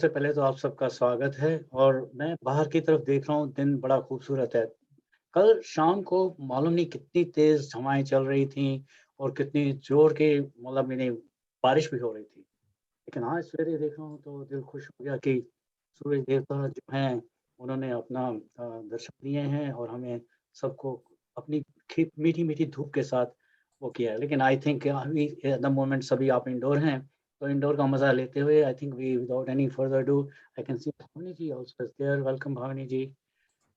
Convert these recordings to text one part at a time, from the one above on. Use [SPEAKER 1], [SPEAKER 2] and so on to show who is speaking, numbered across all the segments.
[SPEAKER 1] सबसे पहले तो आप सबका स्वागत है और मैं बाहर की तरफ देख रहा हूँ, दिन बड़ा खूबसूरत है। कल शाम को मालूम नहीं कितनी तेज़ हवाएँ चल रही थीं और कितनी ज़ोर की मतलब यानी बारिश भी हो रही थी। लेकिन आज सवेरे देख रहा हूँ तो दिल खुश हो गया कि सूरज देवता जो हैं, उन्होंने अपना दर्शन दिए हैं और हमें सबको अपनी खी मीठी-मीठी धूप के साथ वो किया है। लेकिन आई थिंक अभी एट द मोमेंट सभी आप इंडोर हैं, तो इंडोर का मज़ा लेते हुए I think we without any further do I can see Bhavani ji also is there. Welcome Bhavani ji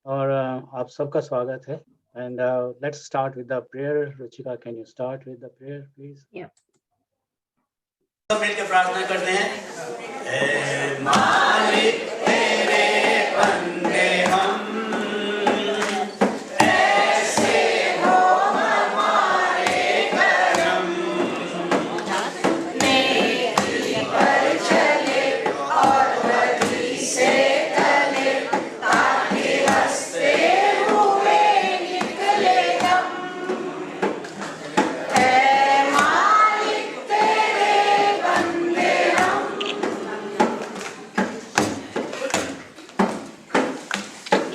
[SPEAKER 1] और आप सबका स्वागत है and let's start with the prayer. Ruchika can you start with the prayer please?
[SPEAKER 2] Yeah.
[SPEAKER 3] सब मिलकर प्रार्थना करते हैं। हे मालिक तेरे बंदे हम ऐसे हो हमारे करम नेकी पर चले और बदी से टले ताकि हंसते हुए निकले दम। हे मालिक तेरे बंदे हम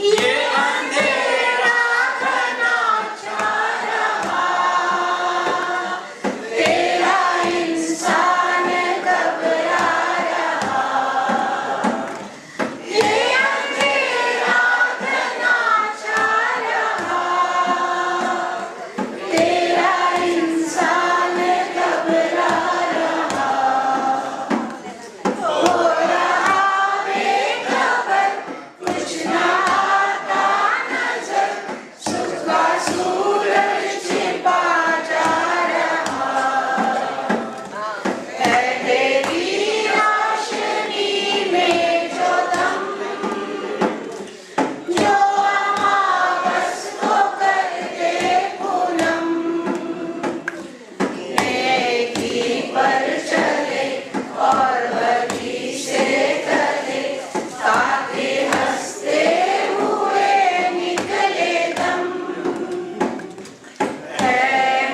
[SPEAKER 3] ये अंधेरा घना छा रहा तेरा इंसान घबरा रहा। ये अंधेरा घना छा रहा तेरा इंसान घबरा रहा। हो रहा बेखबर कुछ ना आता नजर सुख का सूरज छिपा जा रहा है तेरी रोशनी में जो दम जो अमावस को कर दे पूनम नेकी पर चले और बदी से टले ताकि हंसते हुए निकले दम। है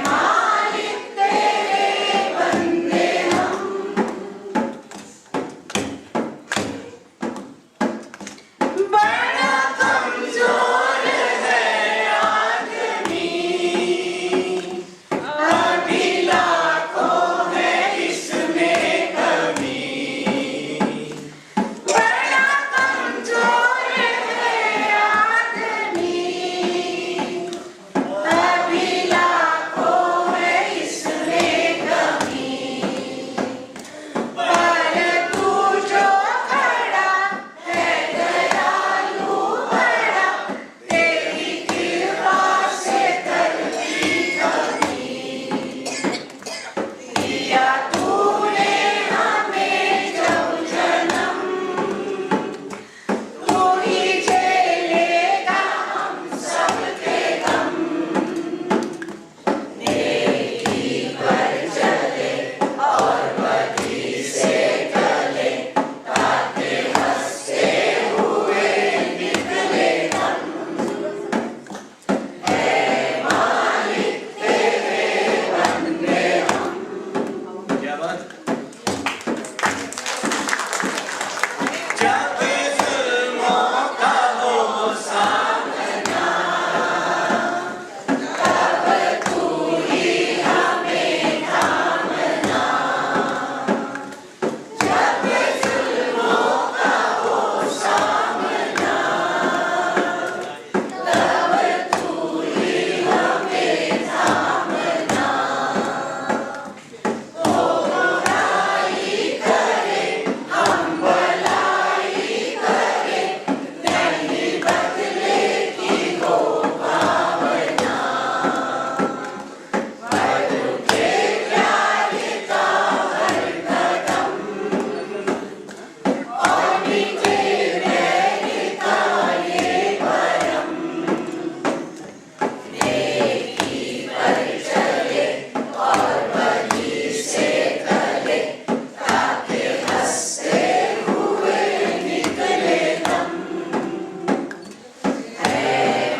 [SPEAKER 3] मालिक तेरे बंदे हम बड़ा कमजोर है आदमी अभी लाखों है इसमें कमी। बड़ा कमजोर है आदमी अभी लाखों है इसमें कमी। पर तू जो खड़ा है दयालु बड़ा तेरी कृपा से करती कमी। दिया तूने हमें जब जन्म तू ही झेलेगा हम सबके गम। नेकी पर चले और बदी से टले ताकि हंसते हुए निकले दम। हे मालिक तेरे बंदे हम। क्या बात। जब जुल्मों का हो सामना तब तू ही हमें थामना। जब जुल्मों का हो सामना तब तू ही हमें थामना। ओ बुराई करे हम भलाई करे नहीं बदले की हो भावना। बदल के प्यार का हर कदम और मीठे बैर का ये भरम। नेकी पर चले और बदी से टले ताकि हंसते हुए निकले दम। है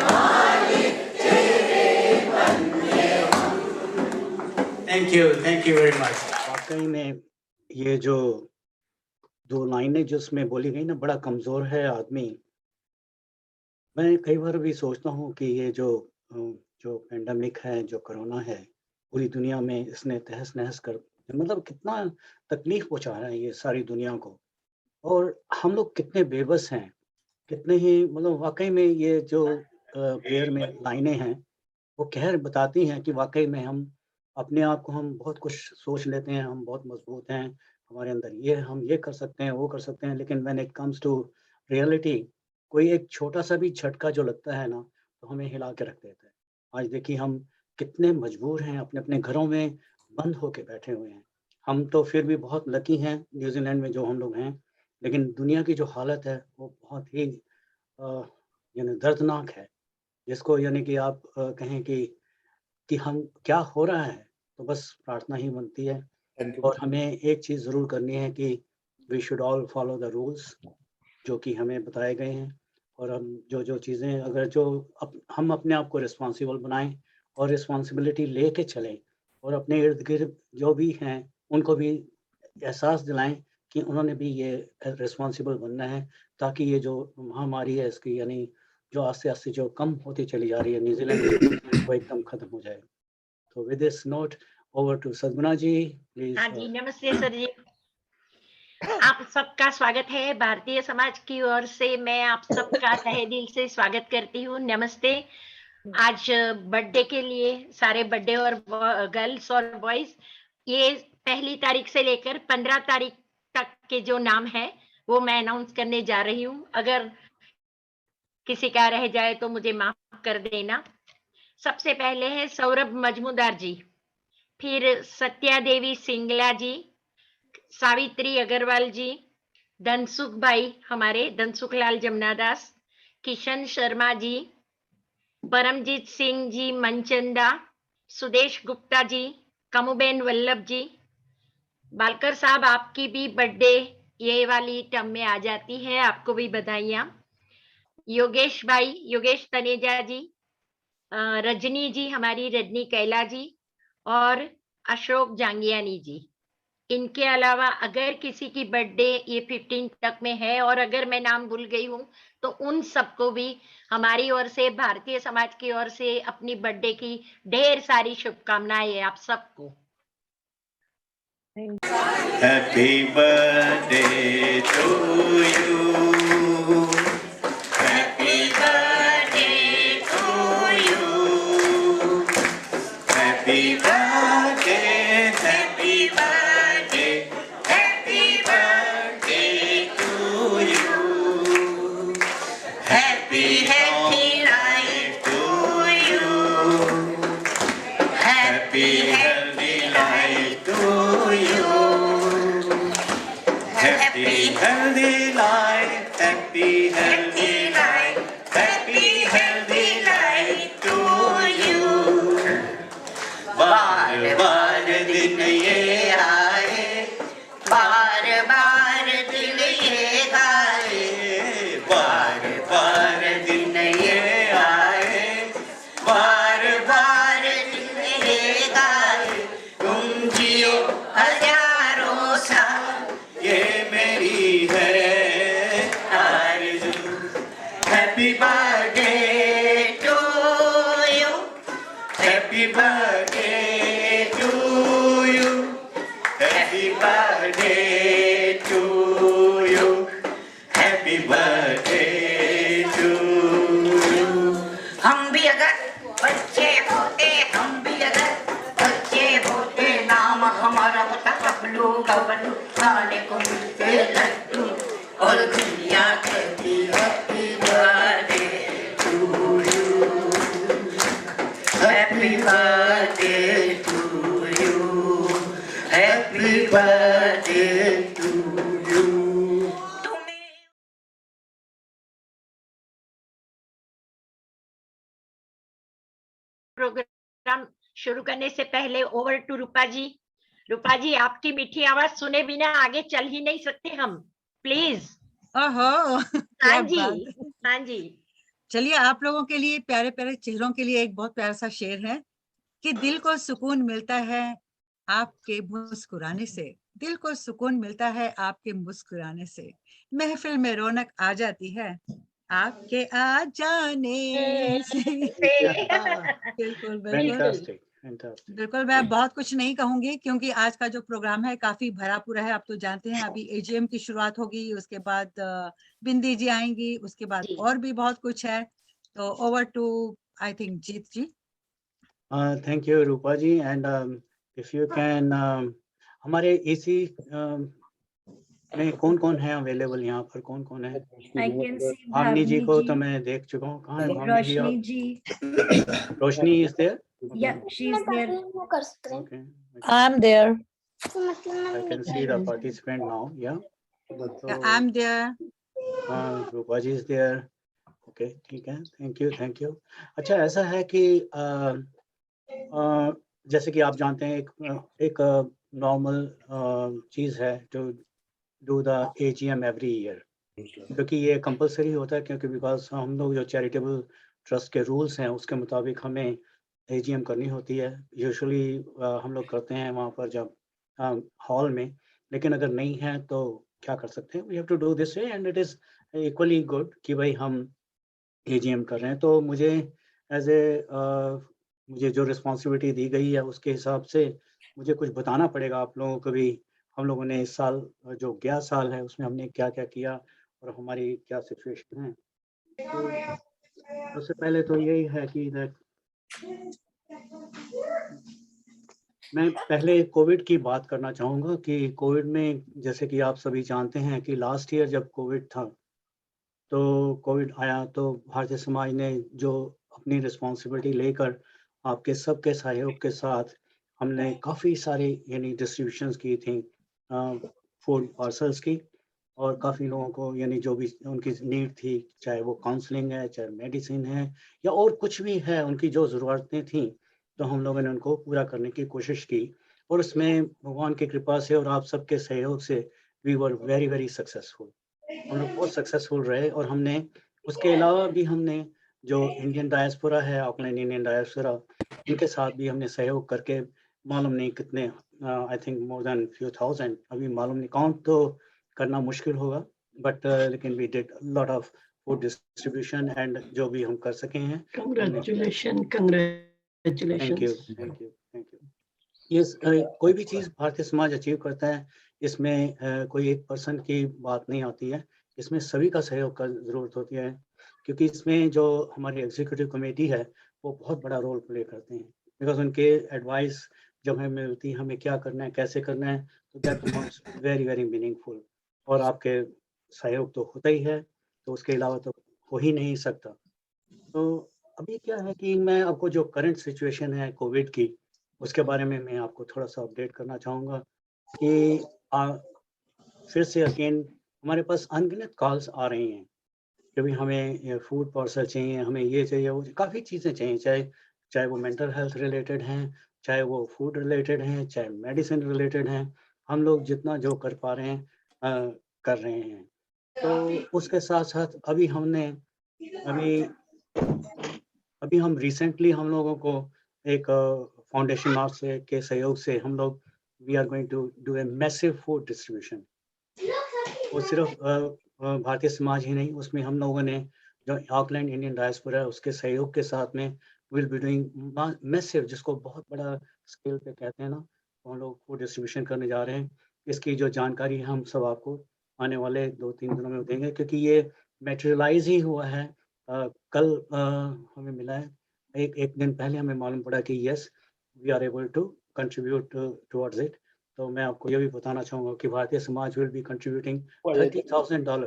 [SPEAKER 3] मालिक तेरे बंदे हम। Thank you very much.
[SPEAKER 1] वाक़ई में ये जो 2 लाइनें जो उसमें बोली गई ना, बड़ा कमज़ोर है आदमी। मैं कई बार भी सोचता हूँ कि ये जो पैंडेमिक है, जो कोरोना है, पूरी दुनिया में इसने तहस-नहस कर, मतलब कितना तकलीफ़ पहुँचा रहा है ये सारी दुनिया को, और हम लोग कितने बेबस हैं, कितने ही, मतलब वाक़ई में ये जो प्रेयर में लाइनें हैं, वो कह बताती हैं कि वाक़ई में हम अपने आप को, हम बहुत कुछ सोच लेते हैं, हम बहुत मज़बूत हैं, हमारे अंदर ये, हम ये कर सकते हैं, वो कर सकते हैं, लेकिन when it comes to reality, कोई एक छोटा-सा भी झटका जो लगता है ना, तो हमें हिला के रख देता है। आज देखिए हम कितने मजबूर हैं, अपने-अपने घरों में बंद होके बैठे हुए हैं। हम तो फिर भी बहुत लकी हैं न्यूज़ीलैंड में जो हम लोग हैं, लेकिन दुनिया की जो हालत है वो बहुत ही यानी दर्दनाक है। जिसको यानी कि आप कहें कि हम क्या हो रहा है, तो बस प्रार्थना ही बनती है,
[SPEAKER 2] थैंक यू।
[SPEAKER 1] और हमें एक चीज़ ज़रूर करनी है कि we should all follow the rules जो कि हमें बताए गए हैं, और हम जो-जो चीज़ें, अगर जो हम अपने आप को रिस्पॉन्सिबल बनाएँ और रिस्पॉन्सिबिलिटी लेके चलें, और अपने इर्द-गिर्द जो भी हैं, उनको भी एहसास दिलाएँ कि उन्होंने भी ये रिस्पॉन्सिबल बनना है, ताकि ये जो महामारी है इसकी, यानी जो आस्ते-आस्ते जो कम होती चली जा रही है न्यूज़ीलैंड में, वो एकदम खत्म हो जाए। तो with this note, over to Sadguna ji,
[SPEAKER 4] हाँ
[SPEAKER 1] प्लीज़।
[SPEAKER 4] जी, नमस्ते सर जी। आप सबका स्वागत है। भारतीय समाज की ओर से मैं आप सबका तहे दिल से स्वागत करती हूँ। नमस्ते। आज बर्थडे के लिए सारे बर्थडे और गर्ल्स और बॉयज, ये 1 तारीख से लेकर 15 तारीख तक के जो नाम है वो मैं अनाउंस करने जा रही हूँ। अगर किसी का रह जाए तो मुझे माफ कर देना। सबसे पहले है सौरभ मजमूदार जी, फिर सत्या देवी सिंगला जी, सावित्री अग्रवाल जी, धनसुख भाई हमारे धनसुख लाल जमनादास, किशन शर्मा जी, परमजीत सिंह जी मनचंदा, सुदेश गुप्ता जी, कमुबेन वल्लभ जी, बालकर साहब आपकी भी बर्थडे ये वाली टर्म में आ जाती है, आपको भी बधाइयाँ। योगेश भाई, योगेश तनेजा जी, रजनी जी हमारी रजनी कैला जी, और अशोक जांगियानी जी। इनके अलावा अगर किसी की बर्थडे ये 15 तक में है और अगर मैं नाम भूल गई हूँ तो उन सबको भी हमारी ओर से, भारतीय समाज की ओर से अपनी बर्थडे की ढेर सारी शुभकामनाएं आप सबको।
[SPEAKER 2] Happy birthday to you. Happy birthday to you. Happy birthday, happy birthday, happy birthday to you. Happy, happy life to you. Happy, healthy life to you. Happy, healthy life, happy, healthy life, happy, healthy life to you. बार बार दिन ये आए, बार बार दिन ये गाए, बार बार दिन ये आए, बार बार दिन ये गाए, तुम जियो हजारों साल, ये मेरी है आरज़ू। Happy birthday to you, happy birthday to you, happy birthday to you, happy birthday to you. हम भी अगर बच्चे होते, हम भी अगर बच्चे होते, नाम हमारा होता बबलू बबलू, खाने को मिलते लड्डू और दुनिया कहती happy birthday to you, happy birthday to you, happy birthday to you.
[SPEAKER 4] Program शुरू करने से पहले ओवर टू रूपा जी। रूपा जी, आपकी मीठी आवाज सुने बिना आगे चल ही नहीं सकते हम, प्लीज।
[SPEAKER 5] ओहो
[SPEAKER 4] हाँ
[SPEAKER 5] क्या
[SPEAKER 4] जी,
[SPEAKER 5] बात है।
[SPEAKER 4] हाँ जी।
[SPEAKER 5] चलिए, आप लोगों के लिए, प्यारे प्यारे चेहरों के लिए एक बहुत प्यारा सा शेर है कि दिल को सुकून मिलता है आपके मुस्कुराने से, दिल को सुकून मिलता है आपके मुस्कुराने से, महफिल में रौनक आ जाती है आपके आ जाने से। बिल्कुल बिल्कुल
[SPEAKER 1] फैंटास्टिक, फैंटास्टिक।
[SPEAKER 5] बिल्कुल, मैं बहुत कुछ नहीं कहूंगी क्योंकि आज का जो प्रोग्राम है काफी भरा पूरा है। आप तो जानते हैं अभी एजीएम की शुरुआत होगी, उसके बाद बिंदी जी आएंगी, उसके बाद
[SPEAKER 4] जी।
[SPEAKER 5] और भी बहुत कुछ है। तो over to I think Jeet ji.
[SPEAKER 1] Thank you Rupa ji, and if you can, हमारे इसी में कौन कौन है अवेलेबल, यहाँ पर कौन कौन है?
[SPEAKER 3] I can see
[SPEAKER 1] Bhavani ji
[SPEAKER 3] Bhavni
[SPEAKER 1] को तो
[SPEAKER 3] ji,
[SPEAKER 1] मैं देख चुका हूँ, कहाँ है भावनी जी?
[SPEAKER 3] Roshni
[SPEAKER 1] आप?
[SPEAKER 3] ji.
[SPEAKER 1] Roshni is there?
[SPEAKER 3] Yeah, she's there.
[SPEAKER 1] Okay,
[SPEAKER 6] I'm there.
[SPEAKER 1] I can see the participant now. Yeah. So
[SPEAKER 5] I am there.
[SPEAKER 1] Rupa ji is there. Okay, ठीक है, थैंक यू। अच्छा, ऐसा है कि जैसे कि आप जानते हैं, एक नॉर्मल चीज़ है to do the AGM every year, क्योंकि ये कंपलसरी होता है, क्योंकि बिकॉज हम लोग जो चैरिटेबल ट्रस्ट के रूल्स हैं उसके मुताबिक हमें AGM करनी होती है। यूजुअली हम लोग करते हैं वहाँ पर जब हॉल में, लेकिन अगर नहीं है तो क्या कर सकते हैं? We have to do this way, and it is equally good कि भाई हम AGM कर रहे हैं। तो मुझे एज ए मुझे जो रिस्पॉन्सिबिलिटी दी गई है उसके हिसाब से मुझे कुछ बताना पड़ेगा आप लोगों को भी। हम लोगों ने इस साल जो गया साल है उसमें हमने क्या क्या किया और हमारी क्या सिचुएशन है। तो सबसे पहले तो यही है कि मैं पहले कोविड की बात करना चाहूँगा कि कोविड में, जैसे कि आप सभी जानते हैं कि लास्ट ईयर जब कोविड था, तो कोविड आया तो भारतीय समाज ने जो अपनी रिस्पॉन्सिबिलिटी लेकर आपके सबके सहयोग के साथ हमने काफ़ी सारी यानी डिस्ट्रीब्यूशंस की थी फूड पार्सल्स की, और काफ़ी लोगों को यानी जो भी उनकी नीड थी, चाहे वो काउंसलिंग है, चाहे मेडिसिन है, या और कुछ भी है, उनकी जो ज़रूरतें थीं, तो हम लोगों ने उनको पूरा करने की कोशिश की। और उसमें भगवान की कृपा से और आप सबके सहयोग से we were very very successful. हम लोग बहुत सक्सेसफुल रहे, और हमने उसके अलावा भी हमने जो इंडियन डायस्पोरा है, ऑकलैंड इंडियन डायस्पोरा, उनके साथ भी हमने सहयोग करके मालूम नहीं कितने, I think more than few thousand, अभी मालूम नहीं, काउंट तो करना मुश्किल होगा, बट लेकिन we did lot of food distribution, and जो भी हम कर सके हैं।
[SPEAKER 6] Congratulations,
[SPEAKER 1] thank you,
[SPEAKER 6] congratulations.
[SPEAKER 1] Thank you. ये कोई भी चीज़ भारतीय समाज अचीव करता है, इसमें कोई एक पर्सन की बात नहीं आती है, इसमें सभी का सहयोग का ज़रूरत होती है, क्योंकि इसमें जो हमारी एग्जीक्यूटिव कमेटी है वो बहुत बड़ा रोल प्ले करते हैं, बिकॉज उनके एडवाइस जब हमें मिलती है हमें क्या करना है, कैसे करना है, तो that becomes very very meaningful. और आपके सहयोग तो होता ही है, तो उसके अलावा तो हो ही नहीं सकता। तो अभी क्या है कि मैं आपको जो करंट सिचुएशन है कोविड की, उसके बारे में मैं आपको थोड़ा सा अपडेट करना चाहूँगा कि फिर से अगेन हमारे पास अनगिनत कॉल्स आ रही हैं कि भाई हमें फूड पार्सल चाहिए, हमें ये चाहिए, वो काफ़ी चीज़ें चाहिए, चाहे चाहे वो मेंटल हेल्थ रिलेटेड हैं, चाहे वो फूड रिलेटेड हैं, चाहे मेडिसिन रिलेटेड हैं। हम लोग जितना जो कर पा रहे हैं कर रहे हैं। तो उसके साथ साथ अभी अभी हम रिसेंटली हम लोगों को एक फाउंडेशन मार्क से के सहयोग से हम लोग we are going to do a massive food distribution. वो सिर्फ भारतीय समाज ही नहीं, उसमें हम लोगों ने जो ऑकलैंड इंडियन डायस्पोरा है उसके सहयोग के साथ में विल बी डूइंग मैसिव, जिसको बहुत बड़ा स्केल पे कहते हैं ना, तो हम लोग फूड डिस्ट्रीब्यूशन करने जा रहे हैं। इसकी जो जानकारी है हम सब आपको आने वाले 2-3 दिनों में देंगे, क्योंकि ये मटेरियलाइज ही हुआ है। कल हमें मिला है, एक दिन पहले हमें मालूम पड़ा कि yes we are able to contribute towards it. तो मैं आपको ये भी बताना चाहूँगा कि Bharatiya Samaj will be contributing $30,000।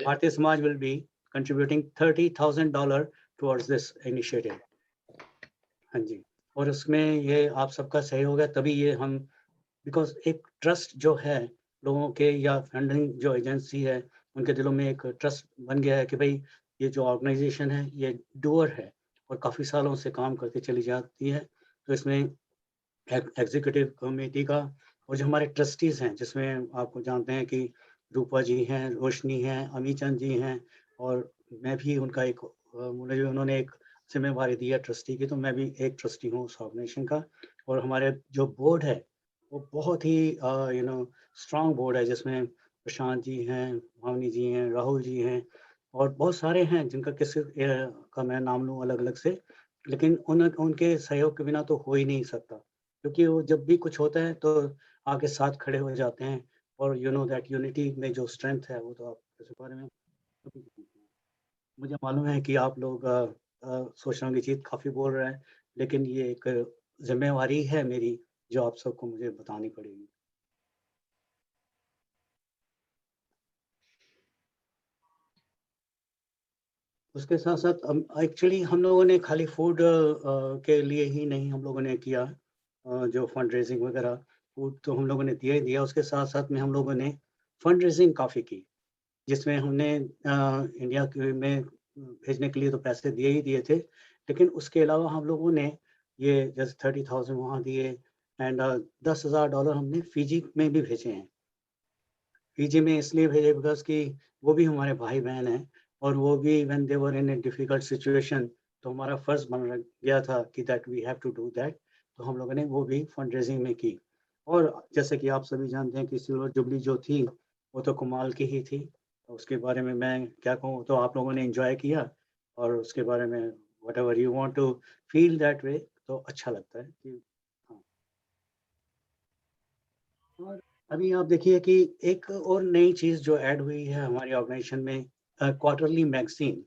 [SPEAKER 1] Bharatiya Samaj will be contributing $30,000 towards this initiative. हाँ जी, और उसमें ये आप सबका सहयोग है, तभी ये हम, बिकॉज एक ट्रस्ट जो है लोगों के या फंडिंग जो एजेंसी है उनके दिलों में एक ट्रस्ट बन गया है कि भाई ये जो ऑर्गेनाइजेशन है ये डूअर है और काफ़ी सालों से काम करके चली जाती है। तो इसमें एग्जीक्यूटिव कमेटी का और जो हमारे ट्रस्टीज़ हैं, जिसमें आपको जानते हैं कि रूपा जी हैं, रोशनी हैं, अमी चंद जी हैं, और मैं भी उनका एक मुझे उन्होंने एक जिम्मेवारी दी है ट्रस्टी की, तो मैं भी एक ट्रस्टी हूँ उस ऑर्गेनाइजेशन का। और हमारे जो बोर्ड है वो बहुत ही स्ट्रांग बोर्ड है, जिसमें प्रशांत जी हैं, भावनी जी हैं, राहुल जी हैं और बहुत सारे हैं जिनका किसी का मैं नाम लूँ अलग अलग से, लेकिन उनके सहयोग के बिना तो हो ही नहीं सकता, क्योंकि वो जब भी कुछ होता है तो आके साथ खड़े हो जाते हैं। और यू नो दैट यूनिटी में जो स्ट्रेंथ है वो तो आप इस बारे में कभी नहीं जानते हैं। मुझे मालूम है कि आप लोग सोच रहे होंगे जीत काफ़ी बोल रहे हैं, लेकिन ये एक जिम्मेवारी है मेरी जो आप सबको मुझे बतानी पड़ेगी। उसके साथ साथ एक्चुअली हम लोगों ने खाली फूड के लिए ही नहीं हम लोगों ने किया, जो फंड रेजिंग वगैरह, फूड तो हम लोगों ने दिया ही दिया, उसके साथ साथ में हम लोगों ने फंड रेजिंग काफ़ी की, जिसमें हमने इंडिया में भेजने के लिए तो पैसे दिए ही दिए थे, लेकिन उसके अलावा हम लोगों ने ये जैसे 30,000 वहाँ दिए एंड $10,000 हमने फिजी में भी भेजे हैं। फिजी में इसलिए भेजे बिकॉज कि वो भी हमारे भाई बहन हैं और वो भी when they were in a difficult situation, तो हमारा फर्ज बन गया था कि that we have to do that, तो हम लोगों ने वो भी फंड रेजिंग में की। और जैसे कि आप सभी जानते हैं कि सिल्वर जुबली जो थी वो तो कमाल की ही थी, तो उसके बारे में मैं क्या कहूँ, तो आप लोगों ने एंजॉय किया और उसके बारे में whatever you want to feel that way, तो अच्छा लगता है कि हाँ। और अभी आप देखिए कि एक और नई चीज़ जो ऐड हुई है हमारी ऑर्गेनाइजेशन में, क्वार्टरली मैगज़ीन,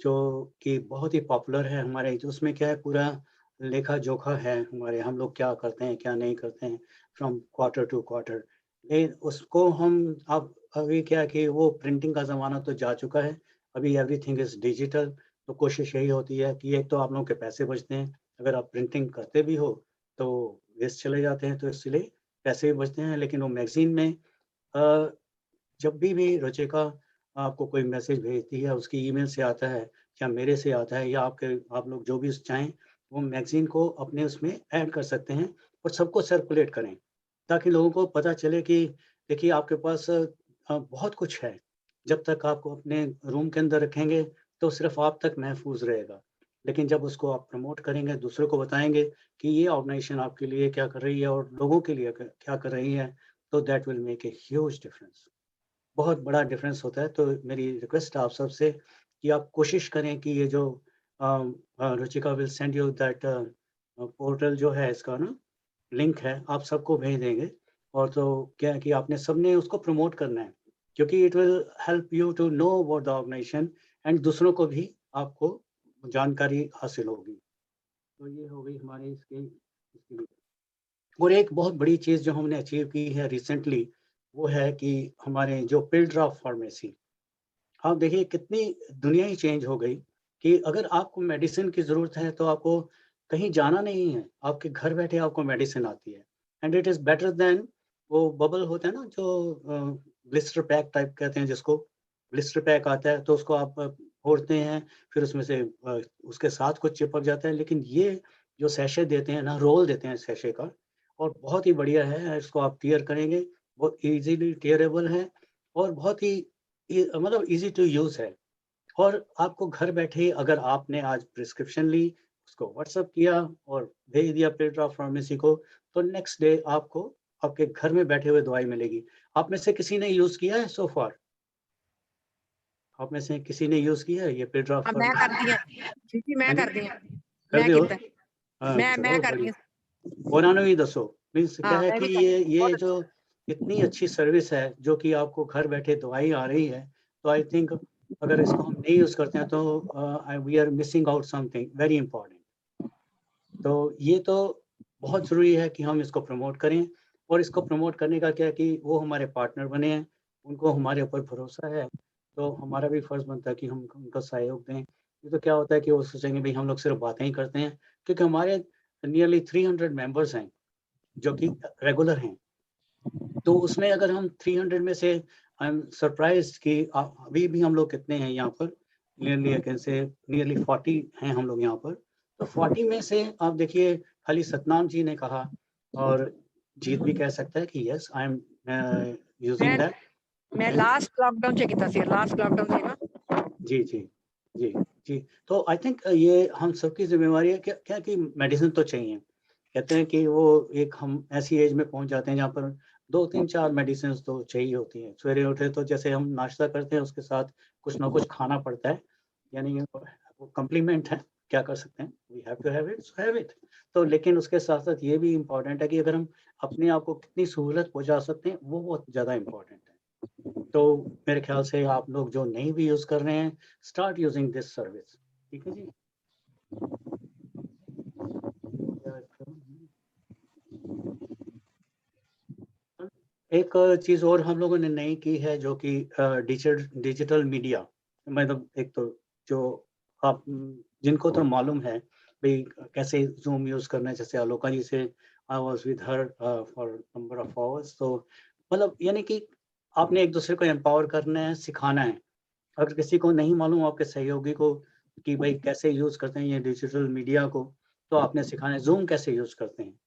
[SPEAKER 1] जो कि बहुत ही पॉपुलर है हमारे, जो उसमें क्या है पूरा लेखा जोखा है हमारे, हम लोग क्या करते हैं क्या नहीं करते हैं फ्रॉम क्वार्टर टू क्वार्टर। उसको हम अब अभी क्या है कि वो प्रिंटिंग का ज़माना तो जा चुका है, अभी एवरीथिंग इज़ डिजिटल, तो कोशिश यही होती है कि एक तो आप लोगों के पैसे बचते हैं, अगर आप प्रिंटिंग करते भी हो तो वेस्ट चले जाते हैं, तो इसलिए पैसे भी बचते हैं, लेकिन वो मैगज़ीन में अ, जब भी रुचिका आपको कोई मैसेज भेजती है, उसकी ईमेल से आता है या मेरे से आता है या आप लोग जो भी चाहें, वो मैगज़ीन को अपने उसमें ऐड कर सकते हैं और सबको सर्कुलेट करें, ताकि लोगों को पता चले कि देखिए आपके पास बहुत कुछ है। जब तक आपको अपने रूम के अंदर रखेंगे, तो सिर्फ़ आप तक महफ़ूज़ रहेगा। लेकिन जब उसको आप प्रमोट करेंगे, दूसरों को बताएँगे कि ये ऑर्गनाइज़ेशन आपके लिए क्या कर रही है और लोगों के लिए क क्या कर रही है, तो that will make a huge difference. बहुत बड़ा डिफरेंस होता है, तो मेरी रिक्वेस्ट है आप सबसे कि आप कोशिश करें कि ये जो Ruchika will send you that portal जो है इसका ना लिंक है, आप सबको भेज देंगे। और तो क्या है कि आपने सबने उसको प्रमोट करना है, क्योंकि it will help you to know about the organisation and दूसरों को भी आपको जानकारी हासिल होगी। तो ये हो गई हमारी इसके लिए। और एक बहुत बड़ी चीज़ जो हमने अचीव की है रिसेंटली, वो है कि हमारे जो पिल्ड्रा फार्मेसी, आप देखिए कितनी दुनिया ही चेंज हो गई कि अगर आपको मेडिसिन की ज़रूरत है तो आपको कहीं जाना नहीं है, आपके घर बैठे आपको मेडिसिन आती है and it is better than वो बबल होता है ना जो ब्लिस्टर पैक टाइप कहते हैं जिसको, ब्लिस्टर पैक आता है तो उसको आप फोड़ते हैं, फिर उसमें से उसके साथ कुछ चिपक जाता है, लेकिन ये जो सैशे देते हैं ना, रोल देते हैं सैशे का, और बहुत ही बढ़िया है, इसको आप टियर करेंगे, बहुत ईज़िली टियरेबल है और बहुत ही मतलब ईज़ी टू यूज़ है। और आपको घर बैठे ही अगर आपने आज प्रिस्क्रिप्शन ली, उसको व्हाट्सएप किया और भेज दिया पेड्रा फार्मेसी को, तो नेक्स्ट डे आपको आपके घर में बैठे हुए दवाई मिलेगी। आप में से किसी ने यूज़ किया है सो फार? आप में से किसी ने यूज़ किया है ये पेड्रा
[SPEAKER 3] हाँ, मैं
[SPEAKER 1] फार्मेसी?
[SPEAKER 3] करती हाँ जी, मैं
[SPEAKER 1] हाँ जी,
[SPEAKER 3] करती हाँ,
[SPEAKER 1] कर
[SPEAKER 3] मैं
[SPEAKER 1] दियो?
[SPEAKER 3] कितना
[SPEAKER 1] हाँ,
[SPEAKER 3] मैं
[SPEAKER 1] चलो
[SPEAKER 3] करती
[SPEAKER 1] बढ़िया।
[SPEAKER 3] हूँ।
[SPEAKER 1] ਉਹਨਾਂ ਨੂੰ भी दसो मीन्स क्या
[SPEAKER 3] हाँ,
[SPEAKER 1] है
[SPEAKER 3] मैं
[SPEAKER 1] कि
[SPEAKER 3] भी करती हूँ,
[SPEAKER 1] ये
[SPEAKER 3] बहुत
[SPEAKER 1] जो
[SPEAKER 3] अच्छा।
[SPEAKER 1] इतनी अच्छी सर्विस है जो कि आपको घर बैठे दवाई आ रही है, तो आई थिंक अगर इसको हम नहीं यूज़ करते हैं तो we are missing out something very important. तो ये तो बहुत ज़रूरी है कि हम इसको प्रमोट करें, और इसको प्रमोट करने का क्या है कि वो हमारे पार्टनर बने हैं, उनको हमारे ऊपर भरोसा है, तो हमारा भी फ़र्ज़ बनता है कि हम उनका सहयोग दें। नहीं तो क्या होता है कि वो सोचेंगे भई हम लोग सिर्फ़ बातें ही करते हैं, क्योंकि हमारे नियरली 300 मेंबर्स हैं जो कि रेगुलर हैं। तो उसमें अगर हम 300 में से आई एम सरप्राइज़्ड कि अभी भी हम लोग कितने हैं यहाँ पर, nearly I can say nearly 40 हैं हम लोग यहाँ पर। तो 40 में से आप देखिए खाली सतनाम जी ने कहा, और जीत भी कह सकता है कि यस आई एम यूजिंग
[SPEAKER 3] मैं
[SPEAKER 1] दैट।
[SPEAKER 3] मैं
[SPEAKER 1] एंड
[SPEAKER 3] लास्ट लॉकडाउन से कितना सी लास्ट लॉकडाउन से ना।
[SPEAKER 1] जी, जी, जी, जी। तो आई थिंक ये हम सबकी ज़िम्मेवारी है क्या क्या कि मेडिसिन तो चाहिए। कहते हैं कि वो एक हम ऐसी एज में पहुंच जाते हैं जहाँ पर 2-3-4 मेडिसिन तो चाहिए होती हैं। सवेरे उठे तो जैसे हम नाश्ता करते हैं उसके साथ कुछ ना कुछ खाना पड़ता है, यानी वो कम्प्लीमेंट है, क्या कर सकते हैं, we have to have it, so have it. तो लेकिन उसके साथ-साथ ये भी इम्पोर्टेंट है कि अगर हम अपने आप को कितनी सहूलत पहुँचा सकते हैं, वो बहुत ज़्यादा इम्पोर्टेंट है। तो मेरे ख्याल से आप लोग जो नहीं भी यूज़ कर रहे हैं, स्टार्ट यूजिंग दिस सर्विस। ठीक है जी? एक चीज़ और हम लोगों ने नई की है जो कि डिजिटल मीडिया, मतलब एक तो जो आप जिनको तो मालूम है भाई कैसे ज़ूम यूज़ करना है, जैसे आलोका जी से I was with her for number of hours, तो मतलब यानी कि आपने एक दूसरे को एम्पावर करना है, सिखाना है। अगर किसी को नहीं मालूम आपके सहयोगी को कि भाई कैसे यूज़ करते हैं ये डिजिटल मीडिया को, तो आपने सिखाना है ज़ूम कैसे यूज़ करते हैं।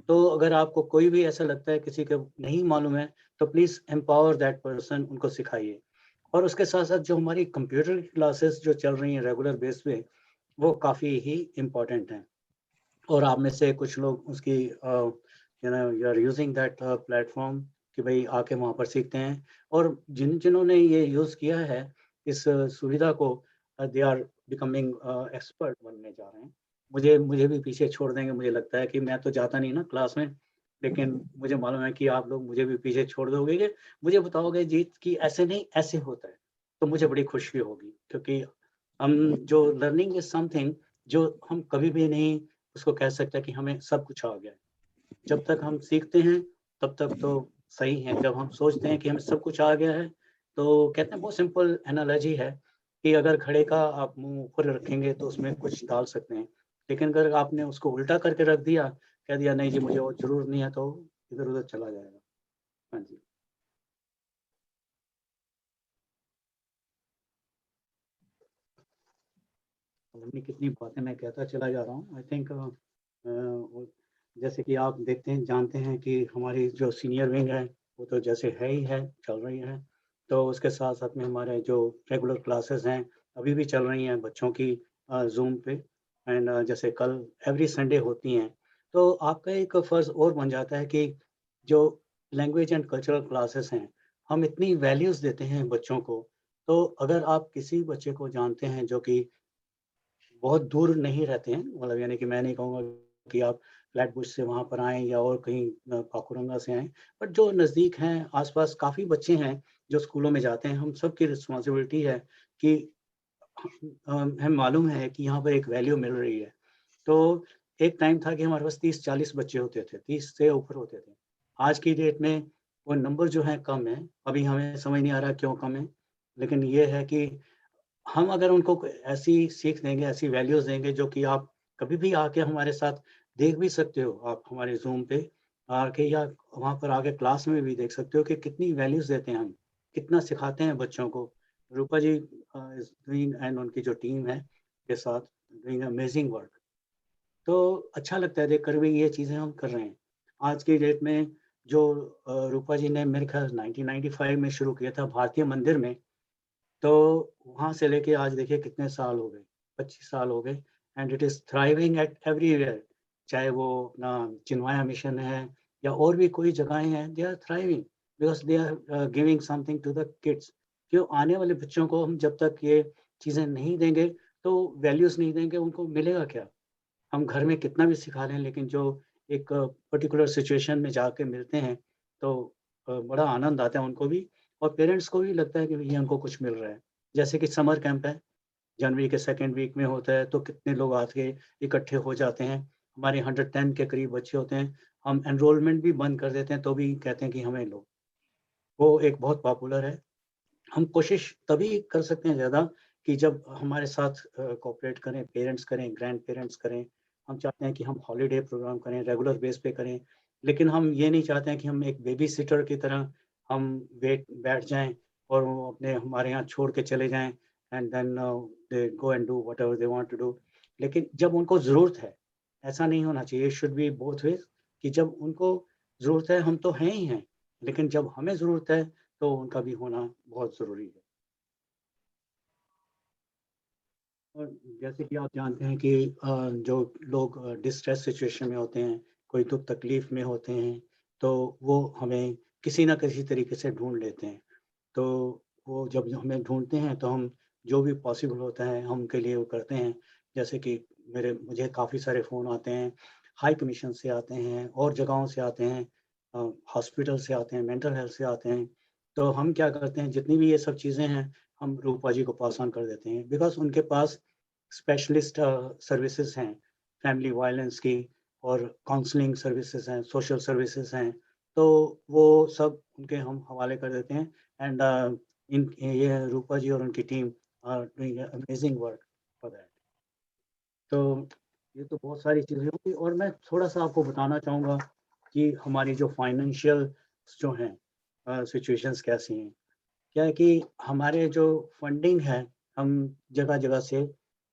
[SPEAKER 1] तो अगर आपको कोई भी ऐसा लगता है किसी को नहीं मालूम है, तो प्लीज़ एम्पावर दैट पर्सन, उनको सिखाइए। और उसके साथ-साथ जो हमारी कंप्यूटर की क्लासेस जो चल रही हैं रेगुलर बेस पे, वो काफ़ी ही इम्पोर्टेंट हैं। और आप में से कुछ लोग उसकी you are using that platform कि भाई आके वहाँ पर सीखते हैं। और जिन्होंने ये यूज़ किया है इस सुविधा को, दे आर बिकमिंग एक्सपर्ट बनने जा रहे हैं। मुझे भी पीछे छोड़ देंगे, मुझे लगता है कि मैं तो जाता नहीं ना क्लास में, लेकिन मुझे मालूम है कि आप लोग मुझे भी पीछे छोड़ दोगे कि मुझे बताओगे जीत कि ऐसे नहीं ऐसे होता है, तो मुझे बड़ी खुशी होगी, क्योंकि हम जो लर्निंग इज समथिंग जो हम कभी भी नहीं उसको कह सकते कि हमें सब कुछ आ गया है। जब तक हम सीखते हैं तब तक तो सही है। जब हम सोचते हैं कि हमें सब कुछ आ गया है, तो कहते हैं बहुत सिंपल एनालॉजी है कि अगर घड़े का आप मुँह ऊपर रखेंगे तो उसमें कुछ डाल सकते हैं। लेकिन अगर आपने उसको उल्टा करके रख दिया, कह दिया नहीं जी मुझे और ज़रूरत नहीं है, तो इधर-उधर चला जाएगा। हाँ जी। अपनी कितनी बातें मैं कहता चला जा रहा हूँ। आई थिंक जैसे कि आप देखते हैं जानते हैं कि हमारी जो सीनियर विंग है वो तो जैसे है ही है, चल रही है। तो उसके साथ साथ में हमारे जो रेगुलर क्लासेस हैं अभी भी चल रही हैं बच्चों की जूम पे। एंड जैसे कल एवरी संडे होती हैं, तो आपका एक फ़र्ज़ और बन जाता है कि जो लैंग्वेज एंड कल्चरल क्लासेस हैं, हम इतनी वैल्यूज़ देते हैं बच्चों को। तो अगर आप किसी बच्चे को जानते हैं जो कि बहुत दूर नहीं रहते हैं, मतलब यानी कि मैं नहीं कहूँगा कि आप फ्लैटबुश से वहाँ पर आएँ या और कहीं पाकुरंगा से आएँ, बट जो नज़दीक हैं, आस-पास काफ़ी बच्चे हैं जो स्कूलों में जाते हैं। हम सबकी रिस्पॉन्सिबिलिटी है कि हमें मालूम है कि यहाँ पर एक वैल्यू मिल रही है। तो एक टाइम था कि हमारे पास 30-40 बच्चे होते थे, 30 से ऊपर होते थे। आज की डेट में वो नंबर जो है कम है, अभी हमें समझ नहीं आ रहा क्यों कम है, लेकिन ये है कि हम अगर उनको ऐसी सीख देंगे, ऐसी वैल्यूज़ देंगे जो कि आप कभी भी आके हमारे साथ देख भी सकते हो, आप हमारे ज़ूम पे आके या वहाँ पर आके क्लास में भी देख सकते हो कि कितनी वैल्यूज़ देते हैं हम, कितना सिखाते हैं बच्चों को। रूपा जी इज़ डूइंग एंड उनकी जो टीम है के साथ डूइंग अमेजिंग वर्क। तो अच्छा लगता है देखकर भी ये चीज़ें हम कर रहे हैं। आज की डेट में जो रूपा जी ने मेरे ख़्याल 1995 में शुरू किया था भारतीय मंदिर में, तो वहाँ से लेके आज देखिए कितने साल हो गए, 25 साल हो गए and it is thriving eight everywhere. चाहे वो अपना चिन्मया मिशन है या और भी कोई जगहें हैं, they are thriving because they are giving something to the kids. क्यों आने वाले बच्चों को हम जब तक ये चीज़ें नहीं देंगे, तो वैल्यूज़ नहीं देंगे, उनको मिलेगा क्या? हम घर में कितना भी सिखा लें लेकिन जो एक पर्टिकुलर सिचुएशन में जाके मिलते हैं, तो बड़ा आनंद आता है उनको भी और पेरेंट्स को भी लगता है कि भैया हमको कुछ मिल रहा है। जैसे कि समर कैंप है, जनवरी के सेकंड वीक में होता है, तो कितने लोग आके इकट्ठे हो जाते हैं। हमारे 110 के करीब बच्चे होते हैं। हम एनरोलमेंट भी बंद कर देते हैं, तो भी कहते हैं कि हमें लो। वो एक बहुत पॉपुलर है। हम कोशिश तभी कर सकते हैं ज़्यादा कि जब हमारे साथ कोऑपरेट करें, पेरेंट्स करें, ग्रैंड पेरेंट्स करें। हम चाहते हैं कि हम हॉलिडे प्रोग्राम करें, रेगुलर बेस पे करें, लेकिन हम ये नहीं चाहते हैं कि हम एक बेबी सिटर की तरह हम बैठ जाएँ और वो अपने हमारे यहाँ छोड़ के चले जाएँ and then they go and do whatever they want to do. लेकिन जब उनको ज़रूरत है, ऐसा नहीं होना चाहिए, it should be both ways कि जब उनको ज़रूरत है, हम तो हैं ही हैं, लेकिन जब हमें ज़रूरत है, तो उनका भी होना बहुत ज़रूरी है। और जैसे कि आप जानते हैं कि जो लोग डिस्ट्रेस सिचुएशन में होते हैं, कोई दुख तकलीफ में होते हैं, तो वो हमें किसी ना किसी तरीके से ढूँढ लेते हैं। तो वो जब हमें ढूँढते हैं तो हम जो भी पॉसिबल होता है हम उनके लिए वो करते हैं। जैसे कि मुझे काफ़ी सारे फ़ोन आते हैं, हाई कमीशन से आते हैं और जगहों से आते हैं, हॉस्पिटल से आते हैं, मेंटल हेल्थ से आते हैं। तो हम क्या करते हैं, जितनी भी ये सब चीज़ें हैं, हम रूपा जी को पास ऑन कर देते हैं बिकॉज़ उनके पास स्पेशलिस्ट सर्विसेज़ हैं, फैमिली वायलेंस की और काउंसलिंग सर्विसेज़ हैं, सोशल सर्विसेज़ हैं। तो वो सब उनके हम हवाले कर देते हैं एंड इन ये रूपा जी और उनकी team are doing amazing work for that. तो ये तो बहुत सारी चीज़ें होंगी और मैं थोड़ा-सा आपको बताना चाहूँगा कि हमारी जो फाइनेंशियल जो हैं सिचुएशंस कैसी हैं। क्या है कि हमारे जो फंडिंग है, हम जगह-जगह से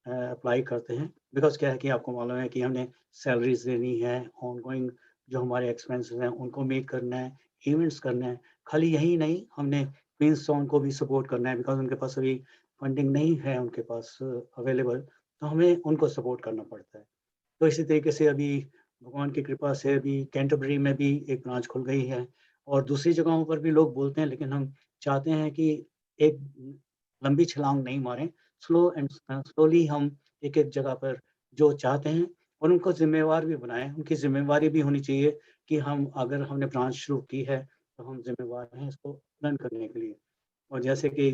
[SPEAKER 1] अप्लाई करते हैं बिकॉज़ क्या है कि आपको मालूम है कि हमने सैलरीज़ देनी है, ऑनगोइंग जो हमारे एक्सपेंसेस हैं, उनको मीट करना है, इवेंट्स करना है। खाली यही नहीं, हमने क्वींसटॉन को भी सपोर्ट करना है बिकॉज़ उनके पास अभी फंडिंग नहीं है उनके पास अवेलेबल, तो हमें उनको सपोर्ट करना पड़ता है। तो इसी तरीके से अभी भगवान की कृपा से अभी कैंटरबरी में भी एक ब्रांच खुल गई है और दूसरी जगहों पर भी लोग बोलते हैं, लेकिन हम चाहते हैं कि एक लंबी छलांग नहीं मारें, स्लोली हम एक-एक जगह पर जो चाहते हैं और उनको ज़िम्मेवार भी बनाएँ। उनकी ज़िम्मेवारी भी होनी चाहिए कि हम अगर हमने ब्रांच शुरू की है, तो हम ज़िम्मेवार हैं इसको रन करने के लिए। और जैसे कि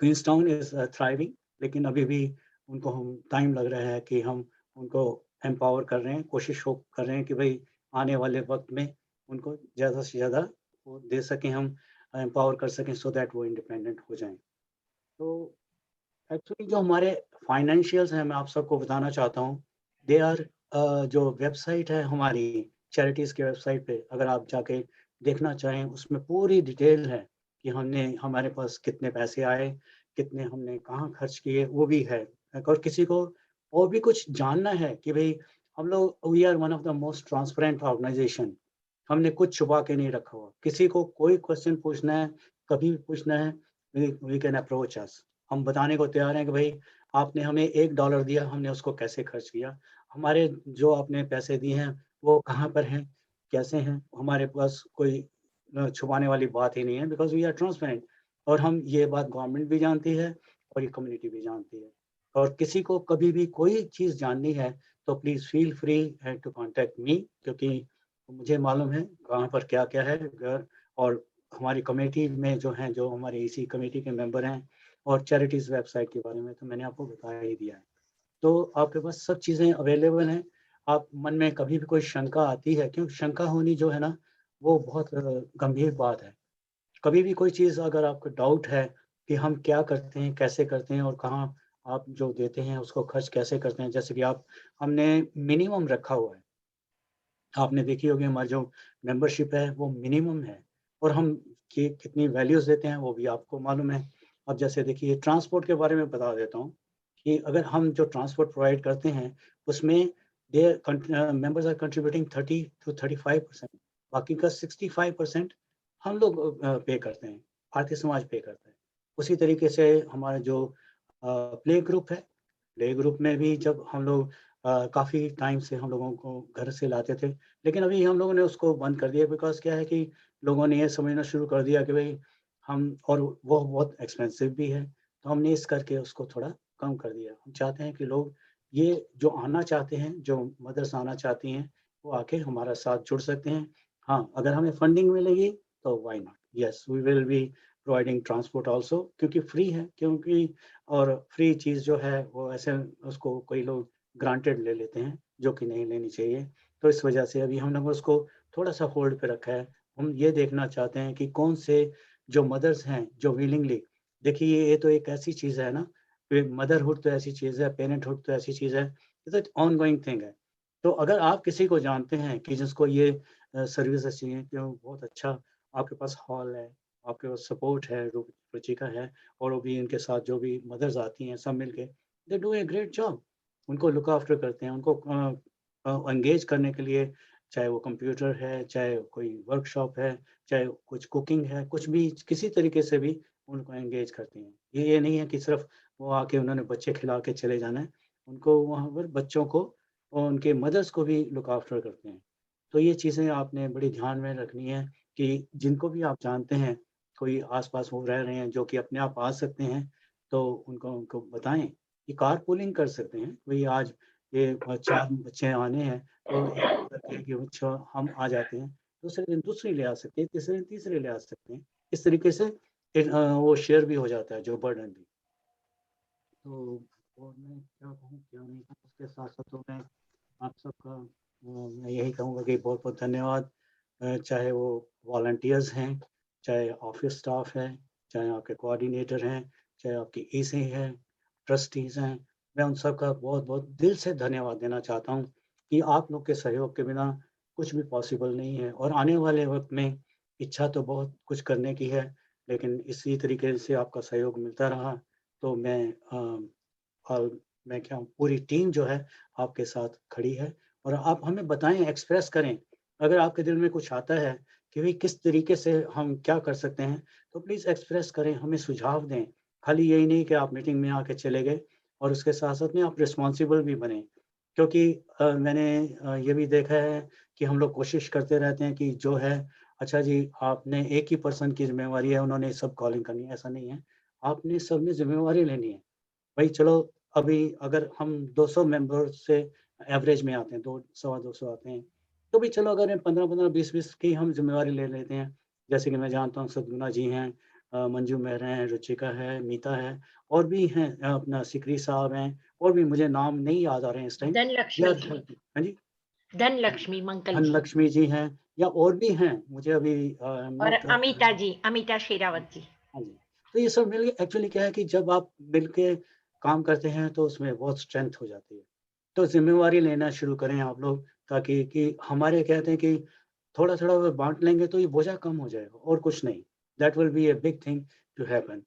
[SPEAKER 1] क्वींसटाउन इज़ थ्राइविंग, लेकिन अभी भी उनको हम टाइम लग रहा है कि हम उनको एम्पावर कर रहे हैं, कोशिश वो कर रहे हैं कि भई आने वाले वक़्त में उनको ज़्यादा से ज़्यादा वो दे सकें, हम एम्पावर कर सकें सो दैट वो इंडिपेंडेंट हो जाएँ। तो एक्चुअली जो हमारे फाइनेंशियल्स हैं, मैं आप सबको बताना चाहता हूँ, दे आर जो वेबसाइट है हमारी चैरिटीज़ की वेबसाइट पे अगर आप जाके देखना चाहें, उसमें पूरी डिटेल है कि हमने हमारे पास कितने पैसे आए, कितने हमने कहाँ खर्च किए, वो भी है। अगर किसी को और भी कुछ जानना है कि भई हम लोग we are one of the most transparent organisation, हमने कुछ छुपा के नहीं रखा हुआ। किसी को कोई क्वेश्चन पूछना है, कभी भी पूछना है, वी कैन अप्रोच अस। हम बताने को तैयार हैं कि भई आपने हमें $1 दिया, हमने उसको कैसे खर्च किया? हमारे जो आपने पैसे दिए हैं, वो कहाँ पर हैं? कैसे हैं? हमारे पास कोई छुपाने वाली बात ही नहीं है बिकॉज़ वी आर ट्रांसपेरेंट और हम ये बात गवर्नमेंट भी जानती है और ये कम्युनिटी भी जानती है। और किसी को कभी भी कोई चीज़ जाननी है, तो please feel free to contact me क्योंकि मुझे मालूम है कहाँ पर क्या-क्या है अगर और हमारी कमेटी में जो हैं, जो हमारे इसी कमेटी के मेंबर हैं और चैरिटीज़ वेबसाइट के बारे में तो मैंने आपको बता ही दिया है। तो आपके पास सब चीज़ें अवेलेबल हैं। आप मन में कभी भी कोई शंका आती है क्योंकि शंका होनी जो है ना, वो बहुत गंभीर बात है। कभी भी कोई चीज़ अगर आपको डाउट है कि हम क्या करते हैं, कैसे करते हैं और कहाँ आप जो देते हैं उसको खर्च कैसे करते हैं, जैसे कि आप हमने मिनिमम रखा हुआ है। आपने देखी होगी हमारी जो मेंबरशिप है वो मिनिमम है और हम कितनी वैल्यूज़ देते हैं वो भी आपको मालूम है। अब जैसे देखिए ट्रांसपोर्ट के बारे में बता देता हूँ कि अगर हम जो ट्रांसपोर्ट प्रोवाइड करते हैं उसमें मेंबर्स आर कंट्रीब्यूटिंग 30 टू 35%, बाकी का 65% हम लोग पे करते हैं, भारतीय समाज पे करता है। उसी तरीके से हमारा जो प्ले ग्रुप है, प्ले ग्रुप में भी जब हम लोग काफ़ी टाइम से हम लोगों को घर से लाते थे, लेकिन अभी हम लोगों ने उसको बंद कर दिया बिकॉज़ क्या है कि लोगों ने ये समझना शुरू कर दिया कि भई हम और वो बहुत एक्सपेंसिव भी है, तो हमने इस करके उसको थोड़ा कम कर दिया। हम चाहते हैं कि लोग ये जो आना चाहते हैं, जो मदर्स आना चाहती हैं, वो आके हमारा साथ जुड़ सकते हैं। हाँ, अगर हमें फंडिंग मिलेगी तो why not? Yes, we will be providing transport also क्योंकि फ्री है, क्योंकि और फ्री चीज़ जो है वो ऐसे उसको कई लोग ग्रांटेड ले लेते हैं, जो कि नहीं लेनी चाहिए। तो इस वजह से अभी हम लोग उसको थोड़ा-सा होल्ड पे रखा है। हम ये देखना चाहते हैं कि कौन से जो मदर्स हैं, जो विलिंगली देखिए ये तो एक ऐसी चीज़ है ना, मदरहुड तो ऐसी चीज़ है, पेरेंटहुड तो ऐसी चीज़ है, ये तो ऑनगोइंग थिंग है। तो अगर आप किसी को जानते हैं कि जिसको ये सर्विसेज़ चाहिए, क्यों बहुत अच्छा आपके पास हॉल है, आपके पास सपोर्ट है, रुचिका है और वो भी इनके साथ जो भी मदर्स आती हैं, सब मिलके they do a great job. उनको लुक आफ्टर करते हैं, उनको एंगेज करने के लिए चाहे वो कंप्यूटर है, चाहे कोई वर्कशॉप है, चाहे कुछ कुकिंग है, कुछ भी किसी तरीके से भी उनको एंगेज करती हैं। ये नहीं है कि सिर्फ़ वो आके उन्होंने बच्चे खिला के चले जाना है, उनको वहाँ पर बच्चों को और उनके मदर्स को भी लुक आफ्टर करते हैं। तो ये चीज़ें आपने बड़ी ध्यान में रखनी है कि जिनको भी आप जानते हैं, कोई आस-पास वो रह रहे हैं जो कि अपने आप आ सकते हैं, तो उनको उनको बताएँ कि कारपूलिंग कर सकते हैं। भई आज ये 4 बच्चे आने हैं, तो एक करके कि अच्छा हम आ जाते हैं, दूसरे दिन दूसरे ले आ सकते हैं, तीसरे दिन तीसरे ले आ सकते हैं। इस तरीके से वो शेयर भी हो जाता है जो बर्डन भी। तो और मैं क्या कहूँ, क्या नहीं कहूँ, उसके साथ-साथ तो मैं आप सबका मैं यही कहूँगा कि बहुत-बहुत धन्यवाद। चाहे वो वॉलंटियर्स हैं, चाहे ऑफ़िस स्टाफ है, चाहे आपके कोऑर्डिनेटर हैं, चाहे आपके एसी हैं, ट्रस्टीज़ हैं, मैं उन सबका बहुत-बहुत दिल से धन्यवाद देना चाहता हूँ कि आप लोग के सहयोग के बिना कुछ भी पॉसिबल नहीं है और आने वाले वक़्त में इच्छा तो बहुत कुछ करने की है, लेकिन इसी तरीके से आपका सहयोग मिलता रहा, तो और मैं क्या पूरी टीम जो है आपके साथ खड़ी है और आप हमें बताएँ, एक्सप्रेस करें। अगर आपके दिल में कुछ आता है कि भई किस तरीके से हम क्या कर सकते हैं, तो प्लीज़ एक्सप्रेस करें, हमें सुझाव दें। खाली यही नहीं कि आप मीटिंग में आके चले गए और उसके साथ-साथ में आप रिस्पॉन्सिबल भी बनें। क्योंकि मैंने ये भी देखा है कि हम लोग कोशिश करते रहते हैं कि जो है, अच्छा जी आपने एक ही पर्सन की ज़िम्मेवारी है, उन्होंने सब कॉलिंग करनी है, ऐसा नहीं है। आपने सबने ज़िम्मेवारी लेनी है। भाई चलो, अभी अगर हम 200 मेंबर्स से एवरेज में आते हैं, 2 सवा 200 आते हैं, तो भी चलो अगर 15-15, 20-20 की हम ज़िम्मेवारी ले लेते हैं। जैसे कि मैं जानता हूँ सद्गुणा जी हैं, मंजू मेहरा हैं, रुचिका है, मीता है और भी हैं, अपना सिकरी साहब हैं और भी मुझे नाम नहीं याद आ रहे हैं इस टाइम।
[SPEAKER 4] धनलक्ष्मी जी,
[SPEAKER 1] हाँ जी,
[SPEAKER 4] धनलक्ष्मी मंकल जी
[SPEAKER 1] धनलक्ष्मी जी हैं या और भी हैं, मुझे अभी
[SPEAKER 4] और
[SPEAKER 1] नोट
[SPEAKER 4] अमिता जी, अमिता शेरावत जी।
[SPEAKER 1] हाँ जी। तो ये सब मिलके एक्चुअली क्या है कि जब आप मिलके काम करते हैं तो उसमें बहुत स्ट्रेंथ हो जाती है। तो ज़िम्मेवारी लेना शुरू करें आप लोग, ताकि कि हमारे कहते हैं कि थोड़ा-थोड़ा अगर बाँट लेंगे तो ये बोझा कम हो जाएगा और कुछ नहीं। That will be a big thing to happen.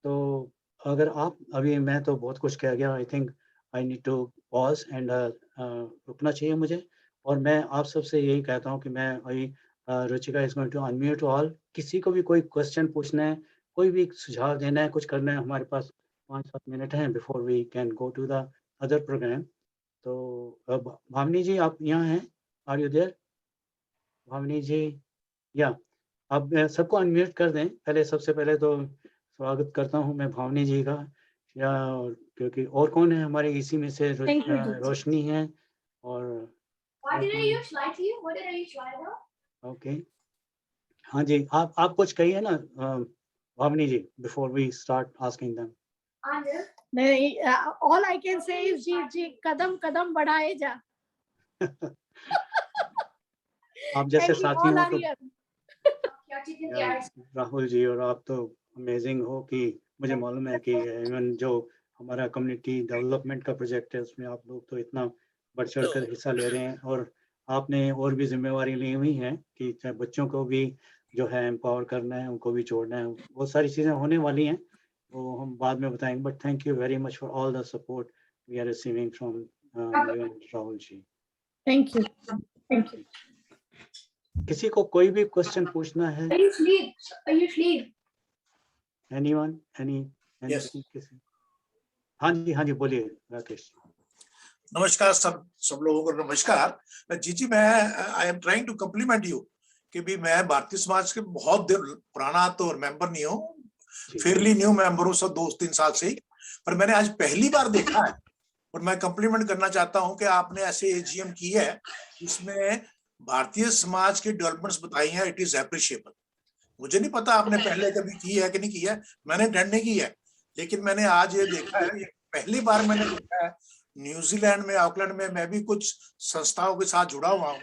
[SPEAKER 1] तो अगर आप अभी मैं तो बहुत कुछ कह गया, I think I need to pause and रुकना चाहिए मुझे और मैं आप सबसे यही कहता हूँ कि मैं अभी Ruchika is going to unmute all, किसी को भी कोई क्वेश्चन पूछना है, कोई भी सुझाव देना है, कुछ करना है, हमारे पास 5-7 मिनट हैं before we can go to the other programme. तो अब भामिनी जी आप यहाँ हैं? Are you there? Bhamini ji, या अब सबको अनम्यूट कर दें। पहले सबसे पहले तो स्वागत करता हूँ मैं भामिनी जी का, या क्योंकि और कौन है हमारे इसी में से
[SPEAKER 6] Thank you, Jit.
[SPEAKER 1] रोशनी है और
[SPEAKER 7] What did I
[SPEAKER 1] कौन?
[SPEAKER 7] use slide to you? What did I use slide about?
[SPEAKER 1] Okay, हाँ जी, आप कुछ कहिए ना Bhamini ji before we start asking them.
[SPEAKER 7] I do.
[SPEAKER 6] नहीं, all I can say is जी जी कदम कदम बढ़ाए जा।
[SPEAKER 1] आप जैसे
[SPEAKER 6] Thank you,
[SPEAKER 1] साथी
[SPEAKER 6] all
[SPEAKER 1] हो
[SPEAKER 6] are
[SPEAKER 1] तो
[SPEAKER 6] here.
[SPEAKER 7] क्या चीज़ है
[SPEAKER 1] या
[SPEAKER 7] यार?
[SPEAKER 1] राहुल जी, और आप तो अमेजिंग हो कि मुझे मालूम है कि इवन जो हमारा कम्युनिटी डेवलपमेंट का प्रोजेक्ट है उसमें आप लोग तो इतना बढ़ चढ़ कर हिस्सा ले रहे हैं और आपने और भी जिम्मेवारी ली हुई है कि चाहे बच्चों को भी जो है एम्पावर करना है, उनको भी जोड़ना है, बहुत सारी चीज़ें होने वाली हैं, वो हम बाद में बताएंगे, but thank you very much for all the support we are receiving from you and Rahul ji.
[SPEAKER 6] Thank you. Thank you.
[SPEAKER 1] किसी को कोई भी क्वेश्चन पूछना है?
[SPEAKER 7] Are you asleep? Are you asleep?
[SPEAKER 1] Anyone
[SPEAKER 8] Yes.
[SPEAKER 1] किसी? हाँ जी बोलिए राकेश।
[SPEAKER 8] नमस्कार सब लोगों को नमस्कार। जी मैं I am trying to compliment you कि भी मैं भारतीय समाज के बहुत पुराना तो मेंबर नहीं हूँ, फेयरली न्यू मेंबर हूँ, सब 2-3 साल से ही, पर मैंने आज पहली बार देखा है और मैं कम्प्लीमेंट करना चाहता हूँ कि आपने ऐसे एजीएम की है जिसमें भारतीय समाज की डेवलपमेंट्स बताई हैं। It is appreciable. मुझे नहीं पता आपने पहले कभी की है कि नहीं की है, मैंने अटेंड नहीं की है, लेकिन मैंने आज ये देखा है, ये पहली बार मैंने देखा है। न्यूजीलैंड में, ऑकलैंड में मैं भी कुछ संस्थाओं के साथ जुड़ा हुआ हूँ,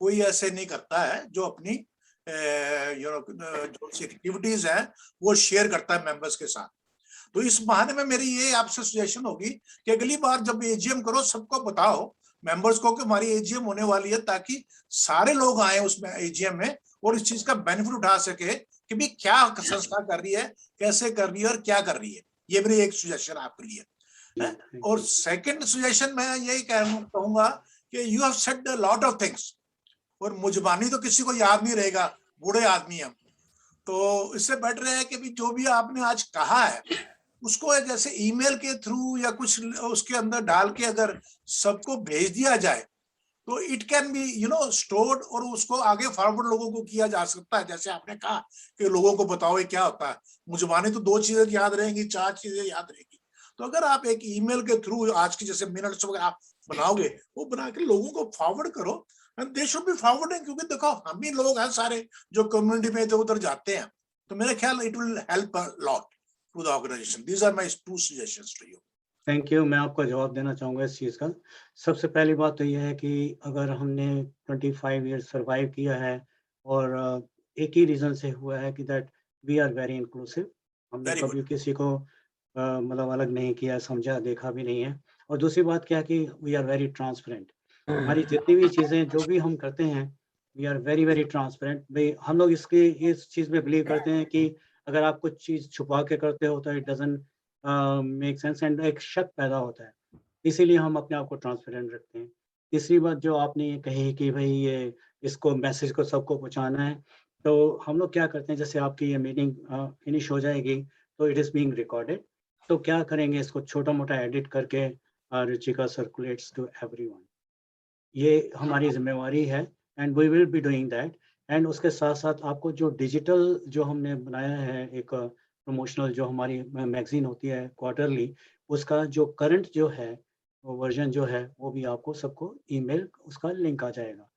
[SPEAKER 8] कोई ऐसे नहीं करता है जो अपनी जो एक्टिविटीज है वो शेयर करता है मेंबर्स के साथ। तो इस बहाने में मेरी ये आपसे सजेशन होगी कि अगली बार जब एजीएम करो सबको बताओ मेंबर्स को कि हमारी एजीएम होने वाली है, ताकि सारे लोग आए उसमें एजीएम में और इस चीज का बेनिफिट उठा सके कि भी क्या संस्था कर रही है, कैसे कर रही है और क्या कर रही है। ये मेरी एक सजेशन आपके लिए है। और सेकंड सजेशन मैं यही कहूंगा कि you have said a lot of things और मुजबानी तो किसी को याद नहीं रहेगा, बूढ़े आदमी हम, तो इससे बेटर है कि भी जो भी आपने आज कहा है उसको जैसे ईमेल के थ्रू या कुछ उसके अंदर डाल के अगर सबको भेज दिया जाए तो इट कैन बी स्टोर्ड और उसको आगे फॉरवर्ड लोगों को किया जा सकता है। जैसे आपने कहा कि लोगों को बताओ ये क्या होता है, मुझे माने तो 2 चीजें याद रहेंगी, 4 चीजें याद रहेंगी। तो अगर आप एक ईमेल के थ्रू आज की जैसे मिनट्स वगैरह आप बनाओगे, वो बना के लोगों को फॉरवर्ड करो, and they should be forwarding, क्योंकि देखो हम ही लोग हैं सारे जो कम्युनिटी में इधर उधर जाते हैं, तो मेरे ख्याल it will help a lot to the organisation. These are my 2 suggestions to you.
[SPEAKER 1] Thank you. मैं आपको जवाब देना चाहूँगा इस चीज़ का। सबसे पहली बात तो ये है कि अगर हमने 25 ईयर्स सर्वाइव किया है और एक ही रीज़न से हुआ है कि that we are very inclusive. हमने
[SPEAKER 8] Very
[SPEAKER 1] कभी किसी को मतलब अलग नहीं किया, समझा, देखा भी नहीं है। और दूसरी बात क्या है कि वी आर वेरी ट्रांसपेरेंट। हमारी जितनी भी चीज़ें जो भी हम करते हैं, we are very very transparent. भाई हम लोग इस चीज़ में बिलीव करते हैं कि अगर आप कुछ चीज़ छुपा के करते हो तो it doesn't make sense, and एक शक पैदा होता है। इसीलिए हम अपने आप को ट्रांसपेरेंट रखते हैं। तीसरी बात जो आपने ये कही कि भाई ये इसको मैसेज को सबको पहुँचाना है, तो हम लोग क्या करते हैं, जैसे आपकी ये मीटिंग फिनिश हो जाएगी तो इट इज़ बीइंग रिकॉर्डेड, तो क्या करेंगे, इसको छोटा-मोटा एडिट करके रुचिका सर्कुलेट्स टू एवरीवन। ये हमारी ज़िम्मेवारी है and we will be doing that. And उसके साथ-साथ आपको जो डिजिटल जो हमने बनाया है, एक प्रमोशनल जो हमारी मैगज़ीन होती है क्वार्टरली, उसका जो करंट जो है वो वर्ज़न जो है वो भी आपको सबको ईमेल उसका लिंक आ जाएगा।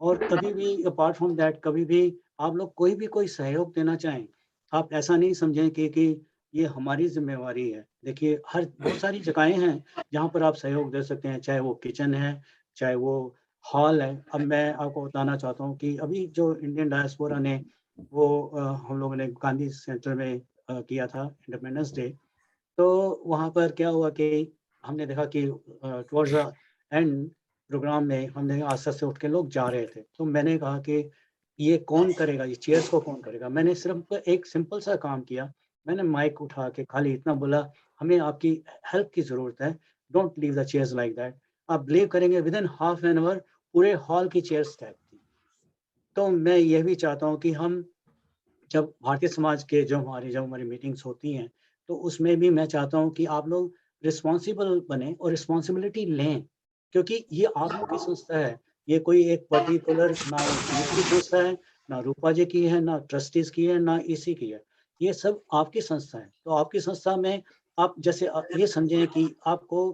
[SPEAKER 1] और कभी भी अपार्ट फ्रॉम दैट, कभी भी आप लोग कोई सहयोग देना चाहें, आप ऐसा नहीं समझें कि ये हमारी ज़िम्मेवारी है। देखिए बहुत सारी जगहें हैं जहाँ पर आप सहयोग दे सकते हैं, चाहे वो किचन है, चाहे वो हॉल है। अब मैं आपको बताना चाहता हूँ कि अभी जो इंडियन डायस्पोरा ने वो हम लोगों ने गांधी सेंटर में किया था इंडिपेंडेंस डे, तो वहाँ पर क्या हुआ कि हमने देखा कि टुवर्ड्स द एंड प्रोग्राम में हमने आस्ते से उठ के लोग जा रहे थे, तो मैंने कहा कि ये कौन करेगा, ये चेयर्स को कौन करेगा। मैंने सिर्फ एक सिंपल सा काम किया, मैंने माइक उठा के खाली इतना बोला, हमें आपकी हेल्प की ज़रूरत है, don't leave the chairs like that. आप बिलीव करेंगे with in half an hour पूरे हॉल की चेयर्स टैप थी। तो मैं ये भी चाहता हूँ कि हम जब भारतीय समाज के जब हमारी मीटिंग्स होती हैं, तो उसमें भी मैं चाहता हूँ कि आप लोग रिस्पॉन्सिबल बने और रिस्पॉन्सिबिलिटी लें, क्योंकि ये आप लोग की संस्था है। ये कोई एक पर्टिकुलर ना जीत की संस्था है, ना रूपा जी की है, ना ट्रस्टीज की है, ना इसी की है। ये सब आपकी संस्था है। तो आपकी संस्था में आप जैसे ये समझें कि आपको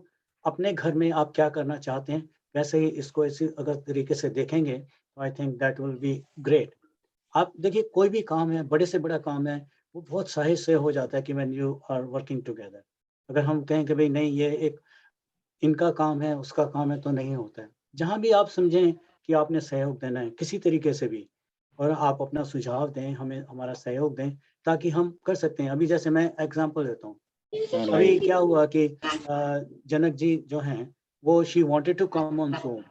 [SPEAKER 1] अपने घर में आप क्या करना चाहते हैं, वैसे ही इसको इसी अगर तरीके से देखेंगे तो I think that will be great. आप देखिए कोई भी काम है, बड़े से बड़ा काम है, वो बहुत सहज से हो जाता है कि when you are working together. अगर हम कहें कि भाई नहीं ये एक इनका काम है, उसका काम है, तो नहीं होता है। जहाँ भी आप समझें कि आपने सहयोग देना है किसी तरीके से भी, और आप अपना सुझाव दें, हमें हमारा सहयोग दें, ताकि हम कर सकते हैं। अभी जैसे मैं एग्जांपल देता हूँ, अभी क्या हुआ कि जनक जी जो हैं, वो she wanted to come on Zoom,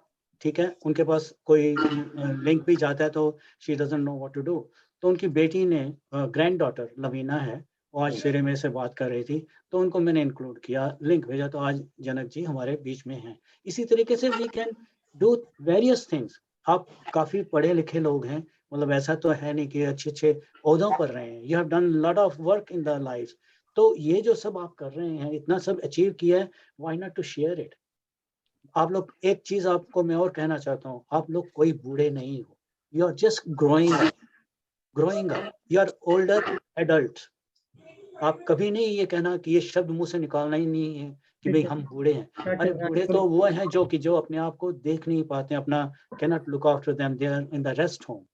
[SPEAKER 1] ठीक है? उनके पास कोई लिंक भी जाता है तो she doesn't know what to do. तो उनकी बेटी ने ग्रैंड डॉटर लवीना है, वो आज सवेरे मेरे से बात कर रही थी, तो उनको मैंने इंक्लूड किया, लिंक भेजा, तो आज जनक जी हमारे बीच में हैं। इसी तरीके से we can do various things. आप काफ़ी पढ़े-लिखे लोग हैं, मतलब ऐसा तो है नहीं कि अच्छे-अच्छे ओहदों पर रहे हैं। You have done lot of work in the life. तो ये जो सब आप कर रहे हैं, इतना सब अचीव किया है, why not to share it? आप लोग, एक चीज़ आपको मैं और कहना चाहता हूँ, आप लोग कोई बूढ़े नहीं हो। You are just growing up, you are older adults. आप कभी नहीं ये कहना कि ये शब्द मुँह से निकालना ही नहीं है कि भई हम बूढ़े हैं। अरे बूढ़े तो वो हैं जो अपने आप को देख नहीं पाते, अपना can not look after them, they are in the rest home.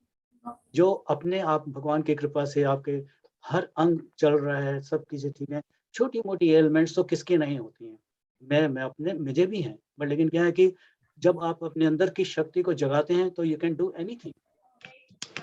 [SPEAKER 1] जो अपने आप भगवान की कृपा से आपके हर अंग चल रहा है, सब चीज़ें ठीक हैं। छोटी-मोटी एलिमेंट्स तो किसकी नहीं होती हैं। मैं अपने मुझे भी हैं, बट लेकिन क्या है कि जब आप अपने अंदर की शक्ति को जगाते हैं तो you can do anything.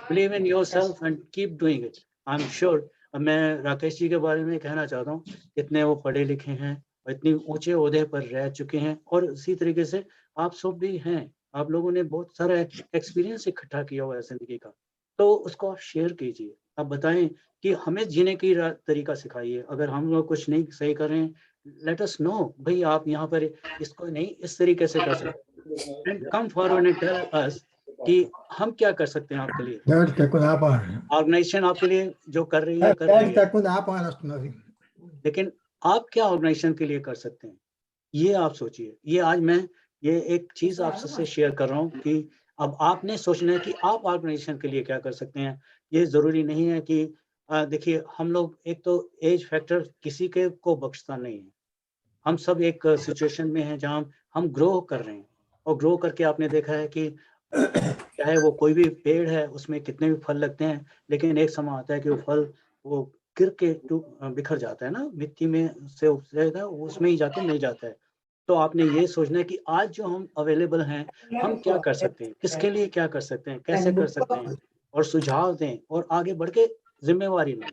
[SPEAKER 1] Believe in yourself and keep doing it. I am sure. अब मैं राकेश जी के बारे में कहना चाहता हूँ, इतने वो पढ़े लिखे हैं और इतनी ऊँचे ओहदे पर रह चुके हैं, और इसी तरीके से आप सब भी हैं। आप लोगों ने बहुत सारा एक्सपीरियंस इकट्ठा किया हुआ है ज़िंदगी का, तो उसको आप शेयर कीजिए। आप बताएँ कि हमें जीने की तरीका सिखाइए। अगर हम लोग कुछ नहीं सही कर रहे हैं, लेट अस नो, भई आप यहाँ पर इसको नहीं इस तरीके से कर सकते, and come forward and tell us कि हम क्या कर सकते हैं आपके लिए। ऑर्गेनाइजेशन आपके लिए जो कर रही है, लेकिन आप क्या ऑर्गेनाइजेशन के लिए कर सकते हैं, ये आप सोचिए। ये आज मैं ये एक चीज आपसे शेयर कर रहा हूँ कि अब आपने सोचना है कि आप ऑर्गेनाइजेशन के लिए क्या कर सकते हैं। ये जरूरी नहीं है कि देखिए हम लोग, एक तो एज फैक्टर किसी के को बख्शता नहीं है। हम सब एक सिचुएशन में हैं जहाँ हम ग्रो कर रहे हैं, और ग्रो करके आपने देखा है कि चाहे वो कोई भी पेड़ है उसमें कितने भी फल लगते हैं, लेकिन एक समय आता है कि वो फल वो गिर के बिखर जाता है ना, मिट्टी में से उपजेगा वो उसमें ही जाके मिल जाता है। तो आपने ये सोचना है कि आज जो हम अवेलेबल हैं, हम क्या कर सकते हैं, किसके लिए क्या कर सकते हैं, कैसे कर सकते हैं, और सुझाव दें और आगे बढ़ के जिम्मेवारी लें।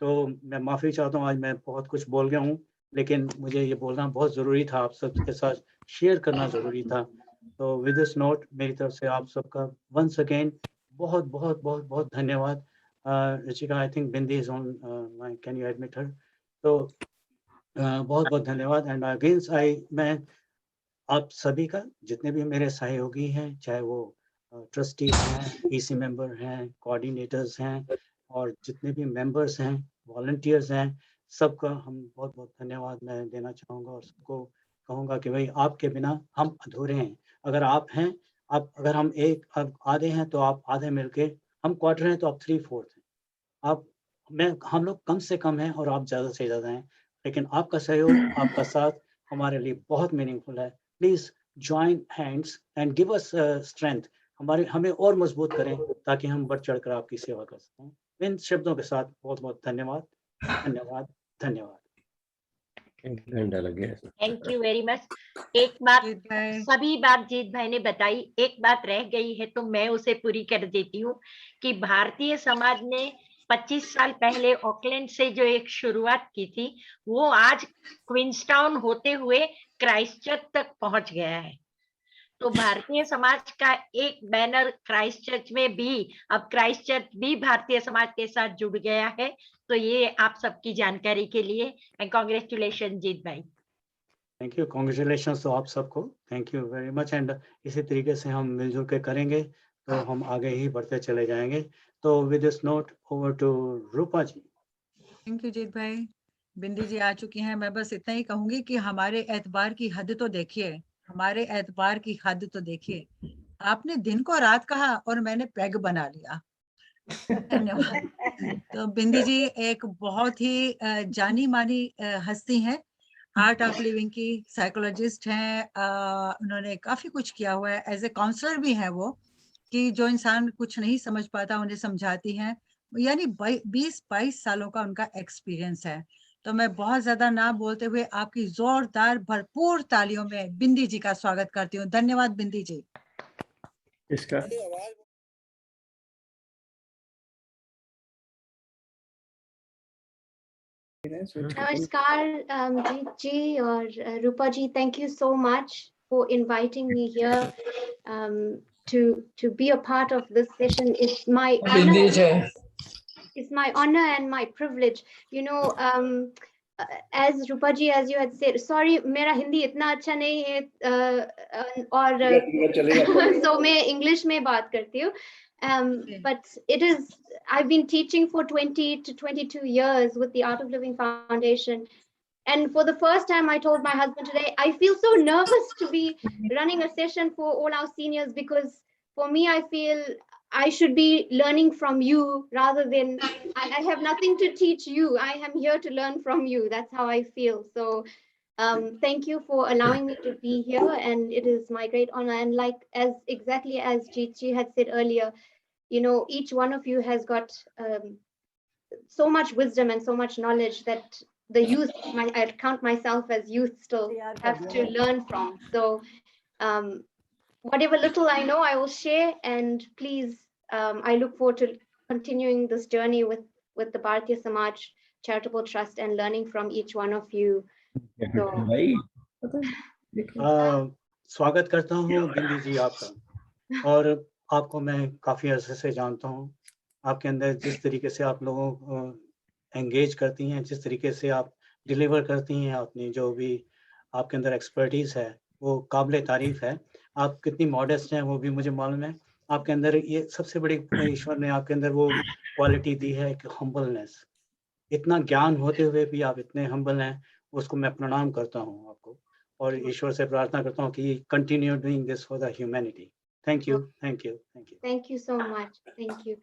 [SPEAKER 1] तो मैं माफ़ी चाहता हूँ, आज मैं बहुत कुछ बोल गया हूँ, लेकिन मुझे ये बोलना बहुत ज़रूरी था, आप सबके साथ शेयर करना ज़रूरी था। तो विद दिस नोट मेरी तरफ से आप सबका वंस अगेन बहुत बहुत बहुत बहुत धन्यवाद। Richika, I think Bindi is on, can you admit her? तो बहुत बहुत धन्यवाद। एंड अगेन मैं आप सभी का, जितने भी मेरे सहयोगी हैं, चाहे वो ट्रस्टीज हैं, ईसी मेंबर हैं, कोऑर्डिनेटर्स हैं, और जितने भी मेंबर्स हैं, वॉलंटियर्स हैं, सबका हम बहुत बहुत धन्यवाद मैं देना चाहूँगा, और सबको कहूँगा कि भाई आपके बिना हम अधूरे हैं। अगर आप हैं, आप अगर हम एक आधे हैं तो आप आधे मिलके, हम क्वार्टर हैं तो आप 3/4 हैं। आप हम लोग कम से कम हैं और आप ज़्यादा से ज़्यादा हैं, लेकिन आपका सहयोग, आपका साथ हमारे लिए बहुत मीनिंगफुल है। Please join hands and give us strength, हमें और मजबूत करें ताकि हम बढ़ चढ़कर आपकी सेवा कर सकें। इन शब्दों के साथ बहुत बहुत धन्यवाद, धन्यवाद, धन्यवाद।
[SPEAKER 9] घंटा लग गया।
[SPEAKER 4] Thank you very much. एक बात,
[SPEAKER 5] जीत भाई।
[SPEAKER 4] सभी बात जीत भाई ने बताई, एक बात रह गई है तो मैं उसे पूरी कर देती हूँ कि भारतीय समाज ने 25 साल पहले ऑकलैंड से जो एक शुरुआत की थी, वो आज क्वींसटाउन होते हुए क्राइस्टचर्च तक पहुंच गया है। तो भारतीय समाज का एक बैनर क्राइस्टचर्च में भी, अब क्राइस्टचर्च भी भारतीय समाज के साथ जुड़ गया है। तो ये आप सबकी जानकारी के लिए, एंड कांग्रेचुलेशन जीत भाई।
[SPEAKER 1] थैंक यू, कॉन्ग्रेचुलेशन तो आप सबको, thank you very much. And इसी तरीके से हम मिलजुल के करेंगे तो हम आगे ही बढ़ते चले जाएंगे। तो with this note over to Rupa ji.
[SPEAKER 5] Thank you Jeet भाई। बिंदी जी आ चुकी हैं। मैं बस इतना ही कहूंगी कि हमारे एतबार की हद तो देखिए, हमारे एतबार की हद तो देखिए। आपने दिन को रात कहा और मैंने पैग बना लिया। धन्यवाद। तो बिंदी जी एक बहुत ही जानी मानी हस्ती हैं, आर्ट ऑफ लिविंग की साइकोलॉजिस्ट हैं। उन्होंने काफी कुछ किया हुआ है, एज ए काउंसलर भी है वो, कि जो इंसान कुछ नहीं समझ पाता उन्हें समझाती हैं। यानी 20-22 सालों का उनका एक्सपीरियंस है। तो मैं बहुत ज्यादा ना बोलते हुए आपकी जोरदार भरपूर तालियों में बिंदी जी का स्वागत करती हूँ। धन्यवाद बिंदी जी।
[SPEAKER 9] इसका
[SPEAKER 7] Namaskar, Jeet ji or Rupa ji. Thank you so much for inviting me here to be a part of this session. It's my honor. It's my honor and my privilege. You know, as Rupa ji, as you had said, sorry, मेरा हिंदी इतना अच्छा नहीं है और so मैं English में बात करती हूँ. But it is, I've been teaching for 20 to 22 years with the Art of Living Foundation. And for the first time, I told my husband today, I feel so nervous to be running a session for all our seniors, because for me, I feel I should be learning from you rather than, I have nothing to teach you. I am here to learn from you. That's how I feel. So thank you for allowing me to be here. And it is my great honor. And like, exactly as Jeet ji had said earlier, you know, each one of you has got so much wisdom and so much knowledge that the youth, I count myself as youth still, have to learn from. So whatever little I know, I will share. And please, I look forward to continuing this journey with the Bharatiya Samaj Charitable Trust and learning from each one of you. So,
[SPEAKER 1] स्वागत करता हूँ बिंदी जी आपका, और आपको मैं काफ़ी अर्से से जानता हूँ। आपके अंदर जिस तरीके से आप लोगों को एंगेज करती हैं, जिस तरीके से आप डिलीवर करती हैं अपनी जो भी आपके अंदर एक्सपर्टीज़ है, वो काबिल तारीफ़ है। आप कितनी मॉडेस्ट हैं वो भी मुझे मालूम है। आपके अंदर ये सबसे बड़ी ईश्वर ने आपके अंदर वो क्वालिटी दी है कि हम्बलनेस। इतना ज्ञान होते हुए भी आप इतने हम्बल हैं, उसको मैं प्रणाम करता हूँ आपको। और ईश्वर से प्रार्थना करता हूँ कि continue doing this for the humanity. Thank you, thank you, thank you.
[SPEAKER 7] Thank you so much. Thank you.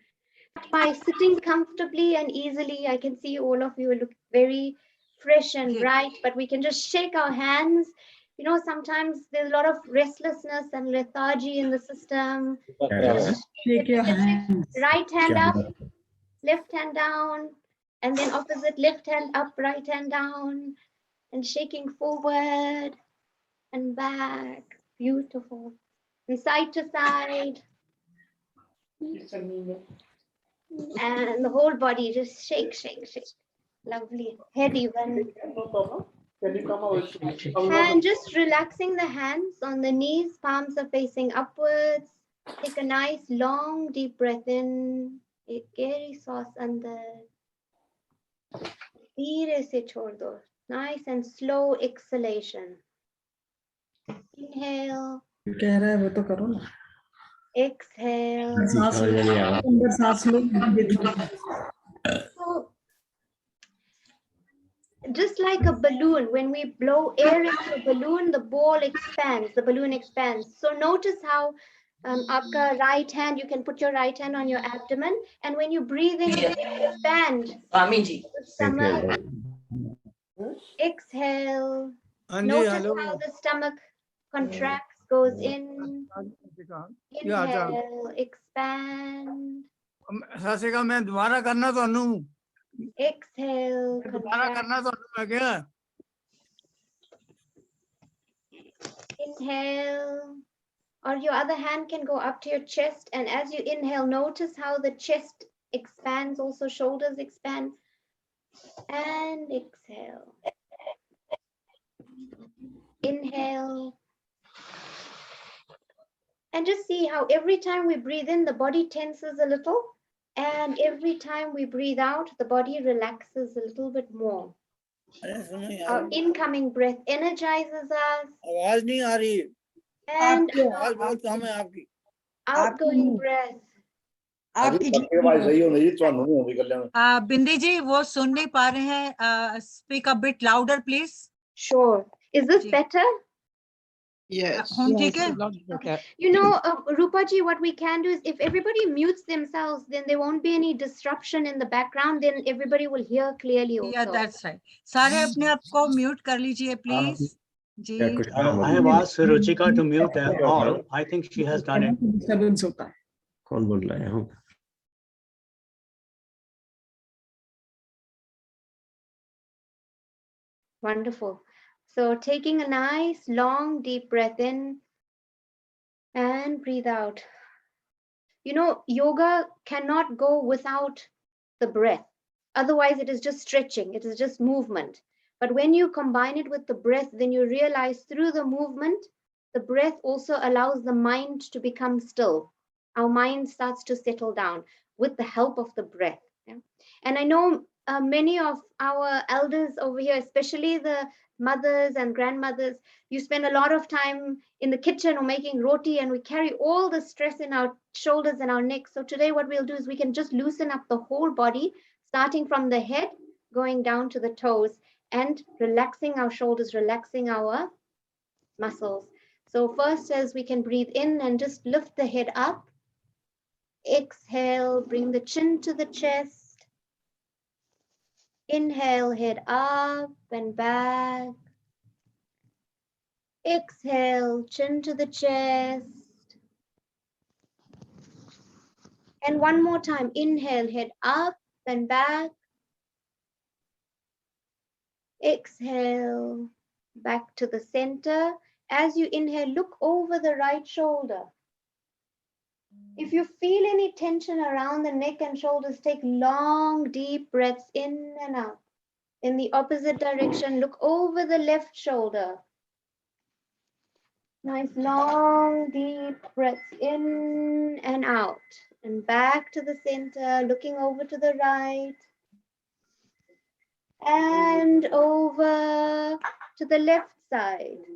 [SPEAKER 7] By sitting comfortably and easily, I can see all of you look very fresh and
[SPEAKER 5] Okay.
[SPEAKER 7] bright, but we can just shake our hands. You know, sometimes there's a lot of restlessness and lethargy in the system. Just
[SPEAKER 10] Shake your hands.
[SPEAKER 7] right hand up, left hand down, and then opposite, left hand up, right hand down, and shaking forward and back. Beautiful. And side to side. And the whole body just shake, shake, shake. Lovely. Head even. And just relaxing the hands on the knees, palms are facing upwards. Take a nice long deep breath in. एक गहरी सांस अंदर. धीरे से छोड़ दो. Nice and slow exhalation. Inhale.
[SPEAKER 10] कह रहा है वो तो करो ना.
[SPEAKER 7] Exhale.
[SPEAKER 10] सांस लो. अंदर सांस लो.
[SPEAKER 7] So, just like a balloon, when we blow air into a balloon, the ball expands, the balloon expands. So notice how aapka right hand, you can put your right hand on your abdomen, and when you breathe in, you expand the stomach. Exhale. Notice how the stomach contracts, goes in. Inhale, expand.
[SPEAKER 11] सासिका मैं दोबारा करना ਤੁਹਾਨੂੰ
[SPEAKER 7] Exhale,
[SPEAKER 11] दोबारा करना ਤੁਹਾਨੂੰ मैं क्या
[SPEAKER 7] inhale, or your other hand can go up to your chest, and as you inhale, notice how the chest expands, also shoulders expand, and exhale. Inhale. And just see how every time we breathe in, the body tenses a little, and every time we breathe out, the body relaxes a little bit more. Our incoming breath energizes us.
[SPEAKER 11] आवाज नहीं आ रही
[SPEAKER 7] And
[SPEAKER 11] आवाज बहुत कम है आपकी
[SPEAKER 7] outgoing breath.
[SPEAKER 5] बिंदी जी वो सुन नहीं पा रहे हैं. Speak a bit louder, please.
[SPEAKER 7] Sure. Is this better?
[SPEAKER 3] Yes.
[SPEAKER 5] ठीक है.
[SPEAKER 3] Okay.
[SPEAKER 7] You know, Rupa ji, what we can do is if everybody mutes themselves, then there won't be any disruption in the background. Then everybody will hear clearly also.
[SPEAKER 5] Yeah, that's right. सारे अपने आप को mute कर लीजिए please. जी.
[SPEAKER 1] I have asked Ruchika to mute all. I think she has done it.
[SPEAKER 10] Disturbance होता है.
[SPEAKER 9] कौन बोल रहा है? हूँ.
[SPEAKER 7] Wonderful. So taking a nice long deep breath in and breathe out. You know, yoga cannot go without the breath. Otherwise, it is just stretching. It is just movement. But when you combine it with the breath, then you realize through the movement, the breath also allows the mind to become still. Our mind starts to settle down with the help of the breath. Yeah? And I know many of our elders over here, especially the mothers and grandmothers, you spend a lot of time in the kitchen or making roti, and we carry all the stress in our shoulders and our necks. So today what we'll do is we can just loosen up the whole body, starting from the head, going down to the toes, and relaxing our shoulders, relaxing our muscles. So first, as we can breathe in and just lift the head up. Exhale, bring the chin to the chest. Inhale, head up and back. Exhale, chin to the chest. And one more time, inhale, head up and back. Exhale, back to the center. As you inhale, look over the right shoulder. If you feel any tension around the neck and shoulders, take long, deep breaths in and out. In the opposite direction, look over the left shoulder. Nice, long, deep breaths in and out. And back to the center, looking over to the right. And over to the left side.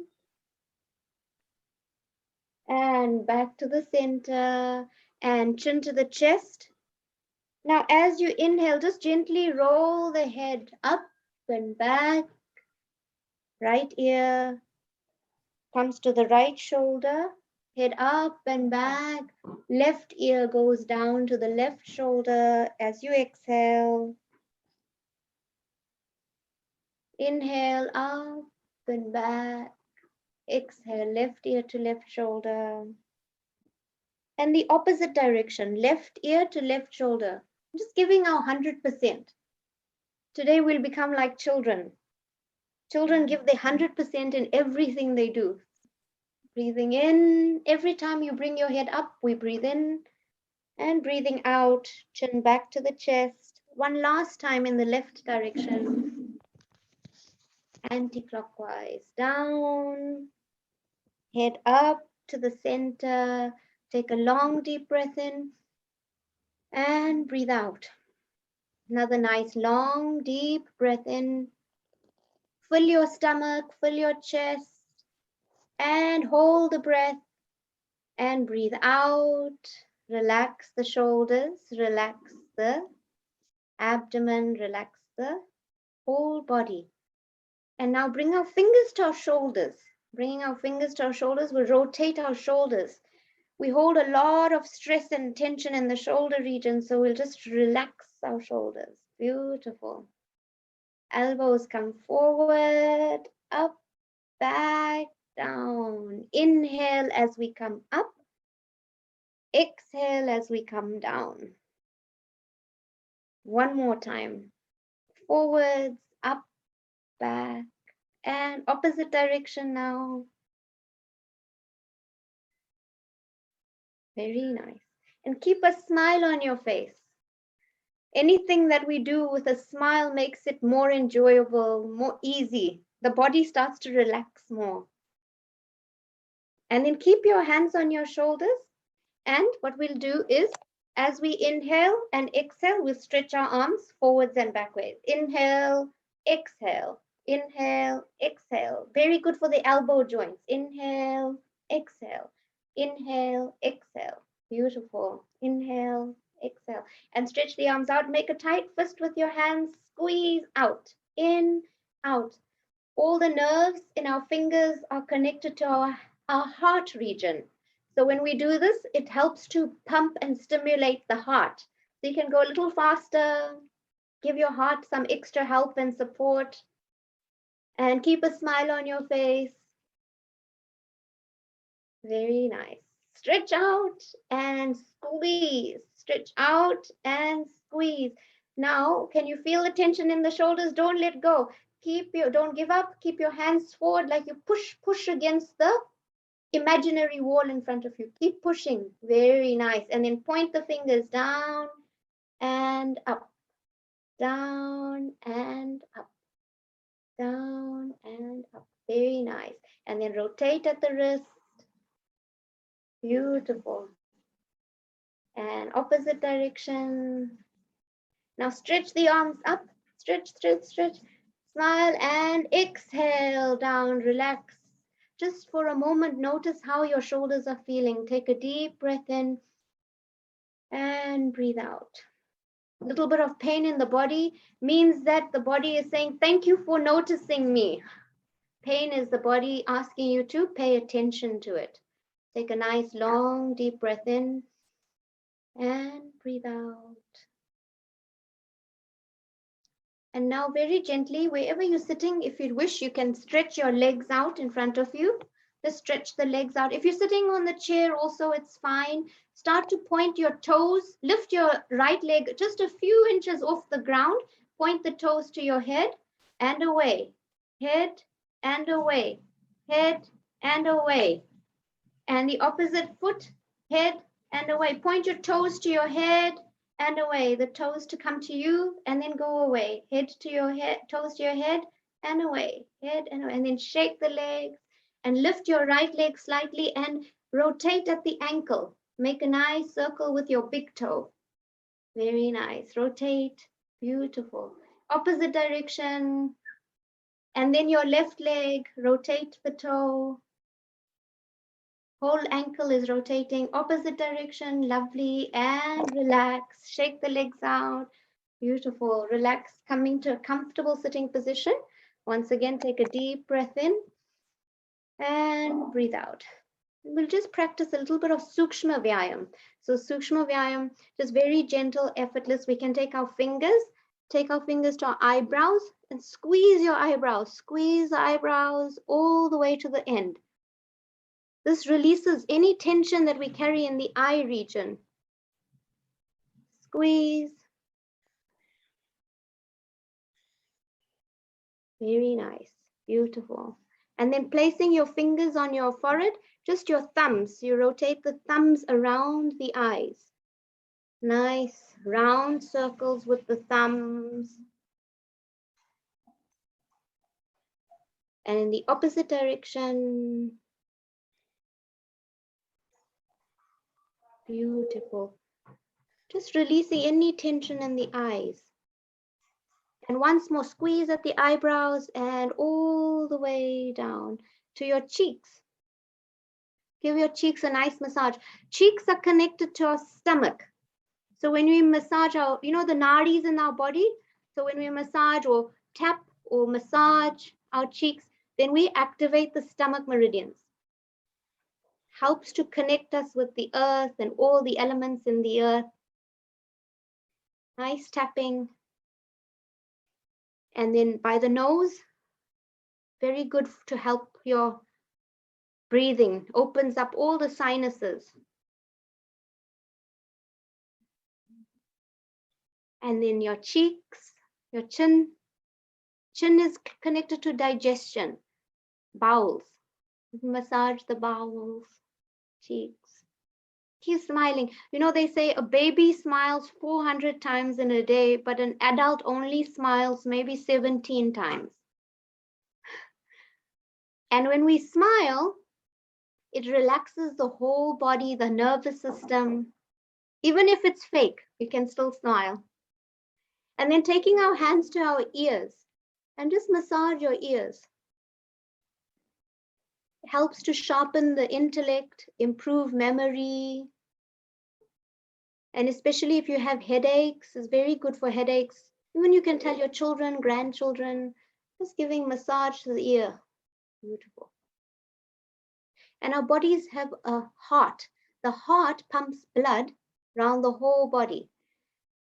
[SPEAKER 7] And back to the center and chin to the chest. Now, as you inhale, just gently roll the head up and back, right ear, comes to the right shoulder, head up and back. Left ear goes down to the left shoulder as you exhale. Inhale up and back. Exhale, left ear to left shoulder. And the opposite direction, left ear to left shoulder. Just giving our 100%. Today we'll become like children. Children give their 100% in everything they do. Breathing in, every time you bring your head up, we breathe in. And breathing out, chin back to the chest. One last time in the left direction. Anti-clockwise, down. Head up to the center. Take a long deep breath in. And breathe out. Another nice long deep breath in. Fill your stomach, fill your chest. And hold the breath. And breathe out. Relax the shoulders, relax the abdomen, relax the whole body. And now bring our fingers to our shoulders. Bringing our fingers to our shoulders will rotate our shoulders. We hold a lot of stress and tension in the shoulder region, so we'll just relax our shoulders. Beautiful. Elbows come forward, up, back, down. Inhale as we come up. Exhale as we come down. One more time. Forwards, up, back, and opposite direction now. Very nice. And keep a smile on your face. Anything that we do with a smile makes it more enjoyable, more easy. The body starts to relax more. And then keep your hands on your shoulders. And what we'll do is, as we inhale and exhale, we'll stretch our arms forwards and backwards. Inhale, exhale, inhale, exhale. Very good for the elbow joints. Inhale, exhale, inhale, exhale. Beautiful. Inhale, exhale. And stretch the arms out. Make a tight fist with your hands. Squeeze out, in, out. All the nerves in our fingers are connected to our heart region. So when we do this, it helps to pump and stimulate the heart. So you can go a little faster, give your heart some extra help and support, and keep a smile on your face. Very nice. Stretch out and squeeze. Stretch out and squeeze. Now, can you feel the tension in the shoulders? Don't let go. Don't give up. Keep your hands forward like you push against the imaginary wall in front of you. Keep pushing. Very nice. And then point the fingers down and up, down and up, down and up. Very nice. And then rotate at the wrist. Beautiful. And opposite direction. Now stretch the arms up. Stretch, stretch, stretch. Smile and exhale down. Relax. Just for a moment, notice how your shoulders are feeling. Take a deep breath in and breathe out. A little bit of pain in the body means that the body is saying, thank you for noticing me. Pain is the body asking you to pay attention to it. Take a nice long deep breath in and breathe out. And now very gently, wherever you're sitting, if you wish, you can stretch your legs out in front of you. Just stretch the legs out. If you're sitting on the chair also, it's fine. Start to point your toes. Lift your right leg just a few inches off the ground. Point the toes to your head and away. Head and away. Head and away. And the opposite foot, head and away. Point your toes to your head and away. The toes to come to you and then go away. Head to your head, toes to your head and away. Head and away. And then shake the legs and lift your right leg slightly and rotate at the ankle. Make a nice circle with your big toe. Very nice. Rotate. Beautiful. Opposite direction. And then your left leg, rotate the toe. Whole ankle is rotating, opposite direction, lovely, and relax. Shake the legs out, beautiful. Relax, coming to a comfortable sitting position. Once again, take a deep breath in and breathe out. We'll just practice a little bit of Sukshma Vyayam. So Sukshma Vyayam, just very gentle, effortless. We can take our fingers to our eyebrows and squeeze your eyebrows. Squeeze the eyebrows all the way to the end. This releases any tension that we carry in the eye region. Squeeze. Very nice, beautiful. And then placing your fingers on your forehead, just your thumbs. You rotate the thumbs around the eyes. Nice round circles with the thumbs. And in the opposite direction. Beautiful. Just releasing any tension in the eyes. And once more, squeeze at the eyebrows and all the way down to your cheeks. Give your cheeks a nice massage. Cheeks are connected to our stomach. So when we massage our, the nadis in our body, so when we massage or tap or massage our cheeks, then we activate the stomach meridians. Helps to connect us with the earth and all the elements in the earth. Nice tapping. And then by the nose, very good to help your breathing, opens up all the sinuses. And then your cheeks, your chin. Chin is connected to digestion, bowels. Massage the bowels, cheeks. Keep smiling. They say a baby smiles 400 times in a day, but an adult only smiles maybe 17 times. And when we smile, it relaxes the whole body, the nervous system. Even if it's fake, we can still smile. And then taking our hands to our ears and just massage your ears. It helps to sharpen the intellect, improve memory. And especially if you have headaches, it's very good for headaches. Even you can tell your children, grandchildren, just giving massage to the ear. Beautiful. And our bodies have a heart. The heart pumps blood around the whole body.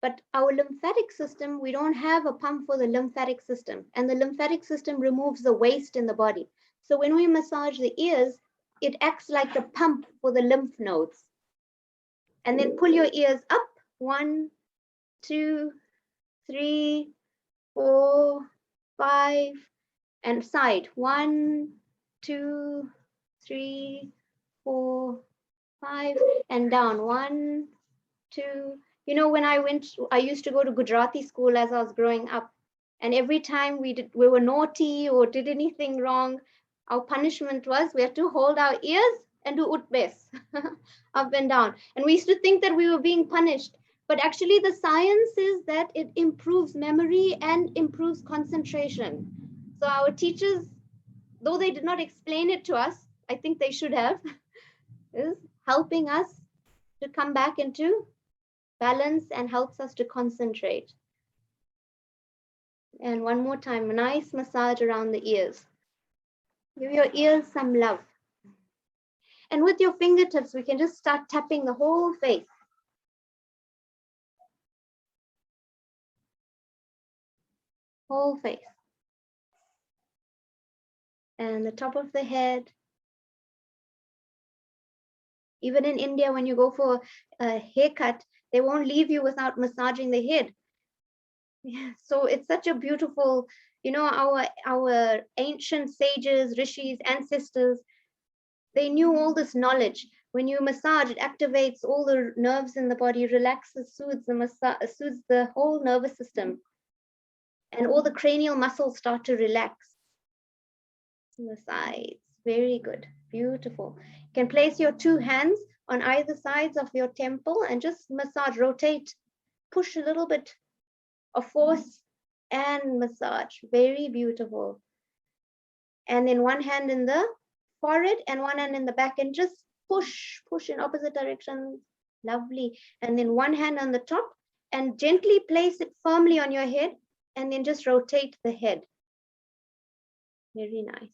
[SPEAKER 7] But our lymphatic system, we don't have a pump for the lymphatic system. And the lymphatic system removes the waste in the body. So when we massage the ears, it acts like the pump for the lymph nodes. And then pull your ears up. 1, 2, 3, 4, 5, and side. 1, 2, 3, 4, 5, and down. 1, 2. When I used to go to Gujarati school as I was growing up, and every time we were naughty or did anything wrong, our punishment was we had to hold our ears and do utbes, up and down. And we used to think that we were being punished, but actually the science is that it improves memory and improves concentration. So our teachers, though they did not explain it to us, I think they should have, is helping us to come back into balance and helps us to concentrate. And one more time, a nice massage around the ears. Give your ears some love. And with your fingertips, we can just start tapping the whole face. Whole face. And the top of the head. Even in India, when you go for a haircut, they won't leave you without massaging the head. So it's such a beautiful, our ancient sages, rishis, ancestors, they knew all this knowledge. When you massage, it activates all the nerves in the body, relaxes, soothes the whole nervous system. And all the cranial muscles start to relax. On the sides, very good, beautiful. You can place your 2 hands on either sides of your temple and just massage, rotate, push a little bit of force and massage. Very beautiful. And then one hand in the forehead and one hand in the back and just push in opposite directions. Lovely. And then one hand on the top and gently place it firmly on your head and then just rotate the head. Very nice.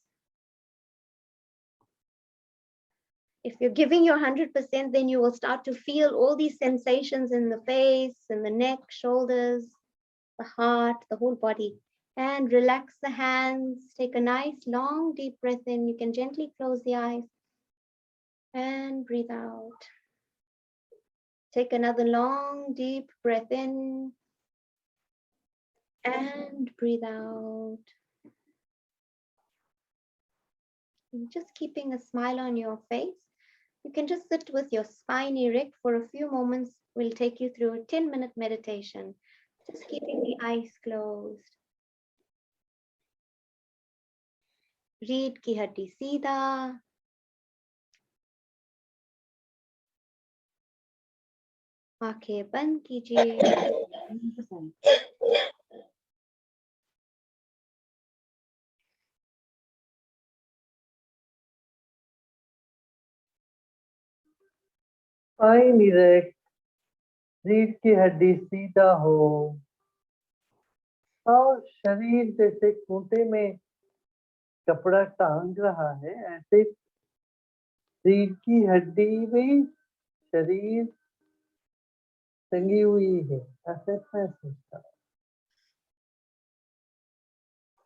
[SPEAKER 7] If you're giving your 100%, then you will start to feel all these sensations in the face, in the neck, shoulders, the heart, the whole body. And relax the hands. Take a nice long deep breath in. You can gently close the eyes and breathe out. Take another long deep breath in and breathe out. And just keeping a smile on your face. You can just sit with your spine erect for a few moments. We'll take you through a 10-minute meditation. Just keeping the eyes closed. रीढ़ की हड्डी सीधा, आंखें बंद कीजिए।
[SPEAKER 12] Spine erect, रीढ़ की हड्डी सीधा हो और शरीर जैसे खूंटे में कपड़ा टांग रहा है, ऐसे रीढ़ की हड्डी में शरीर टंगी हुई है। ऐसे महसूस करो,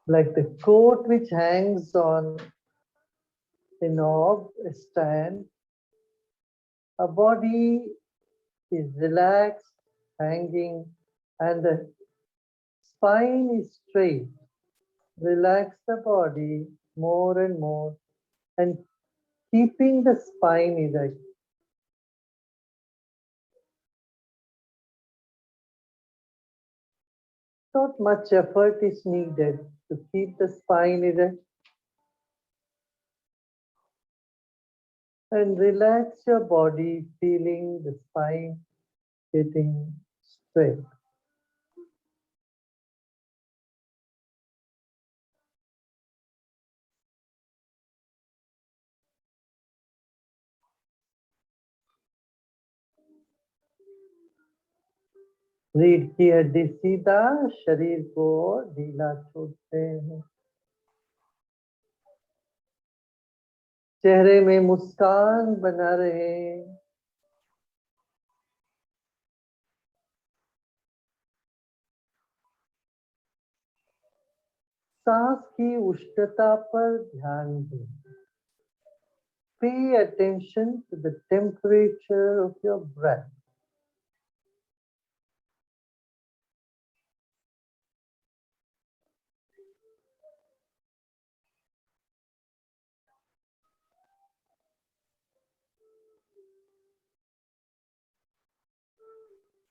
[SPEAKER 12] like the coat which hangs on a knob, a stand. A body is relaxed, hanging, and the spine is straight. Relax the body more and more and keeping the spine erect. Not much effort is needed to keep the spine erect. And relax your body, feeling the spine getting straight. रीढ़ की हड्डी सीधा, शरीर को ढीला छोड़ते हैं। चेहरे में मुस्कान बना रहे। सांस की उष्णता पर ध्यान दें। Pay attention to the temperature of your breath.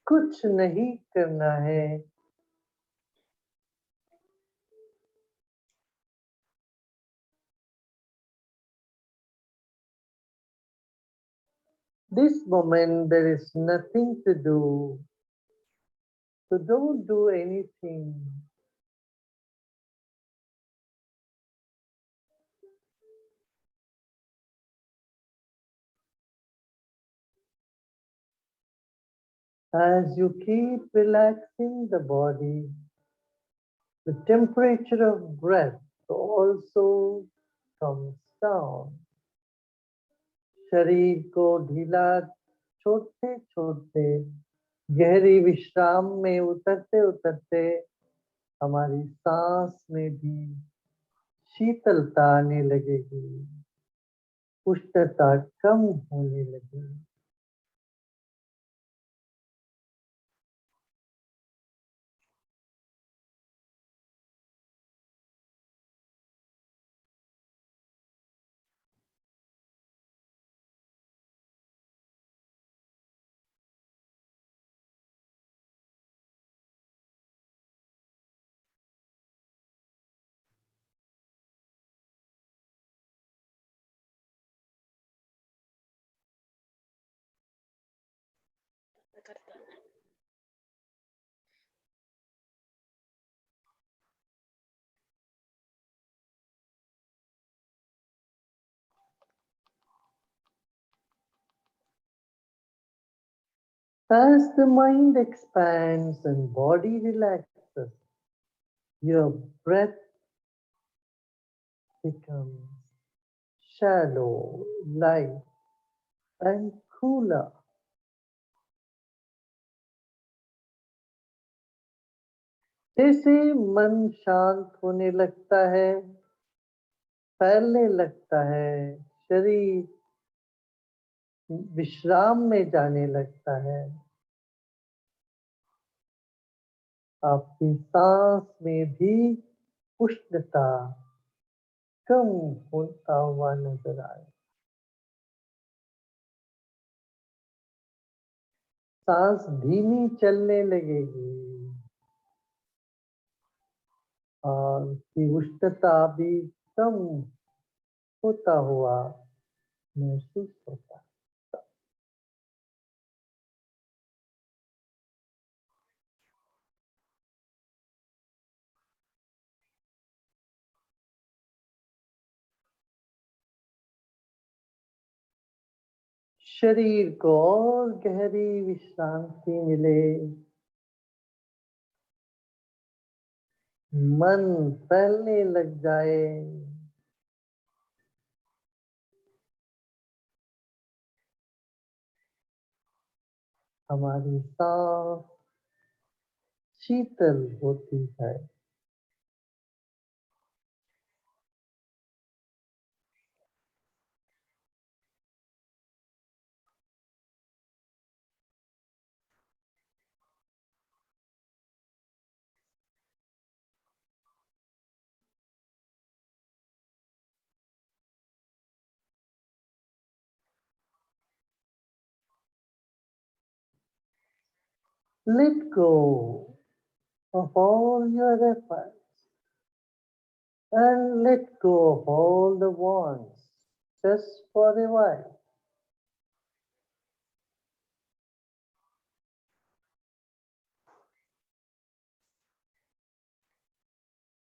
[SPEAKER 12] कुछ नहीं करना है। This moment there is nothing to do. So don't do anything. As you keep relaxing the body, the temperature of breath also comes down. शरीर को ढीला छोड़ते छोड़ते, गहरी विश्राम में उतरते उतरते हमारी सांस में भी शीतलता आने लगेगी, उष्णता कम होने लगेगी। As the mind expands and body relaxes, your breath becomes shallow, light, and cooler. जैसे मन शांत होने लगता है, फैलने लगता है, शरीर विश्राम में जाने लगता है, आपकी सांस में भी उष्णता कम होता हुआ नजर आए। सांस धीमी चलने लगेगी और उसकी उष्णता भी कम होता हुआ महसूस होता है। शरीर को और गहरी विश्रांति मिले, मन फैलने लग जाए, हमारी सांस शीतल होती है। Let go of all your efforts and let go of all the wants just for a while.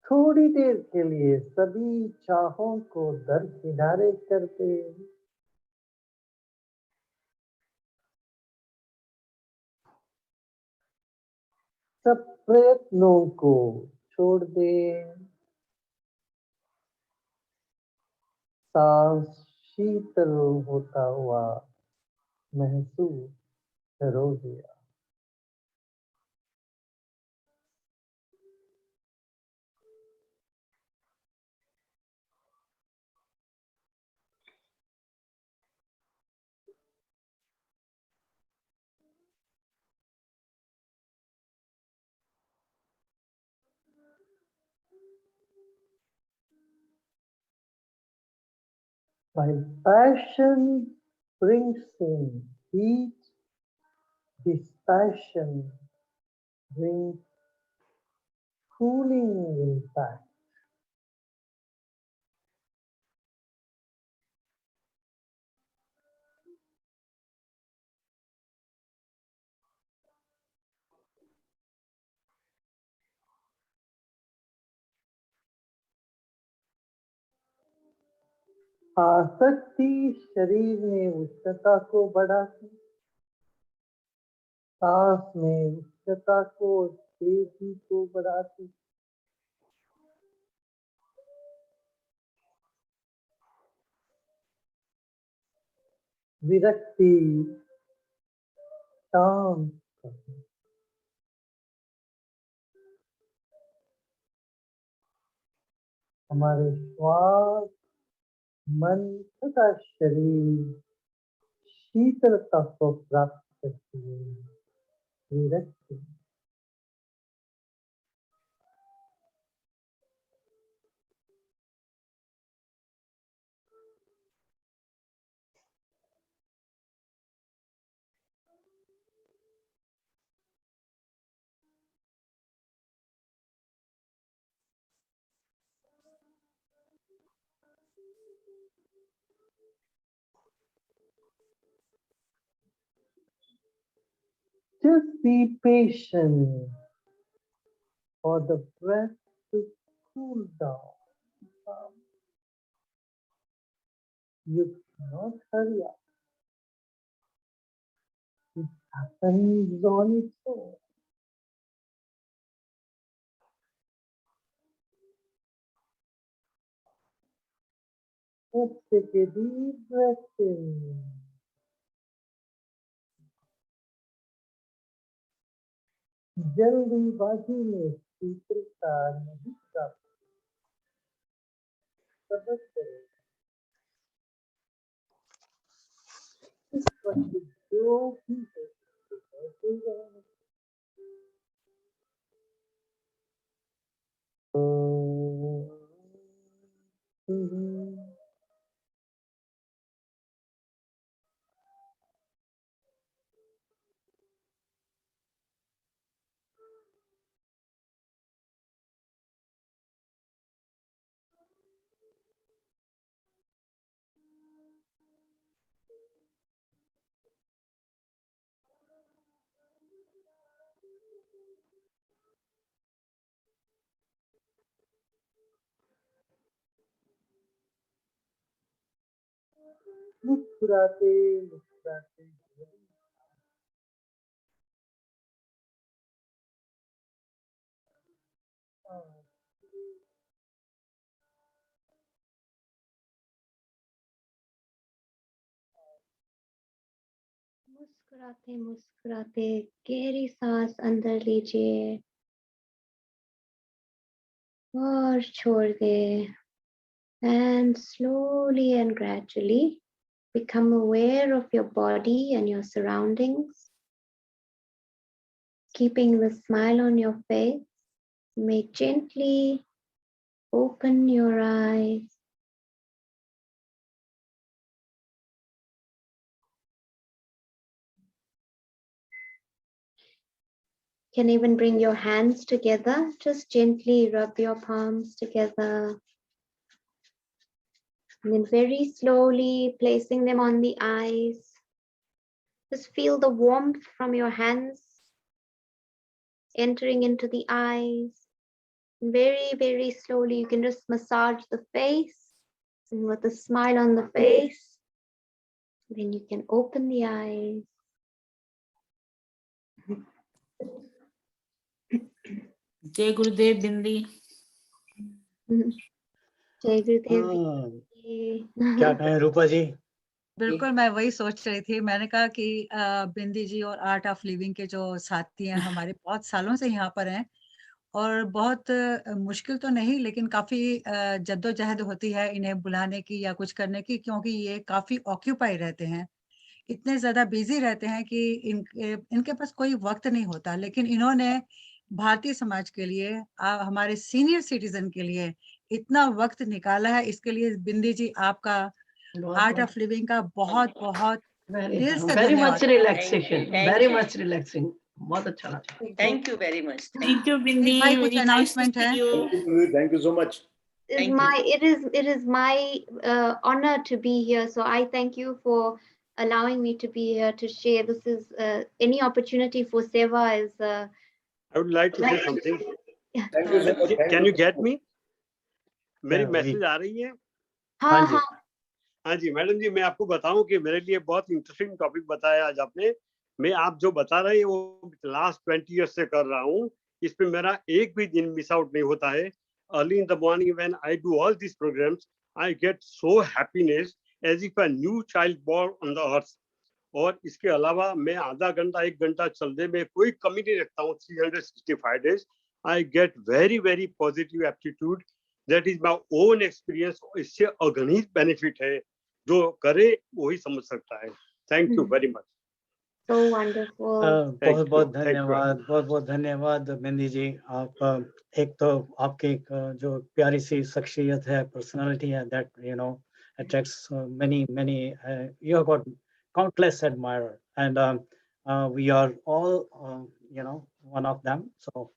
[SPEAKER 12] थोड़ी देर के लिए सभी चाहों को दरकिनारे कर दे, सब प्रयत्नों को छोड़ दे, सांस शीतल होता हुआ महसूस करोगे। While passion brings in heat, dispassion brings cooling impact. आसक्ति शरीर में उष्णता को बढ़ाती, सांस में उष्णता को, तेजी को बढ़ाती, विरक्ति शांत करती। हमारे श्वास, मन तथा शरीर शीतलता को प्राप्त करती है। विरक्ति just be patient for the breath to cool down. You cannot hurry up. It happens on its own. Let's take a deep breath in जल्दीबाजी में शीतलता नहीं प्राप्त, सब्र करो। इस वक्त जो भी है ऐसे ही रहने दो। मुस्कुराते मुस्कुराते
[SPEAKER 7] मुस्कुराते मुस्कुराते गहरी सांस अंदर लीजिए और छोड़ दे, and slowly and gradually become aware of your body and your surroundings, keeping the smile on your face. You may gently open your eyes. You can even bring your hands together, just gently rub your palms together. And then very slowly placing them on the eyes. Just feel the warmth from your hands entering into the eyes. And very, very slowly, you can just massage the face. And with a smile on the face, then you can open the eyes.
[SPEAKER 13] जय गुरुदेव बिंदी।
[SPEAKER 7] जय गुरुदेव।
[SPEAKER 1] क्या कहें रूपा जी?
[SPEAKER 5] बिल्कुल, मैं वही सोच रही थी। मैंने कहा कि बिंदी जी और आर्ट ऑफ लिविंग के जो साथी हैं हमारे बहुत सालों से यहाँ पर हैं और बहुत मुश्किल तो नहीं लेकिन काफ़ी जद्दोजहद होती है इन्हें बुलाने की या कुछ करने की, क्योंकि ये काफ़ी ऑक्यूपाई रहते हैं। इतने ज़्यादा बिज़ी रहते हैं कि इनके पास कोई वक़्त नहीं होता, लेकिन इन्होंने भारतीय समाज के लिए हमारे सीनियर सिटीज़न के लिए इतना वक़्त निकाला है। इसके लिए बिंदी जी आपका आर्ट ऑफ लिविंग का बहुत-बहुत दिल से
[SPEAKER 14] वेरी मच
[SPEAKER 5] धन्यवाद।
[SPEAKER 14] Relaxation, very much relaxing. बहुत अच्छा लगा।
[SPEAKER 13] Thank you very much. Thank you Bindi.
[SPEAKER 5] भाई कुछ अनाउंसमेंट है?
[SPEAKER 15] Thank you so much.
[SPEAKER 7] It is my honor to be here. So I thank you for allowing me to be here to share. This is any opportunity for Seva is.
[SPEAKER 9] I would like to say something.
[SPEAKER 15] Thank you so much.
[SPEAKER 9] Can you get me? मेरी message आ रही है?
[SPEAKER 7] हाँ हाँ
[SPEAKER 9] हाँ जी madam जी, मैं आपको बताऊं कि मेरे लिए बहुत इंटरेस्टिंग टॉपिक बताया आज आपने। मैं आप जो बता रहे हैं वो लास्ट 20 ईयर से कर रहा हूँ। इस पे मेरा एक भी दिन मिस आउट नहीं होता है। Early in the morning when I do all this programs I get so happiness as if a new child born on the earth. और इसके अलावा मैं आधा घंटा 1 घंटा चलने में कोई कमी नहीं रखता हूँ। 365 days I get very very positive aptitude. That is my own experience. इससे अगणित बेनिफिट है, जो करे वही समझ सकता है। Thank you very much.
[SPEAKER 7] So wonderful.
[SPEAKER 1] बहुत बहुत धन्यवाद, बहुत बहुत धन्यवाद बिंदी जी। आप एक तो आपकी जो प्यारी सी शख्सियत है, पर्सनालिटी है, that you know attracts many you have got countless admirer and we are all you know one of them. So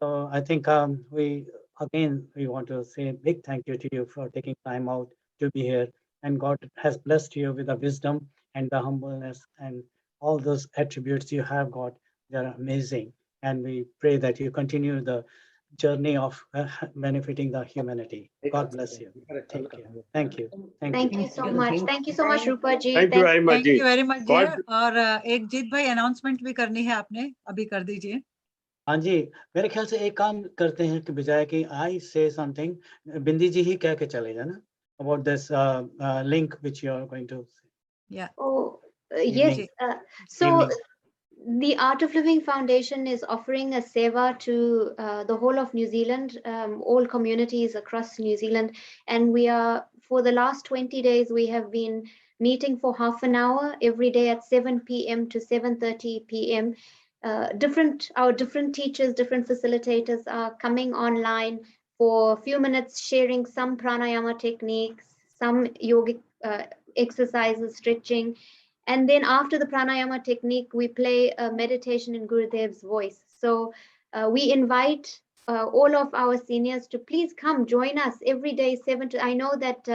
[SPEAKER 1] I think we want to say a big thank you to you for taking time out to be here, and God has blessed you with the wisdom and the humbleness and all those attributes you have got. They're amazing, and we pray that you continue the journey of benefiting the humanity. God bless you. Take care. Thank you.
[SPEAKER 7] Thank you so much. Thank you so much, Rupa ji.
[SPEAKER 9] Thank you very much.
[SPEAKER 5] Thank you very much dear. और एक जीत भाई announcement भी करनी है आपने, अभी कर दीजिए।
[SPEAKER 1] हाँ जी, मेरे ख्याल से एक काम करते हैं कि बजाय कि आई से समथिंग, बिंदी जी ही कह के चले जाए ना about this link which you are going to
[SPEAKER 5] yeah
[SPEAKER 7] yes so
[SPEAKER 1] evening.
[SPEAKER 7] The Art of Living Foundation is offering a seva to the whole of New Zealand, all communities across New Zealand. And we are, for the last 20 days, we have been meeting for half an hour every day at 7 p.m. to 7:30 p.m. Our different teachers, different facilitators are coming online for a few minutes, sharing some pranayama techniques, some yogic exercises, stretching. And then after the pranayama technique, we play a meditation in Gurudev's voice. So we invite all of our seniors to please come join us every day, 7 to, I know that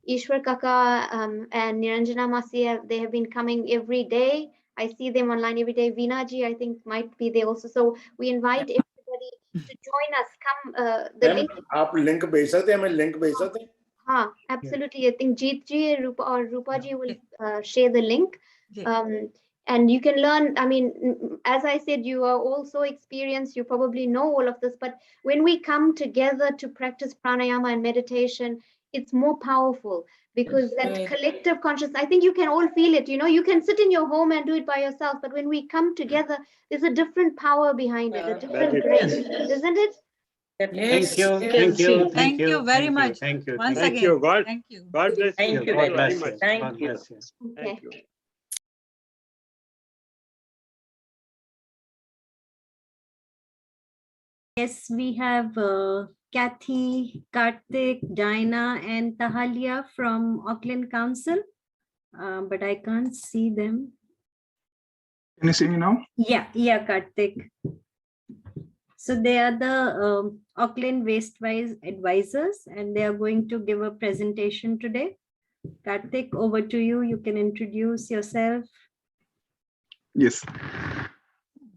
[SPEAKER 7] Ishwar Kaka and Niranjana Masi, they have been coming every day. I see them online every day. Veena ji, I think, might be there also. So we invite everybody to join us. Come, the link.
[SPEAKER 15] आप link भेज सकते हैं, हमें link भेज सकते हैं.
[SPEAKER 7] Absolutely. I think Jeet ji or Rupa ji will share the link. And you can learn, I mean, as I said, you are all so experienced, you probably know all of this, but when we come together to practice pranayama and meditation, it's more powerful because that collective consciousness, I think you can all feel it, you know, you can sit in your home and do it by yourself, but when we come together, there's a different power behind it, a different grace, isn't it?
[SPEAKER 1] Thank you.
[SPEAKER 5] Thank you very much.
[SPEAKER 1] Thank you.
[SPEAKER 5] Once
[SPEAKER 9] Thank
[SPEAKER 5] again.
[SPEAKER 9] you. God,
[SPEAKER 5] Thank you.
[SPEAKER 9] God bless you.
[SPEAKER 13] Thank you
[SPEAKER 9] God
[SPEAKER 13] very
[SPEAKER 9] very
[SPEAKER 13] much.
[SPEAKER 9] much.
[SPEAKER 13] Thank you.
[SPEAKER 9] Thank you.
[SPEAKER 16] Yes, we have Kathy, Karthik, Dinah, and Tahalia from Auckland Council, but I can't see them.
[SPEAKER 17] Can you see me now?
[SPEAKER 16] Yeah, Karthik. So they are the Auckland Waste-Wise advisors, and they are going to give a presentation today. Karthik, over to you. You can introduce yourself.
[SPEAKER 17] Yes.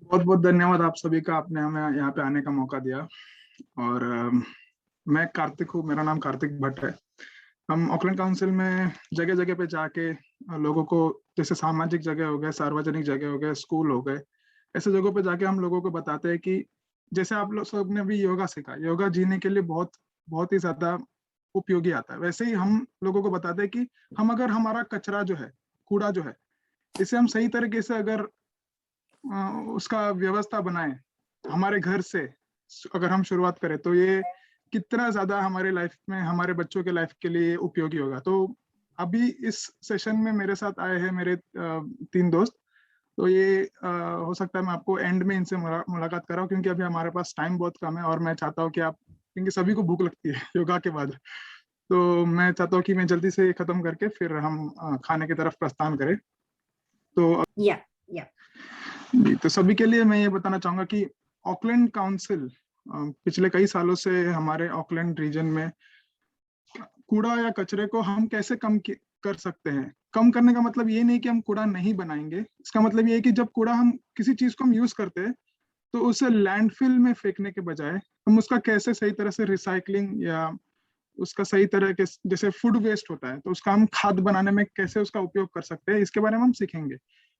[SPEAKER 17] बहुत बहुत धन्यवाद आप सभी का, आपने हमें यहाँ पे आने का मौका दिया. और मैं कार्तिक हूँ, मेरा नाम कार्तिक भट्ट है. हम ऑकलैंड काउंसिल में जगह जगह पे जाके लोगों को, जैसे सामाजिक जगह हो गए, सार्वजनिक जगह हो गए, स्कूल हो गए, ऐसे जगहों पे जाके हम लोगों को बताते हैं कि जैसे आप लोग सब ने भी योगा सीखा, योगा जीने के लिए बहुत ही ज्यादा उपयोगी आता है, वैसे ही हम लोगों को बताते हैं कि हम अगर हमारा कचरा जो है, कूड़ा जो है, इसे हम सही तरीके से अगर उसका व्यवस्था बनाए हमारे घर से अगर हम शुरुआत करें तो ये कितना ज्यादा हमारे लाइफ में, हमारे बच्चों के लाइफ के लिए उपयोगी होगा. तो अभी इस सेशन में मेरे साथ आए हैं मेरे 3 दोस्त. तो ये हो सकता है मैं आपको एंड में इनसे मुलाकात कराऊं, क्योंकि अभी हमारे पास टाइम बहुत कम है और मैं चाहता हूं कि आप, क्योंकि सभी को भूख लगती है योगा के बाद, तो मैं चाहता हूं कि मैं जल्दी से खत्म करके फिर हम खाने की तरफ प्रस्थान करें. तो तो सभी के लिए मैं ये बताना चाहूंगा कि ऑकलैंड काउंसिल पिछले कई सालों से हमारे ऑकलैंड रीजन में कूड़ा या कचरे को हम कैसे कम कर सकते हैं. कम करने का मतलब ये नहीं कि हम कूड़ा नहीं बनाएंगे, इसका मतलब ये है कि जब कूड़ा हम किसी चीज को हम यूज करते हैं तो उसे लैंडफिल में फेंकने के बजाय हम उसका कैसे सही तरह से रिसाइकलिंग या उसका सही तरह के, जैसे फूड वेस्ट होता है तो उसका हम खाद बनाने में कैसे उसका उपयोग कर सकते हैं, इसके बारे में हम सीखेंगे.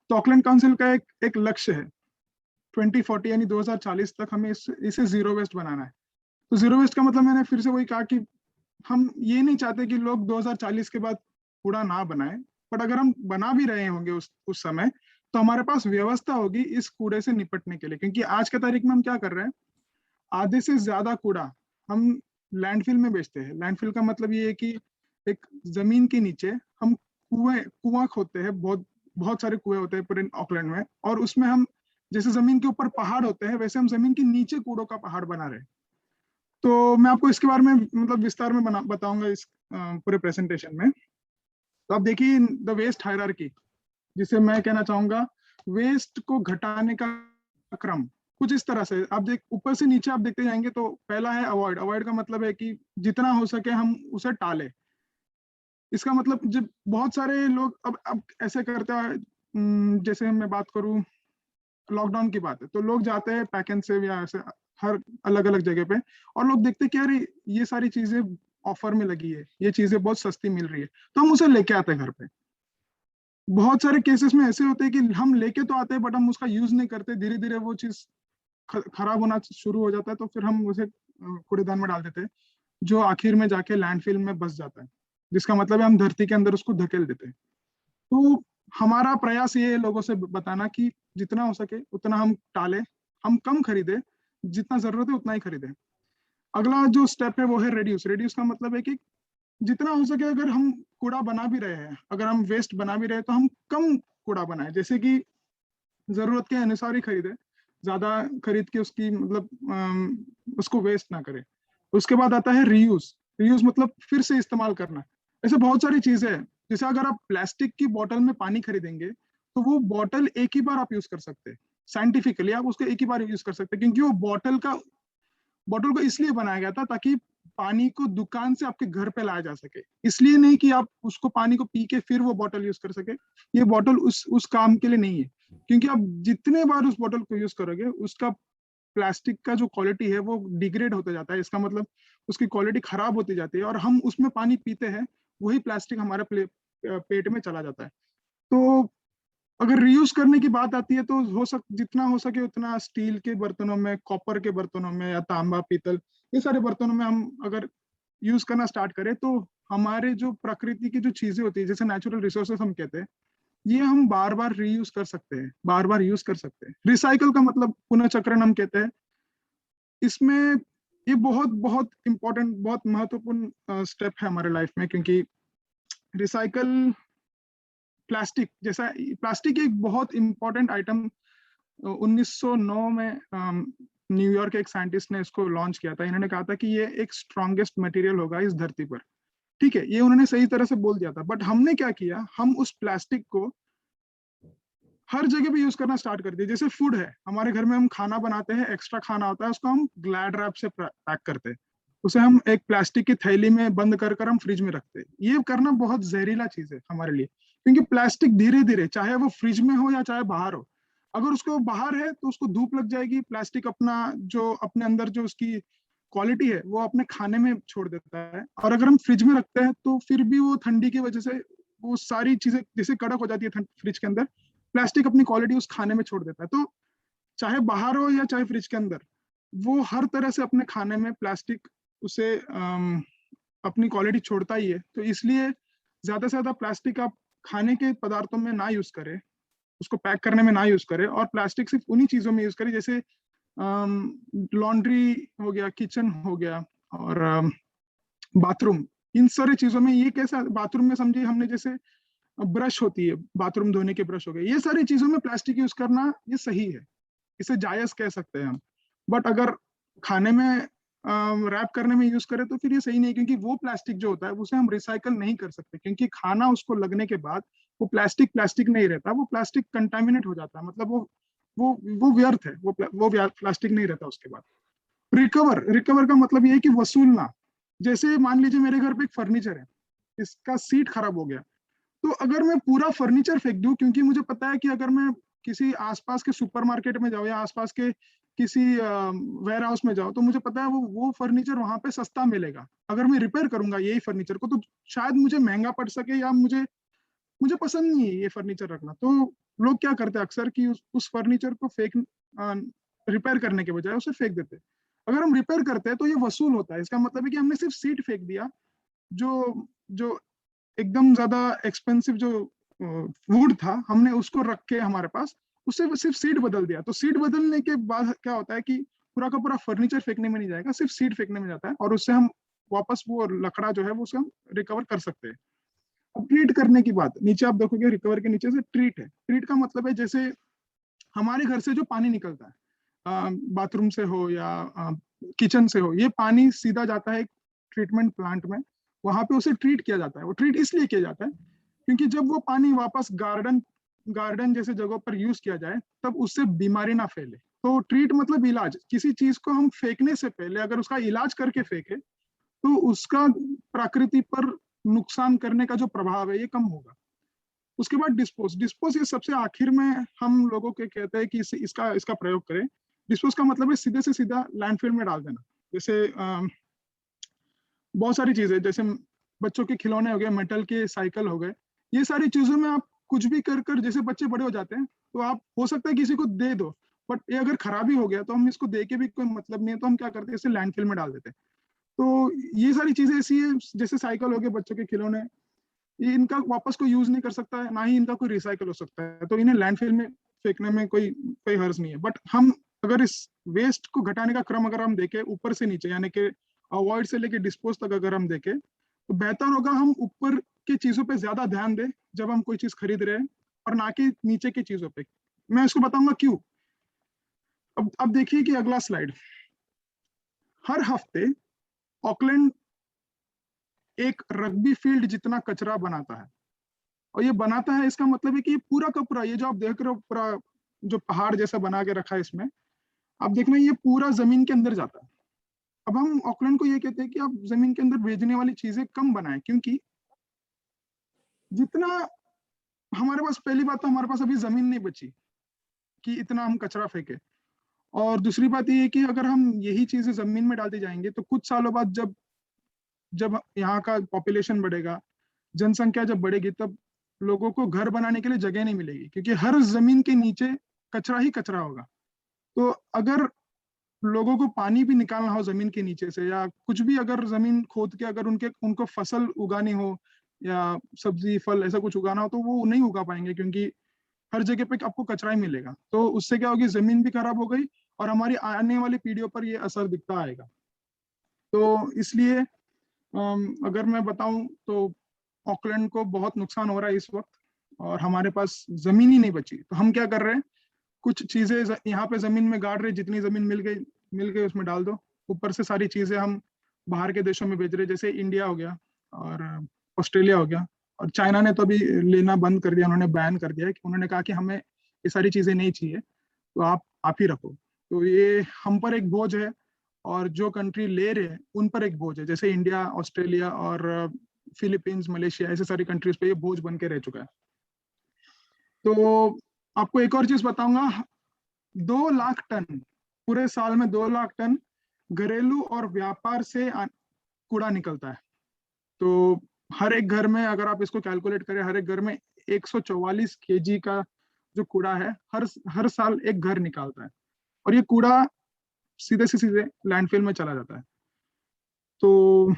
[SPEAKER 17] तो ऑकलैंड काउंसिल का एक लक्ष्य है 2040 यानी 2040 तक हमें इसे जीरो वेस्ट बनाना है. तो जीरो वेस्ट का मतलब मैंने फिर से वही कहा कि हम ये नहीं चाहते कि लोग 2040 के बाद कूड़ा ना बनाएं, बट अगर हम बना भी रहे होंगे उस समय तो हमारे पास व्यवस्था होगी इस कूड़े से निपटने के लिए. क्योंकि आज के तारीख में हम क्या कर रहे हैं, आधे से ज्यादा कूड़ा हम लैंडफिल में बेचते हैं. लैंडफिल का मतलब ये है कि एक जमीन के नीचे हम कुआं खोदते हैं, बहुत सारे कुएं होते हैं पूरे ऑकलैंड में, और उसमें हम, जैसे जमीन के ऊपर पहाड़ होते हैं वैसे हम जमीन के नीचे कूड़ों का पहाड़ बना रहे हैं. तो मैं आपको इसके बारे में मतलब विस्तार में बताऊंगा इस पूरे प्रेजेंटेशन में. तो आप देखिए द वेस्ट हायरार्की, जिसे मैं कहना चाहूंगा वेस्ट को घटाने का क्रम कुछ इस तरह से. आप ऊपर से नीचे आप देखते जाएंगे तो पहला है अवॉइड. अवॉइड का मतलब है कि जितना हो सके हम उसे टालें. इसका मतलब जब बहुत सारे लोग अब ऐसे करते हैं, जैसे मैं बात करूं लॉकडाउन की बात है तो लोग जाते हैं पैक एंड सेव या ऐसे हर अलग अलग जगह पे और लोग देखते हैं कि यार ये सारी चीजें ऑफर में लगी है, ये चीजें बहुत सस्ती मिल रही है, तो हम उसे लेके आते हैं घर पे. बहुत सारे केसेस में ऐसे होते हैं कि हम लेके तो आते हैं बट हम उसका यूज नहीं करते, धीरे धीरे वो चीज खराब होना शुरू हो जाता है, तो फिर हम उसे कूड़ेदान में डाल देते हैं जो आखिर में जाके लैंडफिल में बस जाता है, जिसका मतलब है हम धरती के अंदर उसको धकेल देते हैं. तो हमारा प्रयास ये है लोगों से बताना कि जितना हो सके उतना हम टालें, हम कम खरीदें, जितना जरूरत है उतना ही खरीदें। अगला जो स्टेप है वो है रिड्यूस। रिड्यूस का मतलब है कि जितना हो सके अगर हम कूड़ा बना भी रहे हैं, अगर हम वेस्ट बना भी रहे हैं तो हम कम कूड़ा बनाएं, जैसे कि जरूरत के अनुसार ही खरीदे, ज्यादा खरीद के उसकी मतलब उसको वेस्ट ना करें। उसके बाद आता है रीयूज। रीयूज मतलब फिर से इस्तेमाल करना। ऐसे बहुत सारी चीजें हैं, जैसे अगर आप प्लास्टिक की बोतल में पानी खरीदेंगे तो वो बोतल एक ही बार आप यूज कर सकते हैं, साइंटिफिकली आप उसको एक ही बार यूज कर सकते हैं, क्योंकि वो बोतल को इसलिए बनाया गया था ताकि पानी को दुकान से आपके घर पे लाया जा सके, इसलिए नहीं कि आप उसको पानी को पी के फिर वो बोतल यूज कर सके। ये बोतल उस काम के लिए नहीं है, क्योंकि आप जितने बार उस बोतल को यूज करोगे उसका प्लास्टिक का जो क्वालिटी है वो डिग्रेड होता जाता है, इसका मतलब उसकी क्वालिटी खराब होती जाती है, और हम उसमें पानी पीते हैं वही प्लास्टिक हमारे पेट में चला जाता है। तो अगर रीयूज करने की बात आती है तो जितना हो सके उतना स्टील के बर्तनों में, कॉपर के बर्तनों में या तांबा पीतल ये सारे बर्तनों में हम अगर यूज करना स्टार्ट करें तो हमारे जो प्रकृति की जो चीजें होती है, जैसे नेचुरल रिसोर्सेस हम कहते हैं, ये हम बार बार रीयूज कर सकते हैं, बार बार यूज कर सकते हैं। रिसाइकल का मतलब पुनर्चक्रण हम कहते हैं। इसमें ये बहुत बहुत इंपॉर्टेंट, बहुत महत्वपूर्ण स्टेप है हमारे लाइफ में, क्योंकि रिसाइकल प्लास्टिक एक बहुत इंपॉर्टेंट आइटम 1909 में न्यूयॉर्क के एक साइंटिस्ट ने इसको लॉन्च किया था। इन्होंने कहा था कि ये एक स्ट्रॉन्गेस्ट मटेरियल होगा इस धरती पर। ठीक है, ये उन्होंने सही तरह से बोल दिया था, बट हमने क्या किया, हम उस प्लास्टिक को हर जगह पे यूज करना स्टार्ट कर दिया। जैसे फूड है, हमारे घर में हम खाना बनाते हैं, एक्स्ट्रा खाना होता है, उसको हम ग्लैड रैप से पैक करते हैं, उसे हम एक प्लास्टिक की थैली में बंद कर हम फ्रिज में रखते हैं। ये करना बहुत जहरीला चीज है हमारे लिए, क्योंकि प्लास्टिक धीरे धीरे, चाहे वो फ्रिज में हो या चाहे बाहर हो, अगर उसको बाहर है तो उसको धूप लग जाएगी, प्लास्टिक अपने अंदर जो उसकी क्वालिटी है वो अपने खाने में छोड़ देता है, और अगर हम फ्रिज में रखते हैं तो फिर भी वो ठंडी की वजह से वो सारी चीजें जैसे कड़क हो जाती है फ्रिज के अंदर, प्लास्टिक अपनी क्वालिटी उस खाने में छोड़ देता है। तो चाहे बाहर हो या चाहे फ्रिज के अंदर, वो हर तरह से अपने खाने में प्लास्टिक उसे अपनी क्वालिटी छोड़ता ही है। तो इसलिए ज्यादा से ज्यादा प्लास्टिक आप खाने के पदार्थों में ना यूज करें, उसको पैक करने में ना यूज करें, और प्लास्टिक सिर्फ उन्हीं चीजों में यूज करें, जैसे लॉन्ड्री हो गया, किचन हो गया, और बाथरूम, इन सारी चीजों में। ये कैसा, बाथरूम में समझिए हमने जैसे ब्रश होती है, बाथरूम धोने के ब्रश हो गए, ये सारी चीजों में प्लास्टिक यूज करना ये सही है, इसे जायज कह सकते हैं हम। बट अगर खाने में रैप करने में यूज करें तो फिर ये सही नहीं, क्योंकि वो प्लास्टिक जो होता है उसे हम रिसाइकल नहीं कर सकते, क्योंकि खाना उसको लगने के बाद वो प्लास्टिक नहीं रहता, वो प्लास्टिक कंटामिनेट हो जाता है, मतलब वो व्यर्थ है, वो प्लास्टिक नहीं रहता उसके बाद। रिकवर का मतलब ये है कि वसूलना। जैसे मान लीजिए मेरे घर पे एक फर्नीचर है, इसका सीट खराब हो गया, तो अगर मैं पूरा फर्नीचर फेंक दूं, क्योंकि मुझे पता है कि अगर मैं किसी आसपास के सुपरमार्केट में जाऊं या आसपास के किसी वेयर हाउस में जाओ, तो मुझे पता है वो फर्नीचर वहां पे सस्ता मिलेगा। अगर मैं रिपेयर करूंगा यही फर्नीचर को तो शायद मुझे महंगा पड़ सके, या मुझे पसंद नहीं है ये फर्नीचर रखना। तो लोग क्या करते हैं अक्सर कि उस फर्नीचर को रिपेयर करने के बजाय उसे फेंक देते हैं। अगर हम रिपेयर करते हैं तो ये वसूल होता है, इसका मतलब है कि हमने सिर्फ सीट फेंक दिया, जो एकदम ज्यादा एक्सपेंसिव जो वुड था हमने उसको रख के हमारे पास, उससे सिर्फ सीट बदल दिया। तो सीट बदलने के बाद क्या होता है कि पूरा का पूरा फर्नीचर फेंकने में नहीं जाएगा, सिर्फ सीट फेंकने में जाता है, और उससे हम वापस वो लकड़ा जो है वो उसे हम रिकवर कर सकते हैं। अब ट्रीट करने की बात, नीचे आप देखोगे रिकवर के नीचे से ट्रीट है। ट्रीट का मतलब है जैसे हमारे घर से जो पानी निकलता है, बाथरूम से हो या किचन से हो, ये पानी सीधा जाता है ट्रीटमेंट प्लांट में, वहां पे उसे ट्रीट किया जाता है। वो ट्रीट इसलिए किया जाता है क्योंकि जब वो पानी वापस गार्डन जैसे जगहों पर यूज किया जाए तब उससे बीमारी ना फैले। तो ट्रीट मतलब इलाज। किसी चीज को हम फेंकने से पहले अगर उसका इलाज करके फेंके तो उसका प्रकृति पर नुकसान करने का जो प्रभाव है ये कम होगा। उसके बाद डिस्पोज ये सबसे आखिर में हम लोगों के कहते हैं कि इसका प्रयोग करें। डिस्पोज का मतलब है सीधे से सीधा लैंडफिल में डाल देना। जैसे बहुत सारी चीजें, जैसे बच्चों के खिलौने हो गए, मेटल के साइकिल हो गए, ये सारी चीजों में आप कुछ भी कर जैसे बच्चे बड़े हो जाते हैं तो आप हो सकता है किसी को दे दो, बट ये अगर खराबी हो गया तो हम इसको दे के भी कोई मतलब नहीं है, तो हम क्या करते हैं इसे लैंडफिल में डाल देते हैं। तो ये सारी चीजें ऐसी है, जैसे साइकिल हो गए, बच्चों के खिलौने, ये इनका वापस कोई यूज नहीं कर सकता है, ना ही इनका कोई रिसाइकल हो सकता है, तो इन्हें लैंडफिल में फेंकने में कोई हर्ज नहीं है, बट हम अगर इस वेस्ट को घटाने का क्रम अगर हम देखें ऊपर से नीचे, यानी कि अवॉइड से लेके डिस्पोज तक अगर हम देखें, तो बेहतर होगा हम ऊपर की चीजों पे ज्यादा ध्यान दें जब हम कोई चीज खरीद रहे हैं, और ना कि नीचे की चीजों पे। मैं इसको बताऊंगा क्यों। अब देखिए कि अगला स्लाइड। हर हफ्ते ऑकलैंड एक रग्बी फील्ड जितना कचरा बनाता है, और ये बनाता है इसका मतलब है कि पूरा का पूरा, ये जो आप देख रहे हो पूरा जो पहाड़ जैसा बना के रखा है इसमें, आप देखना ये पूरा जमीन के अंदर जाता है। अब हम ऑकलैंड को ये कहते हैं कि आप जमीन के अंदर भेजने वाली चीजें कम बनाएं, क्योंकि जितना हमारे पास, पहली बात तो हमारे पास अभी जमीन नहीं बची कि इतना हम कचरा फेंके, और दूसरी बात ये है कि अगर हम यही चीजें जमीन में डालते जाएंगे तो कुछ सालों बाद जब यहाँ का पॉपुलेशन बढ़ेगा, जनसंख्या जब बढ़ेगी, तब लोगों को घर बनाने के लिए जगह नहीं मिलेगी, क्योंकि हर जमीन के नीचे कचरा ही कचरा होगा। तो अगर लोगों को पानी भी निकालना हो जमीन के नीचे से, या कुछ भी अगर जमीन खोद के अगर उनको फसल उगानी हो या सब्जी फल ऐसा कुछ उगाना हो, तो वो नहीं उगा पाएंगे, क्योंकि हर जगह पे आपको कचरा ही मिलेगा। तो उससे क्या होगी, जमीन भी खराब हो गई और हमारी आने वाली पीढ़ियों पर ये असर दिखता आएगा। तो इसलिए अगर मैं बताऊं तो ऑकलैंड को बहुत नुकसान हो रहा है इस वक्त, और हमारे पास जमीन ही नहीं बची। तो हम क्या कर रहे हैं, कुछ चीजें यहाँ पे जमीन में गाड़ रहे, जितनी जमीन मिल गई उसमें डाल दो, ऊपर से सारी चीजें हम बाहर के देशों में भेज रहे, जैसे इंडिया हो गया और ऑस्ट्रेलिया हो गया, और चाइना ने तो अभी लेना बंद कर दिया, उन्होंने बैन कर दिया है कि उन्होंने कहा कि हमें ये सारी चीजें नहीं चाहिए, तो आप ही रखो। तो ये हम पर एक बोझ है, और जो कंट्री ले रहे हैं उन पर एक बोझ है, जैसे इंडिया, ऑस्ट्रेलिया और फिलीपींस, मलेशिया, ऐसे सारी कंट्रीज पे ये बोझ बन के रह चुका है। तो आपको एक और चीज बताऊंगा, 2 लाख टन, पूरे साल में 2 लाख टन घरेलू और व्यापार से कूड़ा निकलता है। तो हर एक घर में अगर आप इसको कैलकुलेट करें, हर एक घर में 144 केजी का जो कूड़ा है हर साल एक घर निकालता है, और ये कूड़ा सीधे से सीधे लैंडफिल में चला जाता है। तो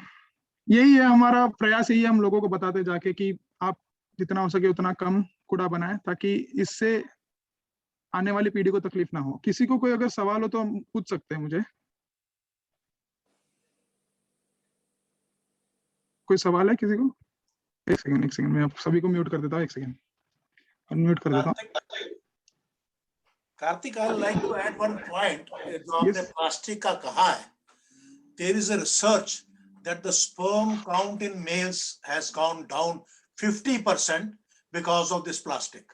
[SPEAKER 17] यही है हमारा प्रयास, यही है हम लोगों को बताते जाके कि आप जितना हो सके उतना कम कूड़ा बनाएं, ताकि इससे आने वाली पीढ़ी को तकलीफ ना हो। किसी को कोई अगर सवाल हो तो हम पूछ सकते हैं मुझे। कोई सवाल है किसी को? एक सेकंड मैं आप सभी को म्यूट कर देता हूँ, एक सेकंड अनम्यूट कर देता हूँ।
[SPEAKER 8] Kartik, I would like to add one point जो आपने प्लास्टिक का कहा है। There is a research that the sperm count in males has gone down 50% because of this plastic.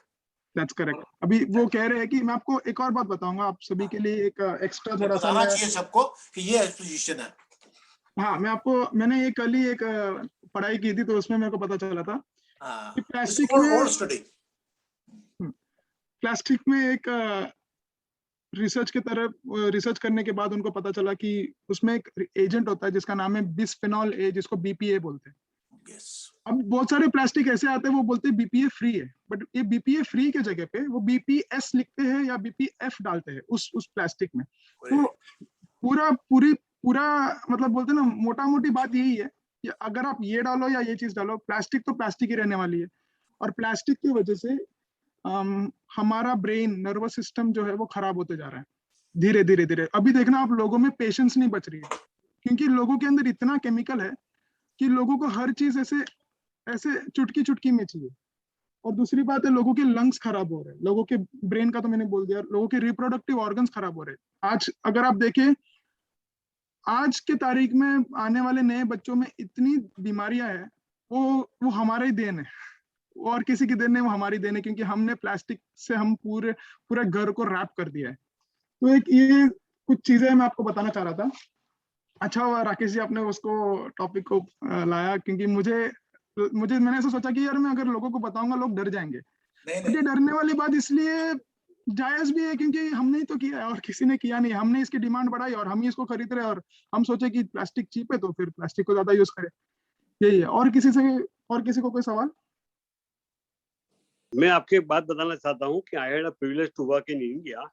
[SPEAKER 17] That's correct. अभी वो कह रहे हैं कि मैं आपको एक और बात बताऊंगा, आप सभी के लिए एक एक्स्ट्रा थोड़ा सा
[SPEAKER 8] बताना चाहिए सबको कि ये एक्सपोजिशन है।
[SPEAKER 17] हाँ, मैंने ये कल ही एक पढ़ाई की थी, तो उसमें मेरे को पता चला था कि प्लास्टिक में एक रिसर्च करने के बाद उनको पता चला कि उसमें एक एजेंट होता है जिसका नाम है बिस्फेनॉल ए, जिसको बीपीए बोलते हैं। अब बहुत सारे प्लास्टिक ऐसे आते हैं वो बोलते हैं बीपीए फ्री है, बट ये बीपीए फ्री के जगह पे वो बीपीएस लिखते हैं या बीपीएफ डालते हैं उस प्लास्टिक में। तो पूरा मतलब बोलते हैं ना, मोटा मोटी बात यही है कि अगर आप ये डालो या ये चीज डालो, प्लास्टिक तो प्लास्टिक ही रहने वाली है, और प्लास्टिक की वजह से हमारा ब्रेन, नर्वस सिस्टम जो है वो खराब होते जा रहा है धीरे धीरे। अभी देखना आप, लोगों में पेशेंस नहीं बच रही है, क्योंकि लोगों के अंदर इतना केमिकल है कि लोगों को हर चीज ऐसे चुटकी में चाहिए। और दूसरी बात है, लोगों के लंग्स खराब हो रहे हैं, लोगों के ब्रेन का तो मैंने बोल दिया, लोगों के रिप्रोडक्टिव ऑर्गन्स खराब हो रहे हैं। आज अगर आप देखें, आज के तारीख में आने वाले नए बच्चों में इतनी बीमारियां हैं, वो हमारा ही देन है, और किसी की देन नहीं, वो हमारी देन है, क्योंकि हमने प्लास्टिक से हम पूरे घर को रैप कर दिया है। तो एक ये कुछ चीजें मैं आपको बताना चाह रहा था। अच्छा हुआ राकेश जी आपने उसको टॉपिक को लाया, क्योंकि मैंने ऐसा सोचा कि यार मैं अगर लोगों को बताऊंगा लोग डर जाएंगे। ये डरने वाली बात इसलिए जायज भी है क्योंकि हमने ही तो किया है और किसी ने किया नहीं। हमने इसकी डिमांड बढ़ाई और हम ही इसको खरीद रहे हैं, और हम सोचे कि प्लास्टिक चीप है तो फिर प्लास्टिक को ज्यादा यूज करें। यही है। और किसी को कोई सवाल?
[SPEAKER 9] मैं आपके एक बात बताना चाहता हूँ कि I had a privilege to work in India.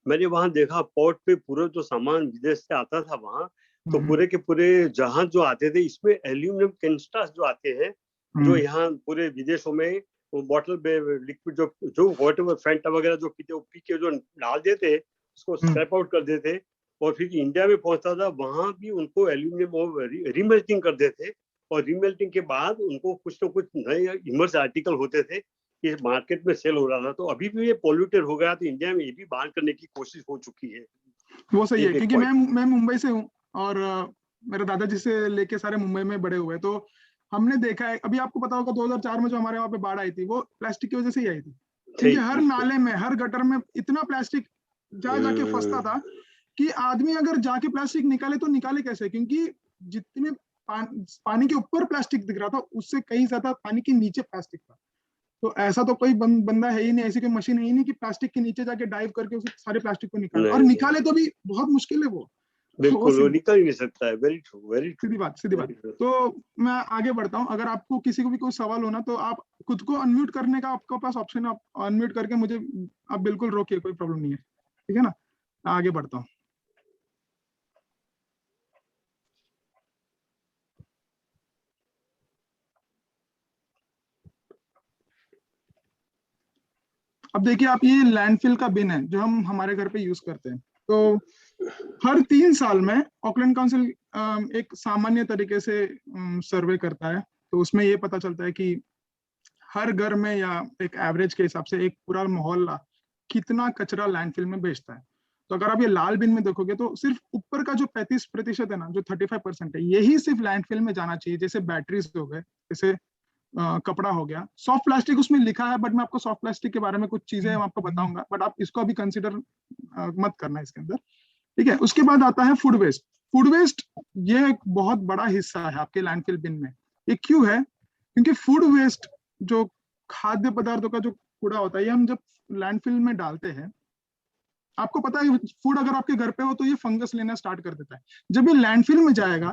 [SPEAKER 9] मैंने वहां देखा पोर्ट पे पूरा जो सामान विदेश से आता था वहां, तो पूरे के पूरे जहाज जो आते थे इसमें एल्यूमिनियम कैनिस्टर्स जो आते हैं, जो यहाँ पूरे विदेशों में वो बॉटल में लिक्विड जो वॉटर फैंटा वगैरह जो पीते वो पी के जो डाल देते, उसको स्क्रैप आउट कर देते और फिर इंडिया में पहुंचता था, वहां भी उनको एल्यूमिनियम रीमेल्टिंग कर देते और रीमेल्टिंग के बाद उनको कुछ न कुछ नए इमर्स आर्टिकल होते थे, ये मार्केट में सेल हो रहा था। तो अभी भी ये पॉल्यूटेड हो गया, तो इंडिया में ये भी बैन करने की कोशिश हो चुकी है।
[SPEAKER 17] वो सही है, क्योंकि मैं मुंबई से हूँ और मेरे दादाजी से लेके सारे मुंबई में बड़े हुए, तो हमने देखा है, अभी आपको पता होगा 2004 में जो हमारे वहाँ पे बाढ़ आई थी वो प्लास्टिक की वजह से ही आई थी, क्योंकि हर नाले में हर गटर में इतना प्लास्टिक जा जाके फंसता था कि आदमी अगर जाके प्लास्टिक निकाले तो निकाले कैसे, क्योंकि जितने पानी के ऊपर प्लास्टिक दिख रहा था उससे कहीं ज्यादा पानी के नीचे प्लास्टिक था। तो ऐसा तो कोई बंदा है ही नहीं, ऐसी कोई मशीन है ही नहीं कि प्लास्टिक के नीचे जाके डाइव करके उस सारे प्लास्टिक को निकाले, और निकाले तो भी बहुत मुश्किल है वो।
[SPEAKER 9] बिल्कुल, वो निकल ही नहीं सकता है। वेरी ट्रू, वेरी
[SPEAKER 17] सीधी बात। तो मैं आगे बढ़ता हूँ। अगर आपको किसी को भी कोई सवाल हो ना, तो आप खुद को अनम्यूट करने का आपके पास ऑप्शन है, आप अनम्यूट करके मुझे आप बिल्कुल रोकिए, कोई प्रॉब्लम नहीं है, ठीक है ना। मैं आगे बढ़ता हूँ। अब देखिए आप, ये लैंडफिल का बिन है जो हम हमारे घर पे यूज करते हैं। तो हर 3 साल में ऑकलैंड काउंसिल एक सामान्य तरीके से सर्वे करता है। तो उसमें ये पता चलता है कि हर घर में या एक एवरेज के हिसाब से एक पूरा मोहल्ला कितना कचरा लैंडफिल में भेजता है। तो अगर आप ये लाल बिन में देखोगे तो सिर्फ ऊपर का जो 35% है ना, जो 35% है, यही सिर्फ लैंडफिल में जाना चाहिए। जैसे बैटरीज हो गए, जैसे कपड़ा हो गया, सॉफ्ट प्लास्टिक उसमें लिखा है, बट मैं आपको सॉफ्ट प्लास्टिक के बारे में कुछ चीजें मैं आपको बताऊंगा, बट आप इसको अभी कंसिडर मत करना इसके अंदर, ठीक है। उसके बाद आता है फूड वेस्ट। फूड वेस्ट ये एक बहुत बड़ा हिस्सा है आपके लैंडफिल बिन में। ये क्यों है? क्योंकि फूड वेस्ट, जो खाद्य पदार्थों का जो कूड़ा होता है, ये हम जब लैंडफिल में डालते हैं, आपको पता है फूड अगर आपके घर पे हो तो ये फंगस लेना स्टार्ट कर देता है। जब ये लैंडफिल में जाएगा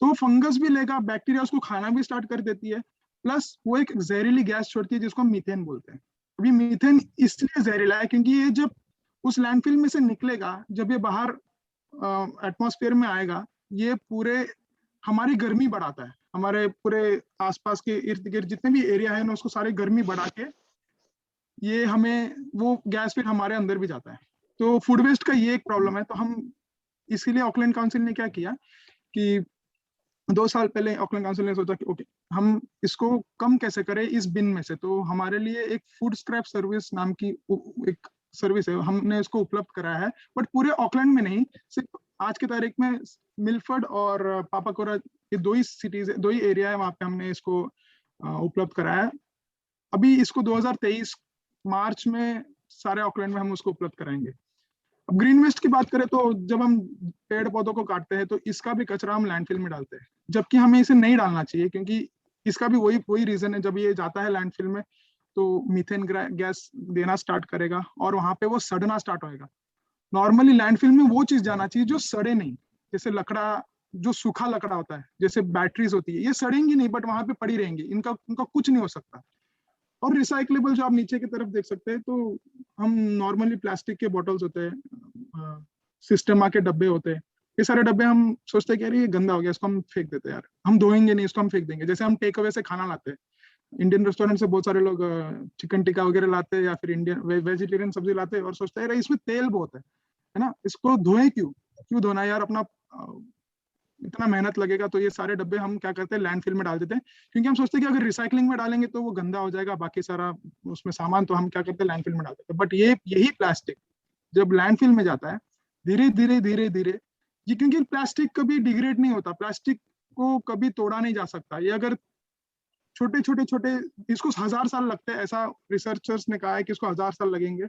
[SPEAKER 17] तो फंगस भी लेगा, बैक्टीरिया उसको खाना भी स्टार्ट कर देती है, प्लस वो एक जहरीली गैस छोड़ती है जिसको हम मीथेन बोलते हैं। अभी मीथेन इसलिए जहरीला है क्योंकि ये जब उस लैंडफिल में से निकलेगा, जब ये बाहर एटमॉस्फेयर में आएगा, ये पूरे हमारी गर्मी बढ़ाता है। हमारे पूरे आसपास के इर्द गिर्द जितने भी एरिया है ना, उसको सारी गर्मी बढ़ा के ये हमें वो गैस फिर हमारे अंदर भी जाता है। तो फूड वेस्ट का ये एक प्रॉब्लम है। तो हम इसीलिए ऑकलैंड काउंसिल ने क्या किया कि 2 साल पहले ऑकलैंड काउंसिल ने सोचा कि ओके, हम इसको कम कैसे करें इस बिन में से। तो हमारे लिए एक फूड स्क्रैप सर्विस नाम की एक सर्विस है, हमने इसको उपलब्ध कराया है, बट पूरे ऑकलैंड में नहीं, सिर्फ आज की तारीख में मिलफर्ड और पापाकोरा, ये 2 ही सिटीज, 2 ही एरिया है, वहां पे हमने इसको उपलब्ध कराया है। अभी इसको 2023 मार्च में सारे ऑकलैंड में हम उसको उपलब्ध कराएंगे। अब ग्रीन वेस्ट की बात करें तो जब हम पेड़ पौधों को काटते हैं तो इसका भी कचरा हम लैंडफिल में डालते हैं, जबकि हमें इसे नहीं डालना चाहिए, क्योंकि इसका भी वही रीजन है। जब ये जाता है लैंडफिल में तो मीथेन गैस देना स्टार्ट करेगा और वहां पे वो सड़ना स्टार्ट होएगा। नॉर्मली लैंडफिल में वो चीज जाना चाहिए जो सड़े नहीं, जैसे लकड़ा, जो सूखा लकड़ा होता है, जैसे बैटरीज होती है, ये सड़ेंगी नहीं बट वहां पे पड़ी रहेंगी, इनका कुछ नहीं हो सकता। और रिसाइक्लेबल जो आप नीचे की तरफ देख सकते हैं, तो हम नॉर्मली प्लास्टिक के बॉटल्स होते हैं, सिस्टमा के डब्बे होते हैं, ये सारे डब्बे हम सोचते हैं कि यार ये गंदा हो गया, इसको हम फेंक देते हैं, यार हम धोएंगे नहीं, इसको हम फेंक देंगे। जैसे हम टेक अवे से खाना लाते हैं, इंडियन रेस्टोरेंट से बहुत सारे लोग चिकन टिक्का वगैरह लाते हैं या फिर इंडियन वेजिटेरियन सब्जी लाते हैं और सोचते हैं इसमें तेल बहुत है ना, इसको धोए क्यों धोना यार, अपना इतना मेहनत लगेगा। तो ये सारे डब्बे हम क्या करते हैं, लैंडफिल में डाल देते हैं, क्योंकि हम सोचते हैं कि अगर रिसाइकलिंग में डालेंगे तो वो गंदा हो जाएगा बाकी सारा उसमें सामान, तो हम क्या करते हैं लैंडफिल में डाल देते हैं। बट यही प्लास्टिक जब लैंडफिल में जाता है, धीरे धीरे ये, क्योंकि प्लास्टिक कभी डिग्रेड नहीं होता, प्लास्टिक को कभी तोड़ा नहीं जा सकता। ये अगर छोटे, इसको 1000 साल लगते हैं, ऐसा रिसर्चर्स ने कहा है कि इसको 1000 साल लगेंगे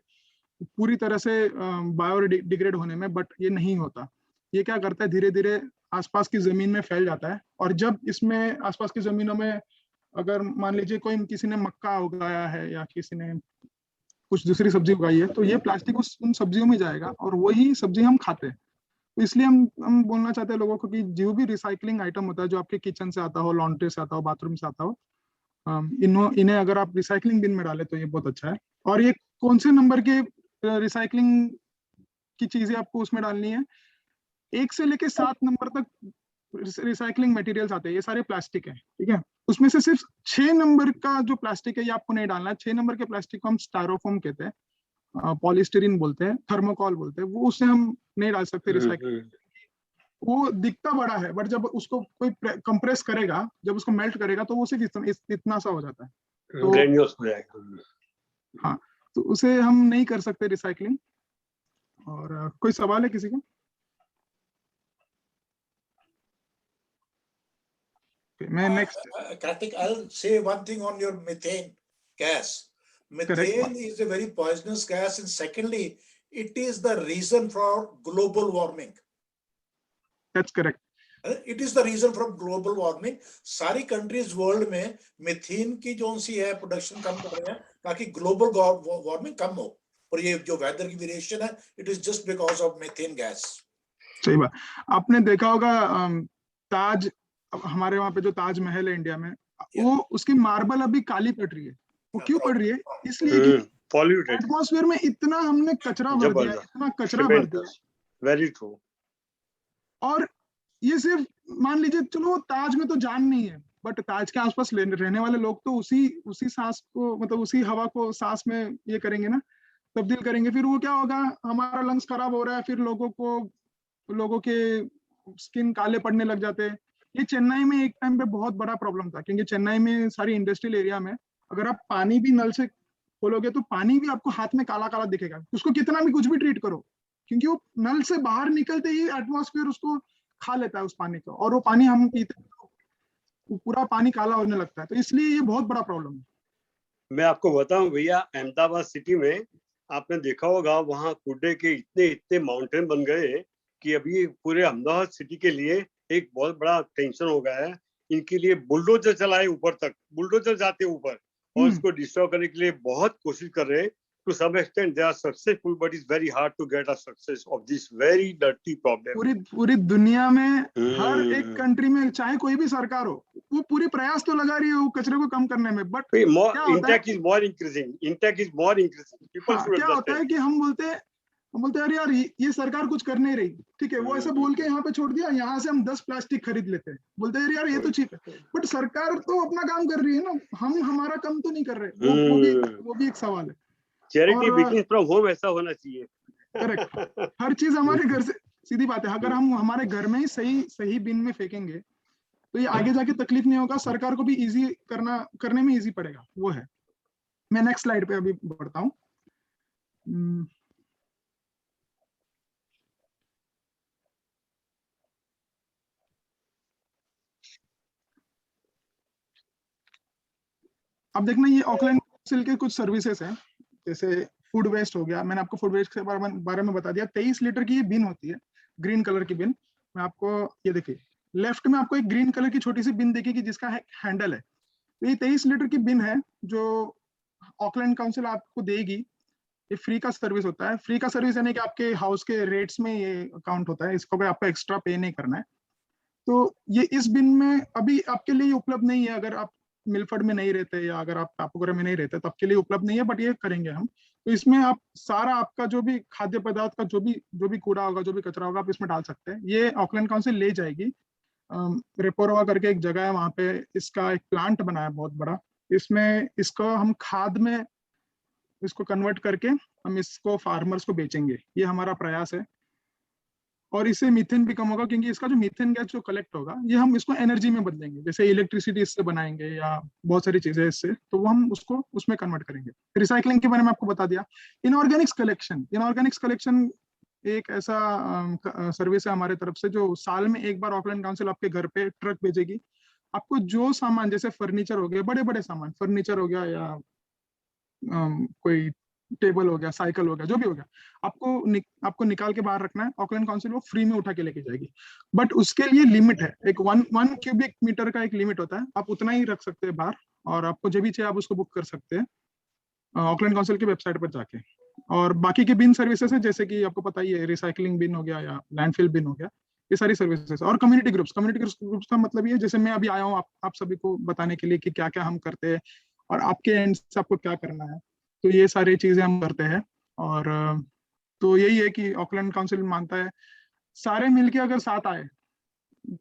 [SPEAKER 17] पूरी तरह से बायोडिग्रेड होने में, बट ये नहीं होता। ये क्या करता है, धीरे धीरे आसपास की जमीन में फैल जाता है, और जब इसमें आसपास की जमीनों में अगर मान लीजिए किसी ने मक्का उगाया है या किसी ने कुछ दूसरी सब्जी उगाई है, तो ये प्लास्टिक उन सब्जियों में जाएगा और वही सब्जी हम खाते हैं। तो इसलिए हम बोलना चाहते हैं लोगों को कि जो भी रिसाइकलिंग आइटम होता है, जो आपके किचन से आता हो, लॉन्ड्री से आता हो, बाथरूम से आता हो, इन्हें अगर आप रिसाइकलिंग बिन में डालें तो ये बहुत अच्छा है। और ये कौन से नंबर के रिसाइकलिंग की चीजें आपको उसमें डालनी है, 1 से लेके 7 नंबर तक रिसाइकलिंग मटेरियल्स आते हैं, ये सारे प्लास्टिक है, ठीक है। उसमें से सिर्फ 6 नंबर का जो प्लास्टिक है ये आपको नहीं डालना है। 6 नंबर के प्लास्टिक को हम स्टायरोफोम कहते हैं, पॉलीस्टीरीन बोलते हैं, थर्मोकॉल बोलते हैं, वो उससे हम नहीं डाल सकते रिसाइकल। वो दिखता बड़ा है बट जब उसको कोई कंप्रेस करेगा, जब उसको मेल्ट करेगा तो वो सिर्फ इतना सा हो जाता है, तो हाँ, तो उसे हम नहीं कर सकते रिसाइकलिंग। और कोई सवाल है किसी का? मैं next
[SPEAKER 8] Karthik, I'll say one thing on your methane gas. Methane is a very poisonous gas, and secondly, it is the reason for global warming.
[SPEAKER 17] That's correct.
[SPEAKER 8] It is the reason for global warming. सारी countries world में methane की जो सी है production कम कर रहे हैं ताकि global warming कम हो, और ये जो weather की variation है, it is just because of methane gas.
[SPEAKER 17] सही बात। आपने देखा होगा ताज, हमारे वहाँ पे जो ताजमहल है इंडिया में, वो उसकी मार्बल अभी काली पड़ रही है। वो क्यों पड़ रही है? इसलिए कि एटमॉस्फेयर में इतना हमने कचरा भर दिया, इतना कचरा भर दिया।
[SPEAKER 9] Very true.
[SPEAKER 17] और ये सिर्फ मान लीजिए, चलो ताज में तो जान नहीं है, बट ताज के आसपास रहने वाले लोग तो उसी सांस को, मतलब उसी हवा को सांस में ये करेंगे ना, तब्दील करेंगे। फिर वो क्या होगा, हमारा लंग्स खराब हो रहा है, फिर लोगों के स्किन काले पड़ने लग जाते हैं। ये चेन्नई में एक टाइम पे बहुत बड़ा प्रॉब्लम था, क्योंकि चेन्नई में सारी इंडस्ट्रियल एरिया में अगर आप पानी भी नल से खोलोगे तो पानी भी आपको हाथ में काला काला दिखेगा, उसको कितना भी कुछ भी ट्रीट करो, क्योंकि वो नल से बाहर निकलते ही एटमॉस्फेयर उसको खा लेता है उस पानी को, और वो पानी हम पीते हैं तो पूरा पानी काला होने लगता है। तो इसलिए ये बहुत बड़ा प्रॉब्लम है।
[SPEAKER 9] मैं आपको बताऊं भैया, अहमदाबाद सिटी में आपने देखा होगा, वहाँ कूड़े के इतने माउंटेन बन गए कि अभी पूरे अहमदाबाद सिटी के लिए एक बहुत बड़ा टेंशन हो गया है। इनके लिए बुलडोजर चलाए, ऊपर तक बुलडोजर जाते ऊपर, और इसको डिस्ट्रॉय करने के लिए बहुत कोशिश कर रहे हैं। To some extent they are successful, but it's very hard to get a success of this very dirty problem.
[SPEAKER 17] पूरी दुनिया में हर एक कंट्री में, चाहे कोई भी सरकार हो, वो पूरी प्रयास तो लगा रही है वो कचरे को कम करने में, but
[SPEAKER 9] intake is more increasing. People should
[SPEAKER 17] क्या होता है कि हम बोलते हैं अरे यार ये सरकार कुछ कर नहीं रही, ठीक है, वो ऐसे बोल के यहाँ पे छोड़ दिया, यहाँ से हम 10 प्लास्टिक खरीद लेते हैं, बोलते हैं यार ये तो चीप है, बट सरकार तो अपना काम कर रही है ना, हम हमारा काम तो नहीं कर रहे। वो भी एक सवाल है।
[SPEAKER 9] चैरिटी बिजनेस फ्रॉम होम ऐसा होना चाहिए।
[SPEAKER 17] करेक्ट। हर चीज हमारे घर से, सीधी बात है, अगर हम हमारे घर में ही सही बिन में फेंकेंगे तो ये आगे जाके तकलीफ नहीं होगा, सरकार को भी इजी करने में इजी पड़ेगा। वो है। मैं नेक्स्ट स्लाइड पे अभी बढ़ता हूँ। अब देखना, ये ऑकलैंड काउंसिल के कुछ सर्विसेज हैं, जैसे फूड वेस्ट हो गया। मैंने आपको फूड वेस्ट के बारे में बता दिया। 23 लीटर की ये बिन होती है, ग्रीन कलर की बिन। मैं आपको ये देखिए, लेफ्ट में आपको एक ग्रीन कलर की छोटी सी बिन दिखेगी जिसका हैंडल है। तो ये 23 लीटर की बिन है जो ऑकलैंड काउंसिल आपको देगी। ये फ्री का सर्विस होता है। फ्री का सर्विस यानी कि आपके हाउस के रेट्स में ये काउंट होता है, इसको कोई आपको एक्स्ट्रा पे नहीं करना है। तो ये इस बिन में अभी आपके लिए उपलब्ध नहीं है, अगर आप मिलफर्ड में नहीं रहते या अगर आप टापूगढ़ में नहीं रहते तो आपके लिए उपलब्ध नहीं है, बट ये करेंगे हम। तो इसमें आप सारा आपका जो भी खाद्य पदार्थ का जो भी कूड़ा होगा, जो भी कचरा होगा, आप इसमें डाल सकते हैं। ये ऑकलैंड काउंसिल ले जाएगी। रेपोरवा करके एक जगह है, वहाँ पे इसका एक प्लांट बना है बहुत बड़ा। इसमें इसको हम खाद में इसको कन्वर्ट करके हम इसको फार्मर्स को बेचेंगे। ये हमारा प्रयास है। और इससे मीथेन भी कम होगा, क्योंकि इसका जो मीथेन गैस जो कलेक्ट होगा ये हम इसको एनर्जी में बदलेंगे, जैसे इलेक्ट्रिसिटी इससे बनाएंगे या बहुत सारी चीजें इससे, तो वो हम उसको उसमें कन्वर्ट करेंगे। रिसाइकलिंग के बारे में आपको बता दिया। इनऑर्गेनिक्स कलेक्शन एक ऐसा सर्विस है हमारे तरफ से, जो साल में एक बार ऑकलैंड काउंसिल आपके घर पे ट्रक भेजेगी। आपको जो सामान, जैसे फर्नीचर हो गया, बड़े बड़े सामान, फर्नीचर हो गया या कोई टेबल हो गया, साइकिल हो गया, जो भी हो गया, आपको निकाल के बाहर रखना है। ऑकलैंड काउंसिल वो फ्री में उठा के लेके जाएगी, बट उसके लिए लिमिट है। एक 1 क्यूबिक मीटर का एक लिमिट होता है, आप उतना ही रख सकते हैं बाहर, और आपको जो भी चाहिए आप उसको बुक कर सकते हैं ऑकलैंड काउंसिल की वेबसाइट पर जाके। और बाकी के बिन सर्विसेज है, जैसे कि आपको पता ही है, रिसाइकलिंग बिन हो गया या लैंडफिल बिन हो गया, ये सारी सर्विसेज। और कम्युनिटी ग्रुप्स का मतलब ये, जैसे मैं अभी आया हूँ आप सभी को बताने के लिए कि क्या क्या हम करते हैं और आपके एंड से आपको क्या करना है, तो ये सारी चीजें हम करते हैं। और तो यही है कि ऑकलैंड काउंसिल मानता है सारे मिलके अगर साथ आए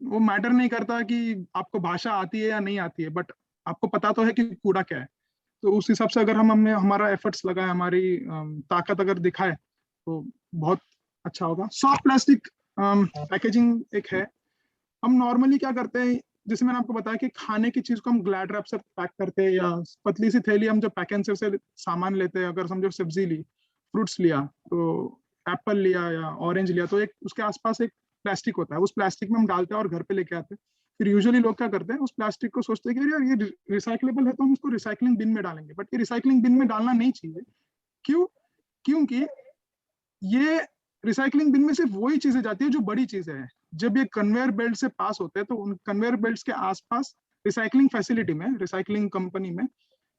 [SPEAKER 17] वो मैटर नहीं करता कि आपको भाषा आती है या नहीं आती है, बट आपको पता तो है कि कूड़ा क्या है। तो उस हिसाब से अगर हम हमें हमारा एफर्ट्स लगाए, हमारी ताकत अगर दिखाए तो बहुत अच्छा होगा। सॉफ्ट प्लास्टिक पैकेजिंग एक है। हम नॉर्मली क्या करते हैं, जैसे मैंने आपको बताया कि खाने की चीज को हम ग्लैड रैप से पैक करते हैं, या पतली सी थैली हम जो पैक एंड से सामान लेते हैं, अगर समझो सब्जी ली, फ्रूट्स लिया, तो एप्पल लिया या ऑरेंज लिया, तो एक उसके आसपास एक प्लास्टिक होता है, उस प्लास्टिक में हम डालते हैं और घर पे लेके आते हैं। फिर यूजुअली लोग क्या करते हैं, उस प्लास्टिक को सोचते हैं कि यार ये रिसाइकलेबल है तो हम इसको रिसाइकलिंग बिन में डालेंगे, बट ये रिसाइकलिंग बिन में डालना नहीं चाहिए। क्यों? क्योंकि ये रिसाइकलिंग बिन में सिर्फ वही चीजें जाती है जो बड़ी चीजें हैं। जब ये कन्वेयर बेल्ट से पास होते हैं तो उन कन्वेयर बेल्ट के आसपास रिसाइकलिंग फैसिलिटी में, रिसाइकलिंग कंपनी में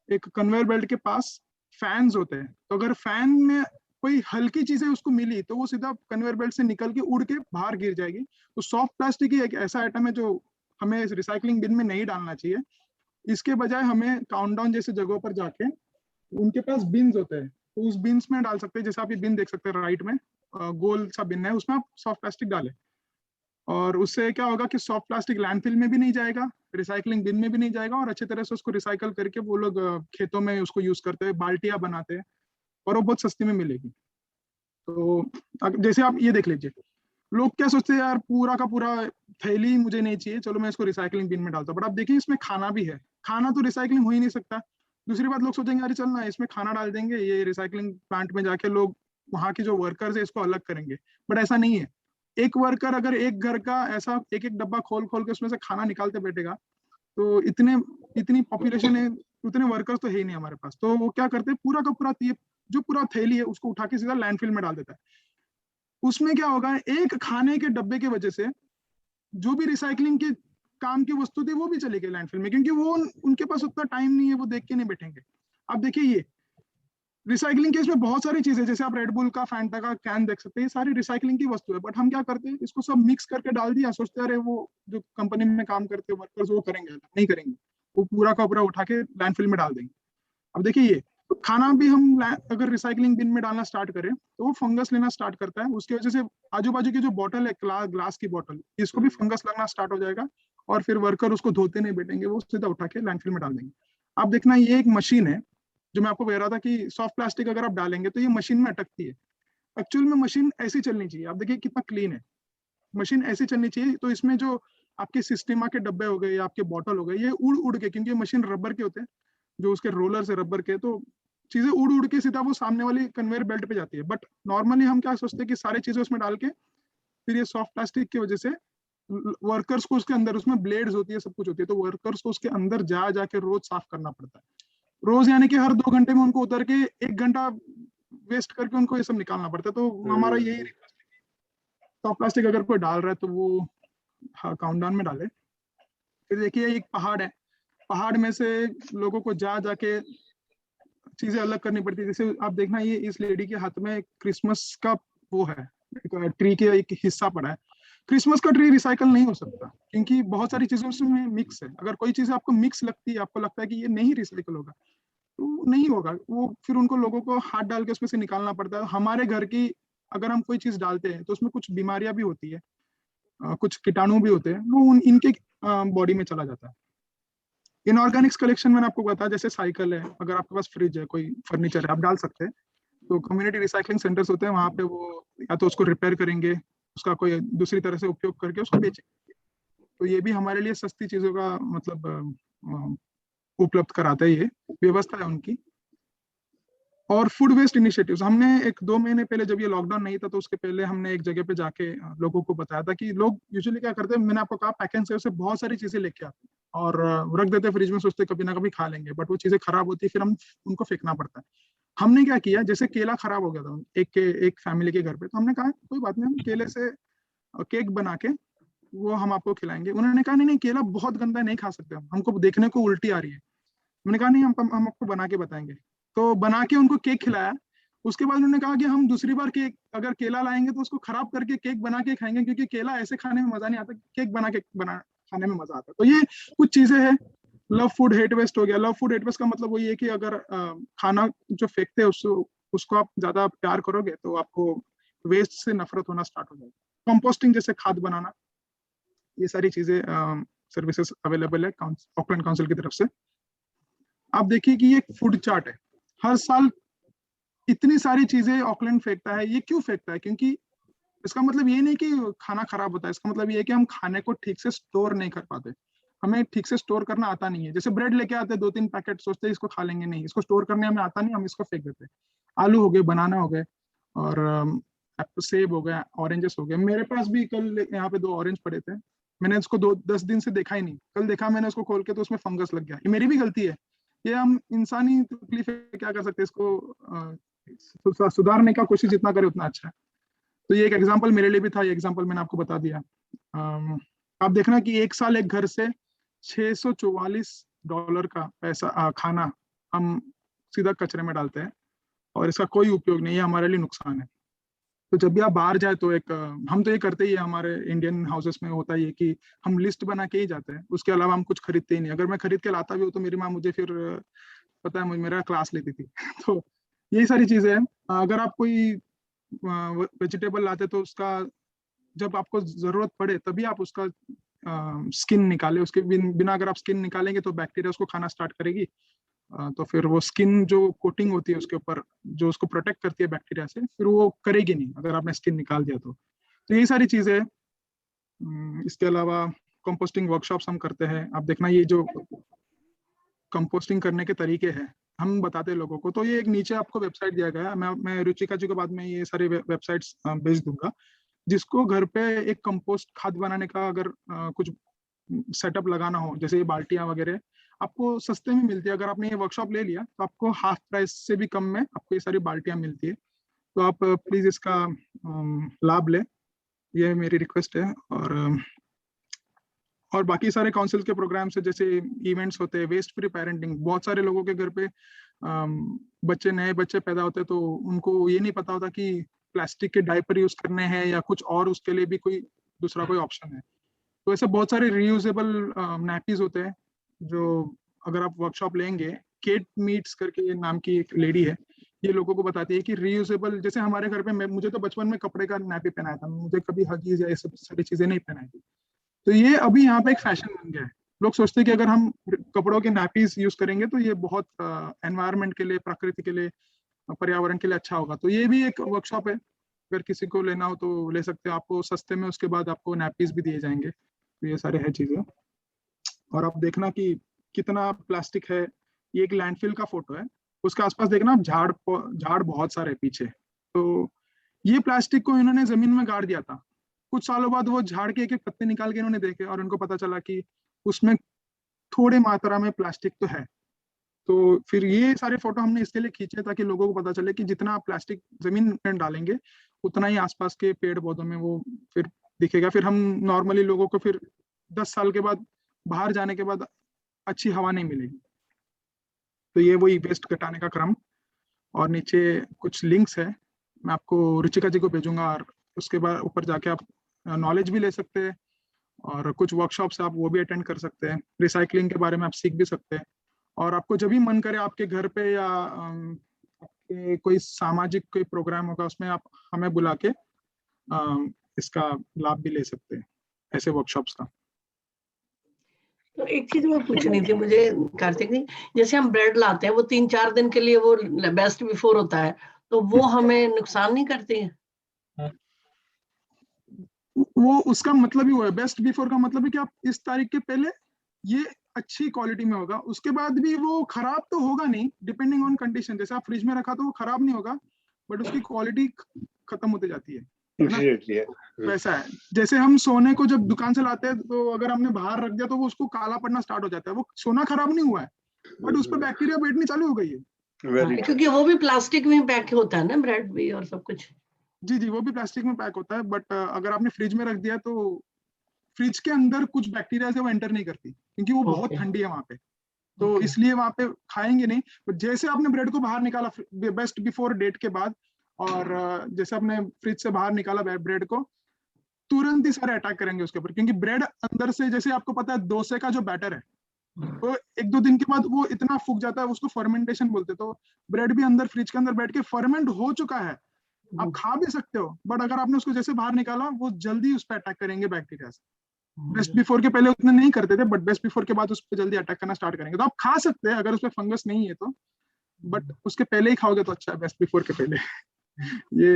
[SPEAKER 17] एक कन्वेयर बेल्ट के पास फैंस होते हैं। तो अगर फैन में कोई हल्की चीजें उसको मिली तो वो सीधा कन्वेयर बेल्ट से निकल के उड़ के बाहर गिर जाएगी। तो सॉफ्ट प्लास्टिक ही एक ऐसा आइटम है जो हमें रिसाइकलिंग बिन में नहीं डालना चाहिए। इसके बजाय हमें काउंटडाउन जैसे जगहों पर जाके, उनके पास बिन्स होते हैं, तो उस बिन्स में डाल सकते हैं। जैसे आप ये बिन देख सकते हैं राइट में, गोल सा बिन है, उसमें आप सॉफ्ट प्लास्टिक डालें, और उससे क्या होगा कि सॉफ्ट प्लास्टिक लैंडफिल में भी नहीं जाएगा, रिसाइकलिंग बिन में भी नहीं जाएगा, और अच्छी तरह से उसको रिसाइकल करके वो लोग खेतों में उसको यूज करते हैं, बाल्टियां बनाते हैं, और वो बहुत सस्ती में मिलेगी। तो जैसे आप ये देख लीजिए, लोग क्या सोचते हैं, यार पूरा का पूरा थैली मुझे नहीं चाहिए, चलो मैं इसको रिसाइकलिंग बिन में डालता हूँ। बट आप देखिए इसमें खाना भी है, खाना तो रिसाइकलिंग हो ही नहीं सकता। दूसरी बात, लोग सोचेंगे अरे चल ना इसमें खाना डाल देंगे, ये रिसाइकलिंग प्लांट में जाके लोग वहाँ के जो वर्कर्स है इसको अलग करेंगे, बट ऐसा नहीं है। एक वर्कर अगर एक घर का ऐसा एक एक डब्बा खोल खोल के उसमें से खाना निकालते बैठेगा, तो इतनी पॉपुलेशन है, उतने वर्कर्स तो है ही नहीं हमारे पास। तो वो क्या करते हैं, पूरा का पूरा जो पूरा थैली है उसको उठा के सीधा लैंडफिल में डाल देता है। उसमें क्या होगा, एक खाने के डब्बे की वजह से जो भी रिसाइकलिंग के काम की वस्तु थी वो भी चली गई लैंडफिल में, क्योंकि वो उनके पास उतना टाइम नहीं है, वो देख के नहीं बैठेंगे। अब देखिए ये रिसाइकलिंग केस में बहुत सारी चीजें, जैसे आप रेडबुल का, फैंटा का कैन देख सकते हैं, ये सारी रिसाइकलिंग की वस्तु है, बट हम क्या करते हैं, इसको सब मिक्स करके डाल दिया, सोचते हैं अरे वो जो कंपनी में काम करते हैं वर्कर्स वो करेंगे, नहीं करेंगे, वो पूरा का पूरा उठा के लैंडफिल में डाल देंगे। अब देखिए ये खाना भी हम अगर रिसाइकलिंग बिन में डालना स्टार्ट करें तो वो फंगस लेना स्टार्ट करता है, उसकी वजह से आजू बाजू की जो बॉटल है, ग्लास की बॉटल, इसको भी फंगस लगना स्टार्ट हो जाएगा, और फिर वर्कर उसको धोते नहीं बैठेंगे, वो सीधा उठा के लैंडफिल में डाल देंगे। आप देखना, ये एक मशीन है जो मैं आपको कह रहा था कि सॉफ्ट प्लास्टिक अगर आप डालेंगे तो ये मशीन में अटकती है। एक्चुअल में मशीन ऐसी चलनी चाहिए, आप देखिए कितना क्लीन है, मशीन ऐसी चलनी चाहिए। तो इसमें जो आपके सिस्टेमा के डब्बे हो गए या आपके बॉटल हो गए, ये उड़ उड़ के, क्योंकि मशीन रबर के होते हैं, जो उसके रोलर से रबर के, तो चीजें उड़ उड़ के सीधा वो सामने वाली कन्वेयर बेल्ट पे जाती है। बट नॉर्मली हम क्या सोचते हैं कि सारी चीजें उसमें डाल के, फिर ये सॉफ्ट प्लास्टिक की वजह से वर्कर्स को उसके अंदर, उसमें ब्लेड्स होती है, सब कुछ होती है, तो वर्कर्स को उसके अंदर जा जाके रोज साफ करना पड़ता है, रोज, यानी कि हर 2 घंटे में उनको उतर के 1 घंटा वेस्ट करके उनको ये सब निकालना पड़ता है। तो हमारा यही रिक्वेस्ट है कि सॉफ्ट प्लास्टिक अगर कोई डाल रहा है तो वो काउंटडाउन में डाले। फिर देखिए एक पहाड़ है, पहाड़ में से लोगों को जा जाके चीजें अलग करनी पड़ती है। जैसे आप देखना, ये इस लेडी के हाथ में क्रिसमस का वो है, ट्री के एक हिस्सा पड़ा है। क्रिसमस का ट्री रिसाइकल नहीं हो सकता, क्योंकि बहुत सारी चीजों में मिक्स है। अगर कोई चीज आपको मिक्स लगती है, आपको लगता है कि ये नहीं रिसाइकल होगा, तो नहीं होगा वो, फिर उनको लोगों को हाथ डाल के उसमें से निकालना पड़ता है। हमारे घर की अगर हम कोई चीज डालते हैं तो उसमें कुछ बीमारियां भी होती है, कुछ कीटाणु भी होते हैं, वो इनके बॉडी में चला जाता है। इनऑर्गेनिक्स कलेक्शन मैंने आपको बताया, जैसे साइकिल है, अगर आपके पास फ्रिज है, कोई फर्नीचर है, आप डाल सकते हैं। तो कम्युनिटी रिसाइकलिंग सेंटर्स होते हैं, वहाँ पे वो या तो उसको रिपेयर करेंगे, उसका कोई दूसरी तरह से उपयोग करके उसको बेचेंगे। तो ये भी हमारे लिए सस्ती चीजों का मतलब उपलब्ध कराता है, ये व्यवस्था है उनकी। और फूड वेस्ट इनिशिएटिव्स, हमने 1-2 महीने पहले, जब ये लॉकडाउन नहीं था तो उसके पहले हमने एक जगह पे जाके लोगों को बताया था कि लोग यूजुअली क्या करते हैं, मैंने आपको कहा पैक एंड सेव से बहुत सारी चीजें लेके आते हैं और रख देते हैं फ्रिज में, सोचते कभी ना कभी खा लेंगे, बट वो चीजें खराब होती है, फिर हम उनको फेंकना पड़ता है। हमने क्या किया, जैसे केला खराब हो गया था एक फैमिली के घर पे, तो हमने कहा कोई बात नहीं, हम केले से केक बना के वो हम आपको खिलाएंगे। उन्होंने कहा नहीं केला बहुत गंदा है, नहीं खा सकते, हमको देखने को उल्टी आ रही है। मैंने कहा नहीं, हम आपको बना के बताएंगे। तो बना के उनको केक खिलाया। उसके बाद उन्होंने कहा कि हम दूसरी बार केक अगर केला लाएंगे तो उसको खराब करके केक बना के खाएंगे, क्योंकि केला ऐसे खाने में मजा नहीं आता, केक बना के खाने में मजा आता है। तो ये कुछ चीजें हैं। लव फूड हेट वेस्ट हो गया। लव फूड हेट वेस्ट का मतलब वही है कि अगर खाना जो फेंकते हैं उसको आप ज्यादा प्यार करोगे तो आपको वेस्ट से नफरत होना स्टार्ट हो जाएगी। कंपोस्टिंग जैसे खाद बनाना, ये सारी चीजें सर्विसेज अवेलेबल है ऑकलैंड काउंसिल की तरफ से। आप देखिए कि ये फूड चार्ट है, हर साल इतनी सारी चीजें ऑकलैंड फेंकता है। ये क्यों फेंकता है? क्योंकि इसका मतलब ये नहीं कि खाना खराब होता है, इसका मतलब ये है कि हम खाने को ठीक से स्टोर नहीं कर पाते, हमें ठीक से स्टोर करना आता नहीं है। जैसे ब्रेड लेके आते हैं 2-3 पैकेट, सोचते हैं इसको खा लेंगे, नहीं, इसको स्टोर करने हमें आता नहीं, हम इसको फेंक देते हैं। आलू हो गए, बनाना हो गए, और सेब हो गया, ऑरेंजेस हो गए। मेरे पास भी कल यहाँ पे 2 ऑरेंज पड़े थे, मैंने इसको 10 दिन से देखा ही नहीं, कल देखा मैंने उसको खोल के तो उसमें फंगस लग गया। ये मेरी भी गलती है, ये हम इंसानी तकलीफ है, क्या कर सकते हैं, इसको सुधारने का कोशिश जितना करे उतना अच्छा है। तो ये एक एग्जांपल मेरे लिए भी था, ये एग्जांपल मैंने आपको बता दिया। आप देखना कि एक साल एक घर से $644 का पैसा खाना हम सीधा कचरे में डालते हैं और इसका कोई उपयोग नहीं है, हमारे लिए नुकसान है। तो जब भी आप बाहर जाए तो हम तो ये करते ही है, हमारे इंडियन हाउसेस में होता है कि हम लिस्ट बना के ही जाते हैं, उसके अलावा हम कुछ खरीदते ही नहीं। अगर मैं खरीद के लाता भी हूँ तो मेरी माँ मुझे फिर पता है मेरा क्लास लेती थी। तो यही सारी चीजें हैं। अगर आप कोई वेजिटेबल लाते तो उसका जब आपको जरूरत पड़े तभी आप उसका स्किन निकाले, उसके बिना अगर आप स्किन निकालेंगे तो बैक्टीरिया उसको खाना स्टार्ट करेगी। तो फिर वो स्किन जो कोटिंग होती है उसके ऊपर जो उसको प्रोटेक्ट करती है बैक्टीरिया से, फिर वो करेगी नहीं अगर आपने स्किन निकाल दिया तो यही सारी चीजें हैं। इसके अलावा कंपोस्टिंग वर्कशॉप्स हम करते हैं। आप देखना ये जो कंपोस्टिंग करने के तरीके हैं हम बताते हैं लोगों को। तो ये एक नीचे आपको वेबसाइट दिया गया है, मैं रुचिका जी को बाद में ये सारे वेबसाइट्स भेज दूंगा, जिसको घर पे एक कंपोस्ट खाद बनाने का अगर कुछ सेटअप लगाना हो, जैसे ये बाल्टियां वगैरह आपको सस्ते में मिलती है। अगर आपने ये वर्कशॉप ले लिया तो आपको हाफ प्राइस से भी कम में आपको ये सारी बाल्टियां मिलती है। तो आप प्लीज इसका लाभ लें, ये मेरी रिक्वेस्ट है। और बाकी सारे काउंसिल के प्रोग्राम्स है, जैसे इवेंट्स होते हैं, वेस्ट फ्री पेरेंटिंग। बहुत सारे लोगों के घर पे नए बच्चे पैदा होते हैं तो उनको ये नहीं पता होता कि प्लास्टिक के डायपर यूज करने हैं या कुछ और, उसके लिए भी कोई ऑप्शन है। तो ऐसे बहुत सारे रीयूजेबल नैपीज होते हैं जो अगर आप वर्कशॉप लेंगे, केट मीट्स करके नाम की एक लेडी है, ये लोगों को बताती है कि रीयूजेबल, जैसे हमारे घर पे मुझे तो बचपन में कपड़े का नैपी पहनाया था, मुझे कभी हगीज या ये सब सारी चीजें नहीं पहनाई थी। तो ये अभी यहाँ पे एक फैशन बन गया है। लोग सोचते हैं कि अगर हम कपड़ों के नैपीज यूज करेंगे तो ये बहुत एनवायरनमेंट के लिए, प्रकृति के लिए, पर्यावरण के लिए अच्छा होगा। तो ये भी एक वर्कशॉप है, अगर किसी को लेना हो तो ले सकते हैं, आपको सस्ते में उसके बाद आपको नैपीज भी दिए जाएंगे। तो ये सारे है चीजें। और आप देखना कि कितना प्लास्टिक है। ये एक लैंडफिल का फोटो है, उसके आसपास देखना आप झाड़ बहुत सारे पीछे। तो ये प्लास्टिक को इन्होंने जमीन में गाड़ दिया था, कुछ सालों बाद वो झाड़ के एक पत्ते निकाल के इन्होंने देखे और उनको पता चला कि उसमें थोड़ी मात्रा में प्लास्टिक तो है। तो फिर ये सारे फोटो हमने इसके लिए खींचे ताकि लोगों को पता चले कि जितना आप प्लास्टिक जमीन में डालेंगे उतना ही आसपास के पेड़ पौधों में वो फिर दिखेगा। फिर हम नॉर्मली लोगों को फिर 10 साल के बाद बाहर जाने के बाद अच्छी हवा नहीं मिलेगी। तो ये वही वेस्ट घटाने का क्रम। और नीचे कुछ लिंक्स है, मैं आपको रुचिका जी को भेजूंगा, और उसके बाद ऊपर जाके आप नॉलेज भी ले सकते हैं और कुछ वर्कशॉप्स आप वो भी अटेंड कर सकते हैं। रिसाइकलिंग के बारे में आप सीख भी सकते हैं। और आपको जब भी मन करे आपके घर पे या आपके कोई सामाजिक कोई प्रोग्राम होगा उसमें आप हमें बुला के इसका लाभ भी ले सकते हैं, ऐसे वर्कशॉप्स का।
[SPEAKER 14] तो एक चीज वो पूछनी थी मुझे कार्तिक जी, जैसे हम ब्रेड लाते हैं वो 3-4 दिन के लिए वो बेस्ट बिफोर होता है, तो वो हमें नुकसान नहीं करती है?
[SPEAKER 17] वो उसका मतलब ही वो है, बेस्ट बिफोर का मतलब है कि आप इस तारीख के पहले ये अच्छी क्वालिटी में होगा, उसके बाद भी वो खराब तो होगा नहीं, डिपेंडिंग ऑन कंडीशन। जैसे आप फ्रिज में रखा तो वो खराब नहीं होगा, बट उसकी क्वालिटी खत्म होती जाती है ना? वैसा है जैसे हम सोने को जब दुकान से लाते हैं तो अगर हमने बाहर रख दिया तो वो उसको काला पड़ना स्टार्ट हो जाता है। वो सोना खराब नहीं हुआ है, बट उस पर बैक्टीरिया बैठनी चालू हो गई है।
[SPEAKER 14] क्योंकि वो भी प्लास्टिक में पैक होता है ना, ब्रेड भी और सब कुछ।
[SPEAKER 17] जी, वो भी प्लास्टिक में पैक होता है, बट अगर आपने फ्रिज में रख दिया तो फ्रिज के अंदर कुछ बैक्टीरिया से वो एंटर नहीं करती, क्योंकि वो बहुत ठंडी है वहाँ पे, तो इसलिए वहाँ पे खाएंगे नहीं। बट जैसे आपने ब्रेड को बाहर निकाला बेस्ट बिफोर डेट के बाद, और जैसे आपने फ्रिज से बाहर निकाला ब्रेड को, तुरंत ही सारे अटैक करेंगे उसके ऊपर, क्योंकि ब्रेड अंदर से, जैसे आपको पता है डोसे का जो बैटर है, तो 1-2 दिन के बाद वो इतना फूक जाता है, उसको फर्मेंटेशन बोलते हैं। तो ब्रेड भी अंदर फ्रिज के अंदर बैठ के फर्मेंट हो चुका है, आप खा भी सकते हो, बट अगर आपने उसको जैसे बाहर निकाला वो जल्दी उस पर अटैक करेंगे बैक्टीरिया से। बेस्ट बिफोर के पहले उतने नहीं करते थे, बट बेस्ट बिफोर के बाद उस पर जल्दी अटैक करना स्टार्ट करेंगे। तो आप खा सकते हैं अगर उसमें फंगस नहीं है तो, बट उसके पहले ही खाओगे तो अच्छा है, बेस्ट बिफोर के पहले। ये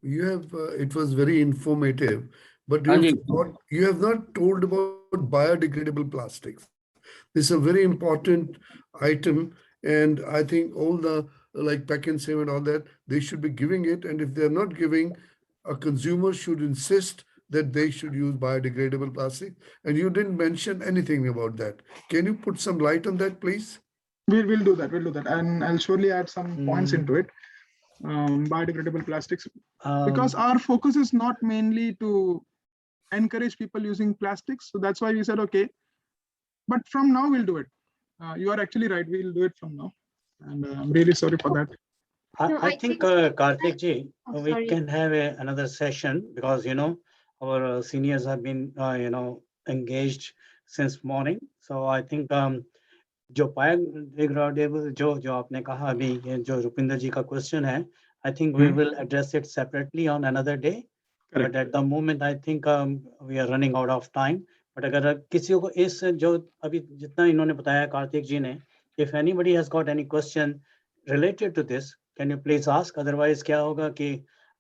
[SPEAKER 18] You have it was very informative, but
[SPEAKER 1] हाँ
[SPEAKER 18] you
[SPEAKER 1] ji,
[SPEAKER 18] have not, you have not told about biodegradable plastics. This is a very important item, and I think all the like Pack and Save and all that, they should be giving it, and if they are not giving, a consumer should insist that they should use biodegradable plastic, and you didn't mention anything about that. Can you put some light on that, please?
[SPEAKER 17] we'll do that, and I'll surely add some points into it. Biodegradable plastics, because our focus is not mainly to encourage people using plastics, so that's why we said okay, but from now we'll do it. You are actually right, we'll do it from now, and I'm really sorry for that.
[SPEAKER 1] I think Karthik ji, we
[SPEAKER 7] sorry.
[SPEAKER 1] can have another session, because our seniors have been engaged since morning. So I think जो biodegradable जो आपने कहा अभी, ये जो रुपिंदर जी का question है, I think we will address it separately on another day.
[SPEAKER 17] Correct.
[SPEAKER 1] But at the moment I think we are running out of time. But अगर किसी को इस जो अभी जितना इन्होंने बताया कार्तिक जी ने, if anybody has got any question related to this, can you please ask? Otherwise क्या होगा कि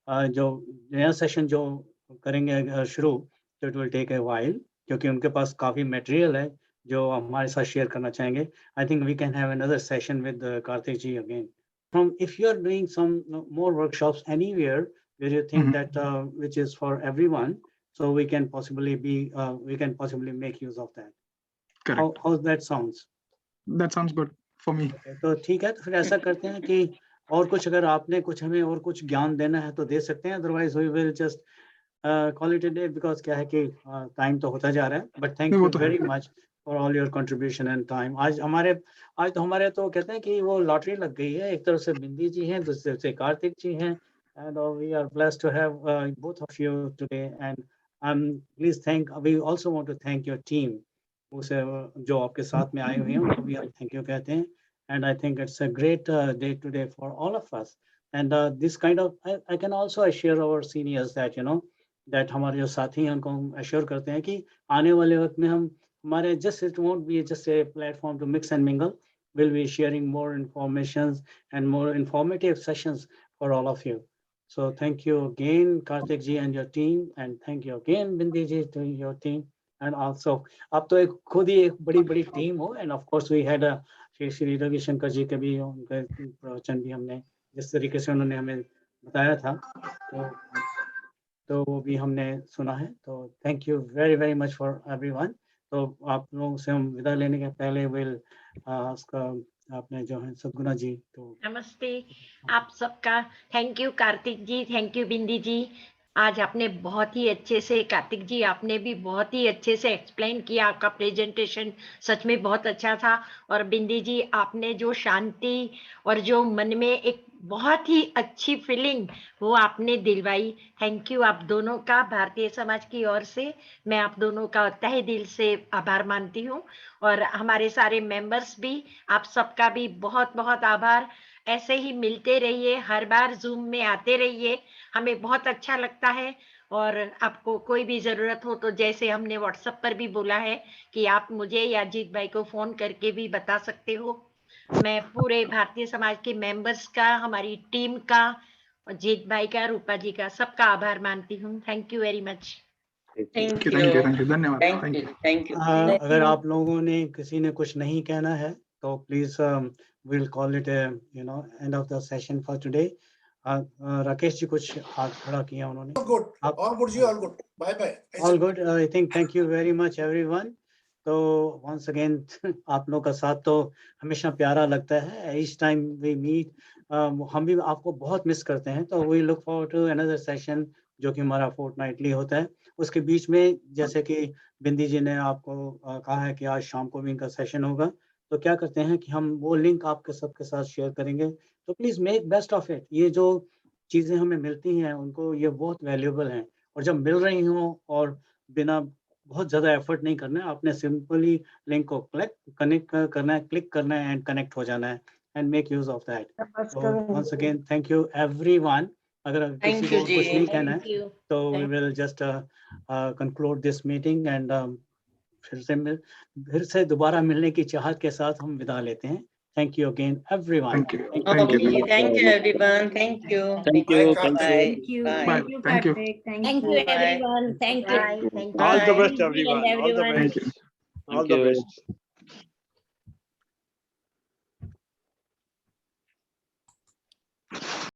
[SPEAKER 1] जो नया सेशन जो करेंगे शुरू, तो it will take a while, क्योंकि उनके पास काफी मटेरियल है जो हमारे साथ शेयर करना चाहेंगे. I think we can have another session with Karthik ji again. If you are doing some more workshops anywhere where you think that which is for everyone, so we can possibly make use of that.
[SPEAKER 17] Correct.
[SPEAKER 1] How that sounds?
[SPEAKER 17] That sounds good for me.
[SPEAKER 1] तो ठीक है, तो फिर ऐसा करते हैं कि और कुछ अगर आपने कुछ हमें और कुछ ज्ञान देना है तो दे सकते हैं, otherwise we will just call it a day, because क्या है कि टाइम तो होता जा रहा है. But thank you very much for all your contribution and time. आज तो हमारे तो कहते हैं कि वो लॉटरी लग गई है. एक तरफ से बिंदी जी हैं, दूसरी तरफ से कार्तिक जी हैं, and we are blessed to have both of you today. And please we also want to thank your team उसे जो आपके साथ में आए हुए हैं, उनको भी हम थैंक यू कहते हैं. And I think it's a great day today for all of us. And this kind of I can also assure our seniors that that हमारे जो साथी हैं उनको हम assure करते हैं कि आने वाले वक्त में हम हमारे it won't be just a platform to mix and mingle. We'll be sharing more informations and more informative sessions for all of you. So thank you again, Karthik ji and your team, and thank you again, Bindi ji, to your team. And also, आप तो खुद ही एक बड़ी team हो. And of course we had Shri Ravishankar जी के भी उनका प्रवचन भी हमने जिस तरीके से उन्होंने हमें बताया था, तो वो भी हमने सुना है. तो thank you very much for everyone. तो आप लोगों से हम विदा लेने के पहले विल आपने जो है सदगुना जी, तो
[SPEAKER 4] नमस्ते आप सबका. Thank you Kartik ji, thank you Bindi ji. आज आपने बहुत ही अच्छे से, कार्तिक जी आपने भी बहुत ही अच्छे से एक्सप्लेन किया. आपका प्रेजेंटेशन सच में बहुत अच्छा था. और बिंदी जी आपने जो शांति और जो मन में एक बहुत ही अच्छी फीलिंग वो आपने दिलवाई. थैंक यू आप दोनों का. भारतीय समाज की ओर से मैं आप दोनों का तहे दिल से आभार मानती हूँ. और हमारे सारे मेंबर्स भी, आप सबका भी बहुत बहुत आभार. ऐसे ही मिलते रहिए, हर बार जूम में आते रहिए, हमें बहुत अच्छा लगता है. और आपको कोई भी जरूरत हो तो जैसे हमने व्हाट्सएप पर भी बोला है कि आप मुझे या अजीत भाई को फोन करके भी बता सकते हो. मैं पूरे भारतीय समाज के मेंबर्स का, हमारी टीम का, अजीत भाई का, रूपा जी का, सबका आभार मानती हूँ. Thank you very much.
[SPEAKER 17] Thank you, धन्यवाद.
[SPEAKER 14] Thank you.
[SPEAKER 1] अगर आप लोगों ने किसी ने कुछ नहीं कहना है तो please we'll call it end of the session for today. Rakesh ji कुछ हाथ खड़ा किया उन्होंने.
[SPEAKER 8] All good ji, all good. Bye bye.
[SPEAKER 1] All good. I think thank you very much everyone. तो once again आप लोगों का साथ तो हमेशा प्यारा लगता है. Each time we meet हम भी आपको बहुत मिस करते हैं. तो we look forward to another session जो कि हमारा fortnightly होता है. उसके बीच में जैसे कि बिंदी जी ने आपको कहा है कि आज शाम को भी इनका सेशन होगा, तो क्या करते हैं कि हम वो लिंक आपके सबके साथ शेयर करेंगे. तो please make best of it. ये जो चीजें हमें मिलती हैं उनको ये बहुत वैल्यूएबल हैं. और जब मिल रही हों और बिना बहुत ज्यादा एफर्ट नहीं करना है, आपने सिंपली लिंक को कनेक्ट करना है, क्लिक करना है एंड कनेक्ट हो जाना है, and make use of that. Once again thank you everyone. अगर
[SPEAKER 13] Thank
[SPEAKER 1] किसी
[SPEAKER 13] you,
[SPEAKER 1] को कुछ
[SPEAKER 13] जी।
[SPEAKER 1] नहीं कहना
[SPEAKER 4] Thank
[SPEAKER 1] है
[SPEAKER 4] you.
[SPEAKER 1] तो we
[SPEAKER 4] Thank
[SPEAKER 1] will just conclude this meeting and फिर से दोबारा मिलने की चाहत के साथ हम विदा लेते हैं. Thank you again, everyone.
[SPEAKER 17] Thank you.
[SPEAKER 1] Thank you.
[SPEAKER 17] Thank you.
[SPEAKER 13] Okay, thank you everyone. Thank you.
[SPEAKER 2] Thank you. Thank
[SPEAKER 13] Bye.
[SPEAKER 2] you.
[SPEAKER 16] Thank you.
[SPEAKER 13] Bye.
[SPEAKER 16] Thank you,
[SPEAKER 17] Thank you.
[SPEAKER 16] Karthik. Thank
[SPEAKER 4] Thank
[SPEAKER 16] you.
[SPEAKER 4] you,
[SPEAKER 13] Bye.
[SPEAKER 4] everyone. Thank you.
[SPEAKER 13] Bye.
[SPEAKER 4] Thank you.
[SPEAKER 9] All the
[SPEAKER 13] Bye.
[SPEAKER 9] best,
[SPEAKER 4] Bindy and
[SPEAKER 9] everyone. All the
[SPEAKER 4] everyone.
[SPEAKER 17] Thank
[SPEAKER 9] best.
[SPEAKER 17] you.
[SPEAKER 9] All
[SPEAKER 2] Thank
[SPEAKER 9] the
[SPEAKER 2] you.
[SPEAKER 9] best.